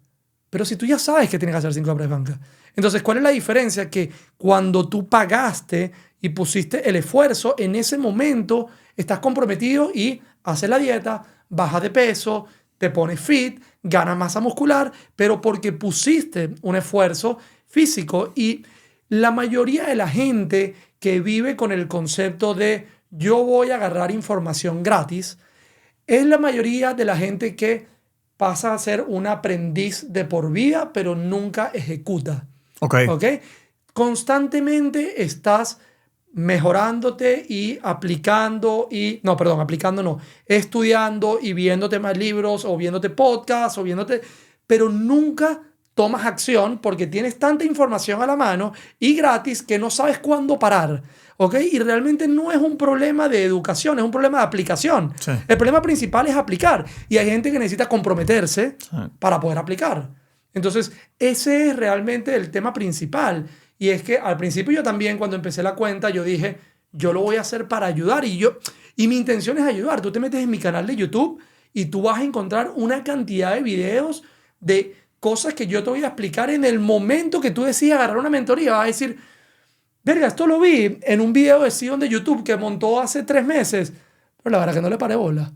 Pero si tú ya sabes que tienes que hacer 5 de press banca. Entonces, ¿cuál es la diferencia? Que cuando tú pagaste y pusiste el esfuerzo, en ese momento estás comprometido y haces la dieta, bajas de peso, te pones fit, ganas masa muscular, pero porque pusiste un esfuerzo físico. Y la mayoría de la gente que vive con el concepto de yo voy a agarrar información gratis, es la mayoría de la gente que pasa a ser un aprendiz de por vida, pero nunca ejecuta. Ok. ¿Ok? Constantemente estás mejorándote y aplicando aplicando no, estudiando y viéndote más libros o viéndote podcasts pero nunca tomas acción porque tienes tanta información a la mano y gratis que no sabes cuándo parar. ¿Ok? Y realmente no es un problema de educación, es un problema de aplicación. Sí. El problema principal es aplicar. Y hay gente que necesita comprometerse Sí. para poder aplicar. Entonces, ese es realmente el tema principal. Y es que al principio yo también, cuando empecé la cuenta, yo dije, yo lo voy a hacer para ayudar. Y mi intención es ayudar. Tú te metes en mi canal de YouTube y tú vas a encontrar una cantidad de videos de cosas que yo te voy a explicar en el momento que tú decidas agarrar una mentoría. Vas a decir, verga, esto lo vi en un video de Sion de YouTube que montó hace 3 meses. Pero la verdad que no le paré bola.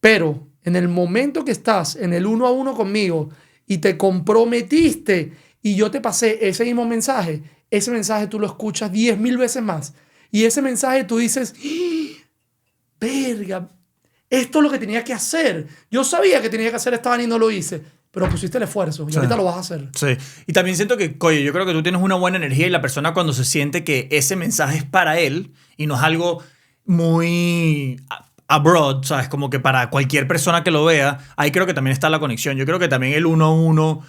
Pero en el momento que estás en el 1 a 1 conmigo y te comprometiste y yo te pasé ese mismo mensaje, ese mensaje tú lo escuchas 10,000 veces más. Y ese mensaje tú dices, ¡ah! Verga, esto es lo que tenía que hacer. Yo sabía que tenía que hacer esta vaina y no lo hice. Pero pusiste el esfuerzo y Sí. ahorita lo vas a hacer. Sí. Y también siento que, oye, yo creo que tú tienes una buena energía y la persona cuando se siente que ese mensaje es para él y no es algo muy abroad, ¿sabes? Como que para cualquier persona que lo vea, ahí creo que también está la conexión. Yo creo que también el 1 a 1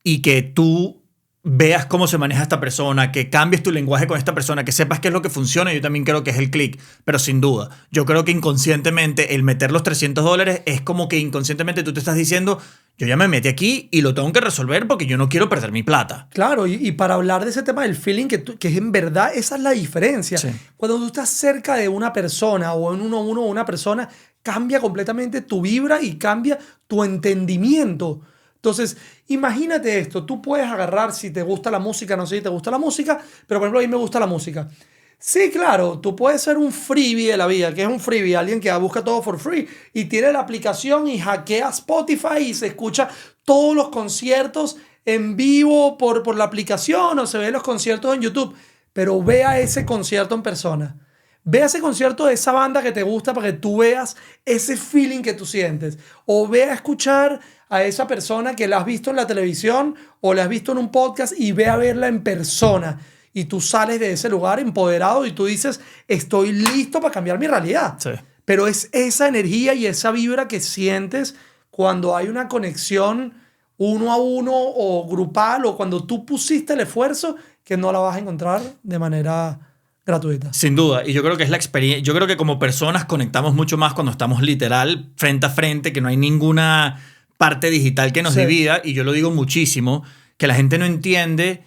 y que tú veas cómo se maneja esta persona, que cambies tu lenguaje con esta persona, que sepas qué es lo que funciona, yo también creo que es el click. Pero sin duda, yo creo que inconscientemente el meter los $300 es como que inconscientemente tú te estás diciendo, yo ya me metí aquí y lo tengo que resolver porque yo no quiero perder mi plata. Claro, y para hablar de ese tema del feeling, que en verdad esa es la diferencia. Sí. Cuando tú estás cerca de una persona o en uno a uno de una persona, cambia completamente tu vibra y cambia tu entendimiento. Entonces, imagínate esto, tú puedes agarrar si te gusta la música, no sé si te gusta la música, pero por ejemplo a mí me gusta la música. Sí, claro, tú puedes ser un freebie de la vida. ¿Qué es un freebie? Alguien que busca todo for free y tiene la aplicación y hackea Spotify y se escucha todos los conciertos en vivo por la aplicación o se ve los conciertos en YouTube. Pero vea ese concierto en persona. Ve a ese concierto de esa banda que te gusta para que tú veas ese feeling que tú sientes. O ve a escuchar a esa persona que la has visto en la televisión o la has visto en un podcast y ve a verla en persona. Y tú sales de ese lugar empoderado y tú dices, estoy listo para cambiar mi realidad. Sí. Pero es esa energía y esa vibra que sientes cuando hay una conexión uno a uno o grupal o cuando tú pusiste el esfuerzo que no la vas a encontrar de manera gratuita. Sin duda, y yo creo que es la experiencia. Yo creo que como personas conectamos mucho más cuando estamos literal frente a frente, que no hay ninguna parte digital que nos divida, y yo lo digo muchísimo, que la gente no entiende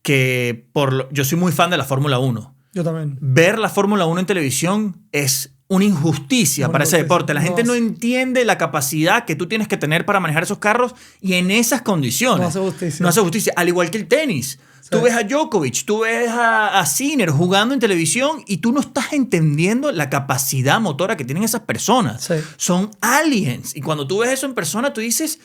que yo soy muy fan de la Fórmula 1. Yo también. Ver la Fórmula 1 en televisión es una injusticia para ese deporte. La gente no entiende la capacidad que tú tienes que tener para manejar esos carros y en esas condiciones. No hace justicia. No hace justicia. Al igual que el tenis. Sí. Tú ves a Djokovic, tú ves a Sinner jugando en televisión y tú no estás entendiendo la capacidad motora que tienen esas personas. Sí. Son aliens. Y cuando tú ves eso en persona, tú dices,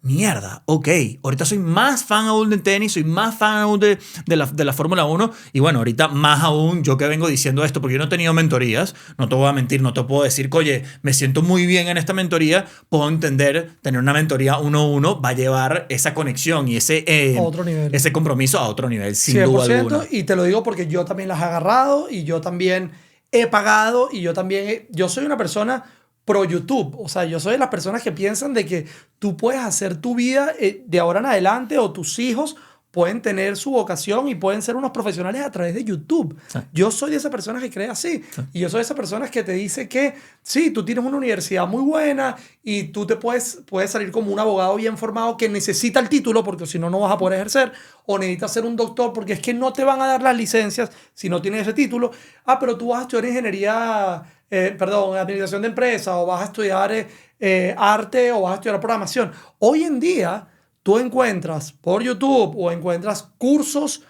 mierda, ok, ahorita soy más fan aún del tenis, soy más fan aún de la Fórmula 1 y bueno, ahorita más aún yo que vengo diciendo esto porque yo no he tenido mentorías, no te voy a mentir, no te puedo decir que oye, me siento muy bien en esta mentoría, puedo entender, tener una mentoría 1-1 va a llevar esa conexión y otro nivel. Ese compromiso a otro nivel, sin duda alguna. Y te lo digo porque yo también las he agarrado y yo también he pagado y yo soy una persona pro YouTube. O sea, yo soy de las personas que piensan de que tú puedes hacer tu vida de ahora en adelante o tus hijos pueden tener su vocación y pueden ser unos profesionales a través de YouTube. Sí. Yo soy de esas personas que cree así. Sí. Y yo soy de esas personas que te dice que sí, tú tienes una universidad muy buena y tú te puedes salir como un abogado bien formado que necesita el título porque si no, no vas a poder ejercer. O necesitas ser un doctor porque es que no te van a dar las licencias si no tienes ese título. Ah, pero tú vas a estudiar administración de empresas o vas a estudiar arte o vas a estudiar programación. Hoy en día tú encuentras por YouTube o encuentras cursos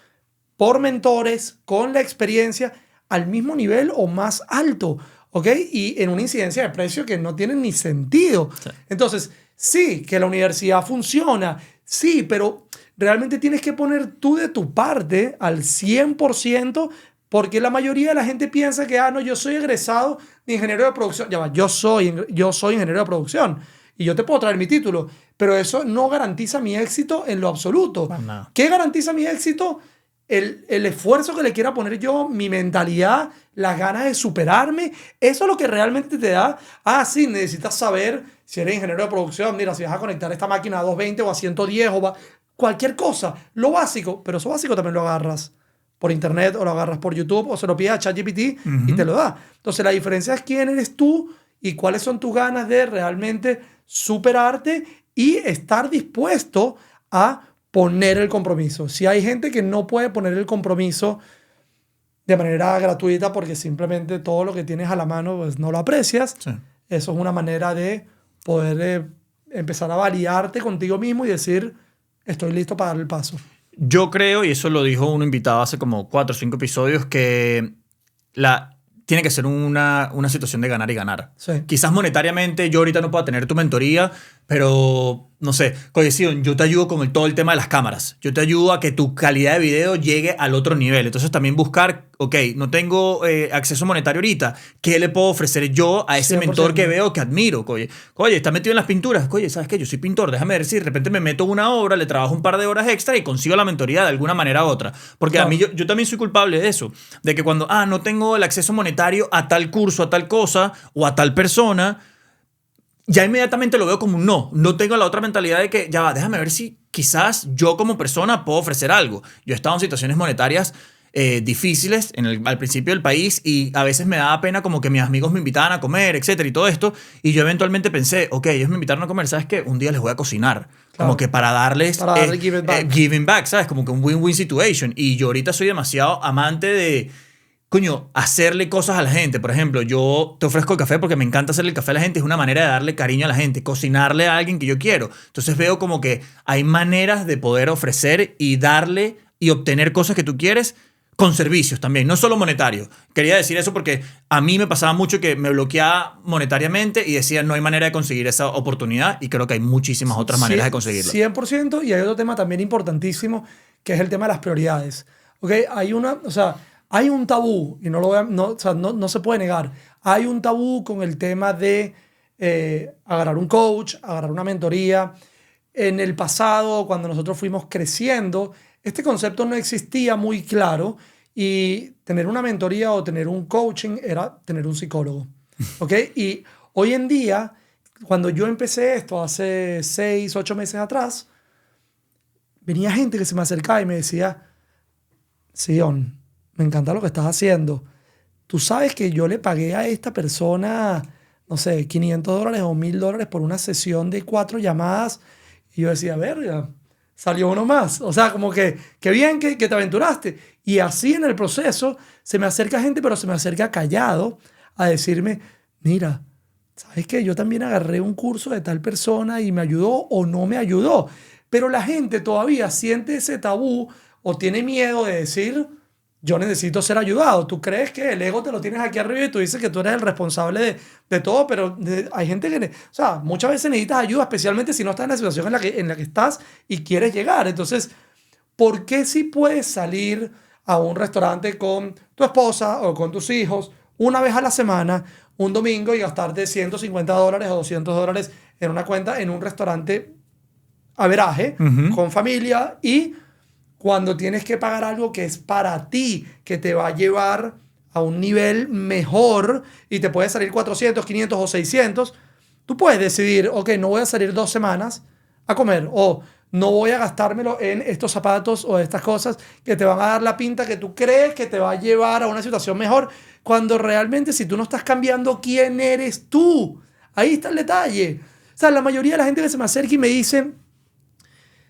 por mentores con la experiencia al mismo nivel o más alto, ¿ok? Y en una incidencia de precio que no tiene ni sentido. Sí. Entonces, sí, que la universidad funciona, sí, pero realmente tienes que poner tú de tu parte al 100%. Porque la mayoría de la gente piensa que, no, yo soy egresado de ingeniero de producción. Ya va, yo soy ingeniero de producción y yo te puedo traer mi título, pero eso no garantiza mi éxito en lo absoluto. No. ¿Qué garantiza mi éxito? El esfuerzo que le quiera poner yo, mi mentalidad, las ganas de superarme. Eso es lo que realmente te da. Sí, necesitas saber si eres ingeniero de producción. Mira, si vas a conectar esta máquina a 220 o a 110 cualquier cosa. Lo básico, pero eso básico también lo agarras por internet o lo agarras por YouTube o se lo pides a ChatGPT y te lo da. Entonces la diferencia es quién eres tú y cuáles son tus ganas de realmente superarte y estar dispuesto a poner el compromiso. Si hay gente que no puede poner el compromiso de manera gratuita porque simplemente todo lo que tienes a la mano pues no lo aprecias, sí. Eso es una manera de poder empezar a validarte contigo mismo y decir, estoy listo para dar el paso. Yo creo, y eso lo dijo un invitado hace como 4 o 5 episodios, que tiene que ser una situación de ganar y ganar. Sí. Quizás monetariamente yo ahorita no pueda tener tu mentoría, pero no sé, Sion, yo te ayudo con todo el tema de las cámaras. Yo te ayudo a que tu calidad de video llegue al otro nivel. Entonces también buscar, no tengo acceso monetario ahorita. ¿Qué le puedo ofrecer yo a ese 100%. Mentor que veo, que admiro? Oye, está metido en las pinturas. ¿Sabes qué? Yo soy pintor. Déjame ver si de repente me meto en una obra, le trabajo un par de horas extra y consigo la mentoría de alguna manera u otra. Porque claro. A mí yo también soy culpable de eso. De que cuando, no tengo el acceso monetario a tal curso, a tal cosa o a tal persona, ya inmediatamente lo veo como un no. No tengo la otra mentalidad de que, ya va, déjame ver si quizás yo como persona puedo ofrecer algo. Yo he estado en situaciones monetarias difíciles al principio del país y a veces me daba pena como que mis amigos me invitaban a comer, etcétera, y todo esto. Y yo eventualmente pensé, ok, ellos me invitaron a comer, ¿sabes qué? Un día les voy a cocinar. Como que para darles giving back, ¿sabes? Como que un win-win situation. Y yo ahorita soy demasiado amante de, coño, hacerle cosas a la gente. Por ejemplo, yo te ofrezco el café porque me encanta hacerle el café a la gente. Es una manera de darle cariño a la gente, cocinarle a alguien que yo quiero. Entonces veo como que hay maneras de poder ofrecer y darle y obtener cosas que tú quieres con servicios también, no solo monetario. Quería decir eso porque a mí me pasaba mucho que me bloqueaba monetariamente y decía no hay manera de conseguir esa oportunidad y creo que hay muchísimas otras maneras de conseguirlo. 100%, y hay otro tema también importantísimo que es el tema de las prioridades. ¿Okay? Hay un tabú y no se puede negar. Hay un tabú con el tema de agarrar un coach, agarrar una mentoría. En el pasado, cuando nosotros fuimos creciendo, este concepto no existía muy claro y tener una mentoría o tener un coaching era tener un psicólogo. ¿Ok? Y hoy en día, cuando yo empecé esto hace 6, 8 meses atrás, venía gente que se me acercaba y me decía, Sion, me encanta lo que estás haciendo. Tú sabes que yo le pagué a esta persona, no sé, $500 o $1,000 por una sesión de 4 llamadas. Y yo decía, verga, salió uno más. O sea, como que qué bien que te aventuraste. Y así en el proceso se me acerca gente, pero se me acerca callado a decirme, mira, ¿sabes qué? Yo también agarré un curso de tal persona y me ayudó o no me ayudó. Pero la gente todavía siente ese tabú o tiene miedo de decir, yo necesito ser ayudado. Tú crees que el ego te lo tienes aquí arriba y tú dices que tú eres el responsable de todo, pero hay gente que, o sea, muchas veces necesitas ayuda, especialmente si no estás en la situación en la que estás y quieres llegar. Entonces, ¿por qué si puedes salir a un restaurante con tu esposa o con tus hijos una vez a la semana, un domingo, y gastarte $150 o $200 en una cuenta en un restaurante averaje, con familia, y cuando tienes que pagar algo que es para ti, que te va a llevar a un nivel mejor y te puede salir 400, 500 o 600, tú puedes decidir, ok, no voy a salir 2 semanas a comer o no voy a gastármelo en estos zapatos o estas cosas que te van a dar la pinta que tú crees que te va a llevar a una situación mejor, cuando realmente si tú no estás cambiando quién eres tú, ahí está el detalle. O sea, la mayoría de la gente que se me acerca y me dice,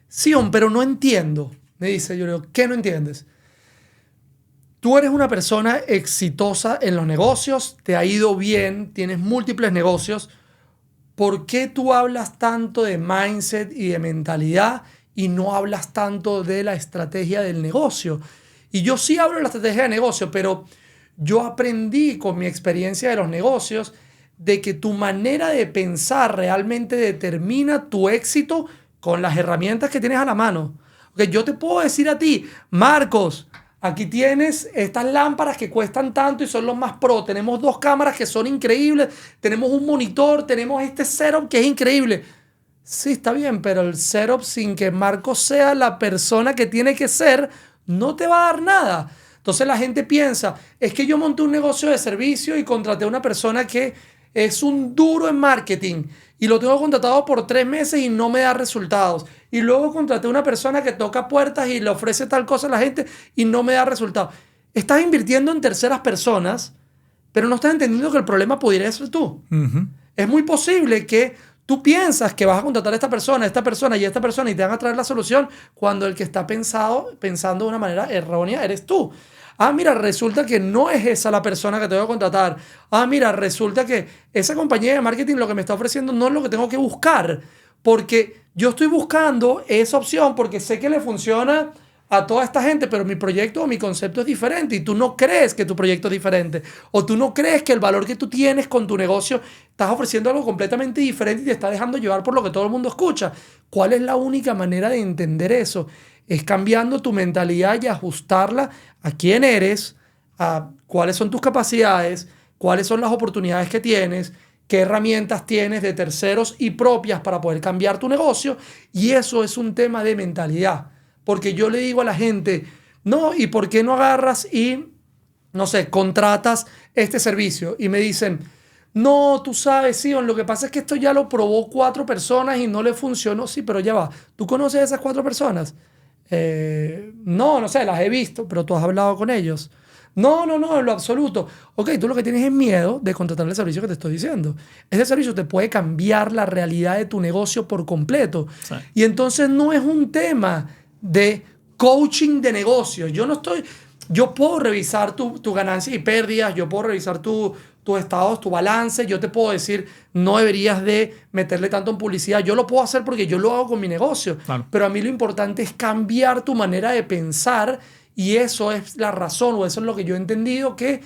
Sion, pero no entiendo. Me dice, yo le digo, ¿qué no entiendes? Tú eres una persona exitosa en los negocios, te ha ido bien, tienes múltiples negocios. ¿Por qué tú hablas tanto de mindset y de mentalidad y no hablas tanto de la estrategia del negocio? Y yo sí hablo de la estrategia de negocio, pero yo aprendí con mi experiencia de los negocios de que tu manera de pensar realmente determina tu éxito con las herramientas que tienes a la mano. Okay, yo te puedo decir a ti, Marcos, aquí tienes estas lámparas que cuestan tanto y son los más pro. Tenemos 2 cámaras que son increíbles. Tenemos un monitor, tenemos este setup que es increíble. Sí, está bien, pero el setup sin que Marcos sea la persona que tiene que ser, no te va a dar nada. Entonces la gente piensa, es que yo monté un negocio de servicio y contraté a una persona que es un duro en marketing y lo tengo contratado por 3 meses y no me da resultados. Y luego contraté a una persona que toca puertas y le ofrece tal cosa a la gente y no me da resultados. Estás invirtiendo en terceras personas, pero no estás entendiendo que el problema pudiera ser tú. Es muy posible que tú piensas que vas a contratar a esta persona y esta persona y te van a traer la solución cuando el que está pensando de una manera errónea eres tú. Ah, mira, resulta que no es esa la persona que tengo que contratar. Ah, mira, resulta que esa compañía de marketing lo que me está ofreciendo no es lo que tengo que buscar. Porque yo estoy buscando esa opción porque sé que le funciona a toda esta gente, pero mi proyecto o mi concepto es diferente y tú no crees que tu proyecto es diferente. O tú no crees que el valor que tú tienes con tu negocio estás ofreciendo algo completamente diferente y te está dejando llevar por lo que todo el mundo escucha. ¿Cuál es la única manera de entender eso? Es cambiando tu mentalidad y ajustarla a quién eres, a cuáles son tus capacidades, cuáles son las oportunidades que tienes, qué herramientas tienes de terceros y propias para poder cambiar tu negocio. Y eso es un tema de mentalidad. Porque yo le digo a la gente, no, ¿y por qué no agarras y, no sé, contratas este servicio? Y me dicen, No, tú sabes, Sion, lo que pasa es que esto ya lo probó 4 personas y no le funcionó. Sí, pero ya va. ¿Tú conoces a esas 4 personas? No, no sé, las he visto, pero tú has hablado con ellos. No, no, no, en lo absoluto. Ok, tú lo que tienes es miedo de contratar el servicio que te estoy diciendo. Ese servicio te puede cambiar la realidad de tu negocio por completo. Sí. Y entonces no es un tema de coaching de negocios. Yo puedo revisar tu ganancias y pérdidas, yo puedo revisar tus estados, tu balance, yo te puedo decir, no deberías de meterle tanto en publicidad. Yo lo puedo hacer porque yo lo hago con mi negocio. Claro. Pero a mí lo importante es cambiar tu manera de pensar y eso es la razón o eso es lo que yo he entendido, que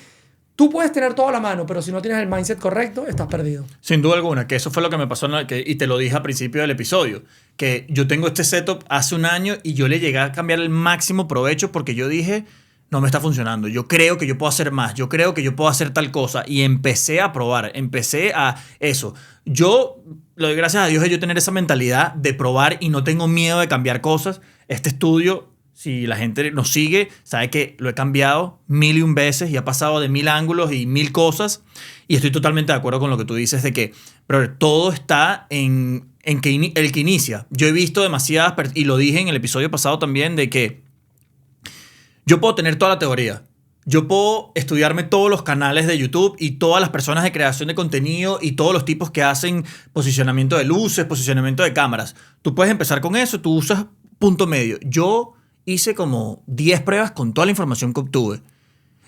tú puedes tener todo a la mano, pero si no tienes el mindset correcto, estás perdido. Sin duda alguna, que eso fue lo que me pasó y te lo dije al principio del episodio, que yo tengo este setup hace un año y yo le llegué a cambiar el máximo provecho porque yo dije, no me está funcionando, yo creo que yo puedo hacer más, yo creo que yo puedo hacer tal cosa y empecé a probar, empecé a eso. Yo le doy gracias a Dios de yo tener esa mentalidad de probar y no tengo miedo de cambiar cosas. Este estudio, si la gente nos sigue, sabe que lo he cambiado 1001 veces y ha pasado de 1000 ángulos y 1000 cosas. Y estoy totalmente de acuerdo con lo que tú dices de que pero todo está en que el que inicia. Yo he visto demasiadas, y lo dije en el episodio pasado también, de que yo puedo tener toda la teoría. Yo puedo estudiarme todos los canales de YouTube y todas las personas de creación de contenido y todos los tipos que hacen posicionamiento de luces, posicionamiento de cámaras. Tú puedes empezar con eso, tú usas punto medio. Yo hice como 10 pruebas con toda la información que obtuve.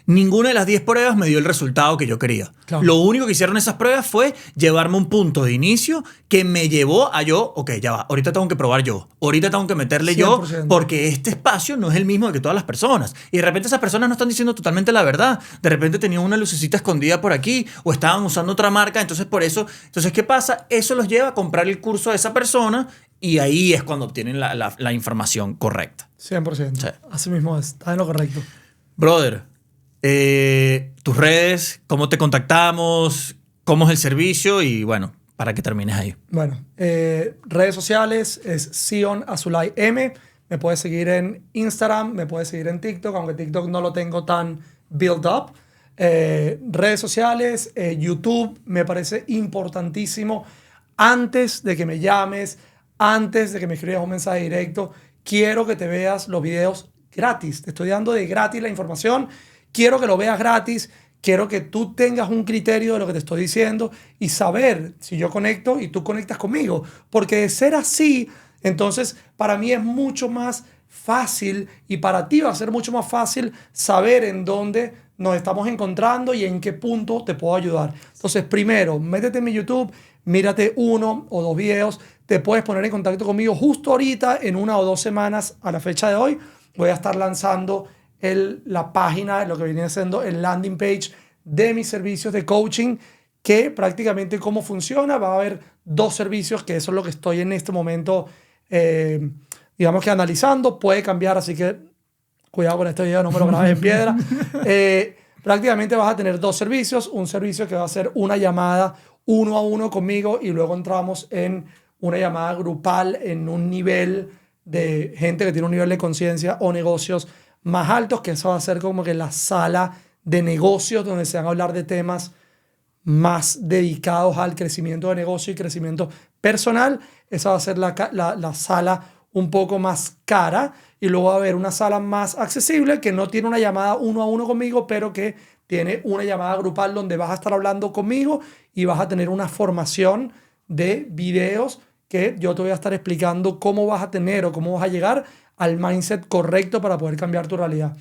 Ninguna de las 10 pruebas me dio el resultado que yo quería. Claro. Lo único que hicieron esas pruebas fue llevarme a un punto de inicio que me llevó a yo, ok, ya va, ahorita tengo que probar yo, ahorita tengo que meterle 100%. yo, porque este espacio no es el mismo que todas las personas. Y de repente esas personas no están diciendo totalmente la verdad. De repente tenían una lucecita escondida por aquí o estaban usando otra marca, entonces por eso, entonces ¿qué pasa? Eso los lleva a comprar el curso de esa persona y ahí es cuando obtienen la información correcta. 100%. Sí. Así mismo es. Estás en lo correcto. Brother, tus redes, cómo te contactamos, cómo es el servicio y bueno, para que termines ahí. Bueno, redes sociales es Sion Azulay M. Me puedes seguir en Instagram, me puedes seguir en TikTok, aunque TikTok no lo tengo tan build up. Redes sociales, YouTube, me parece importantísimo. Antes de que me llames, antes de que me escribas un mensaje directo, quiero que te veas los videos gratis. Te estoy dando de gratis la información. Quiero que lo veas gratis. Quiero que tú tengas un criterio de lo que te estoy diciendo y saber si yo conecto y tú conectas conmigo. Porque de ser así, entonces para mí es mucho más fácil y para ti va a ser mucho más fácil saber en dónde nos estamos encontrando y en qué punto te puedo ayudar. Entonces, primero, métete en mi YouTube, mírate 1 o 2 videos. Te puedes poner en contacto conmigo justo ahorita, en 1 o 2 semanas a la fecha de hoy. Voy a estar lanzando la página, lo que viene siendo el landing page de mis servicios de coaching, que prácticamente cómo funciona. Va a haber 2 servicios, que eso es lo que estoy en este momento, digamos que analizando. Puede cambiar, así que cuidado con este video, no me lo grabes en piedra. Prácticamente vas a tener 2 servicios. Un servicio que va a ser una llamada 1 a 1 conmigo y luego entramos en una llamada grupal en un nivel de gente que tiene un nivel de conciencia o negocios más altos, que eso va a ser como que la sala de negocios donde se van a hablar de temas más dedicados al crecimiento de negocio y crecimiento personal. Esa va a ser la sala un poco más cara y luego va a haber una sala más accesible que no tiene una llamada 1 a 1 conmigo, pero que tiene una llamada grupal donde vas a estar hablando conmigo y vas a tener una formación de videos que yo te voy a estar explicando cómo vas a tener o cómo vas a llegar al mindset correcto para poder cambiar tu realidad.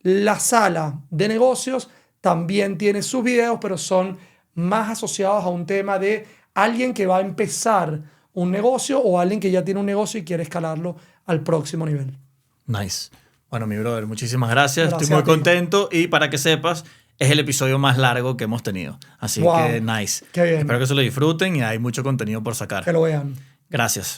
La sala de negocios también tiene sus videos, pero son más asociados a un tema de alguien que va a empezar un negocio o alguien que ya tiene un negocio y quiere escalarlo al próximo nivel. Nice. Bueno, mi brother, muchísimas gracias. Gracias Estoy muy a ti. contento y para que sepas, es el episodio más largo que hemos tenido. Así Wow. que nice. Qué bien. Espero que se lo disfruten y hay mucho contenido por sacar. Que lo vean. Gracias.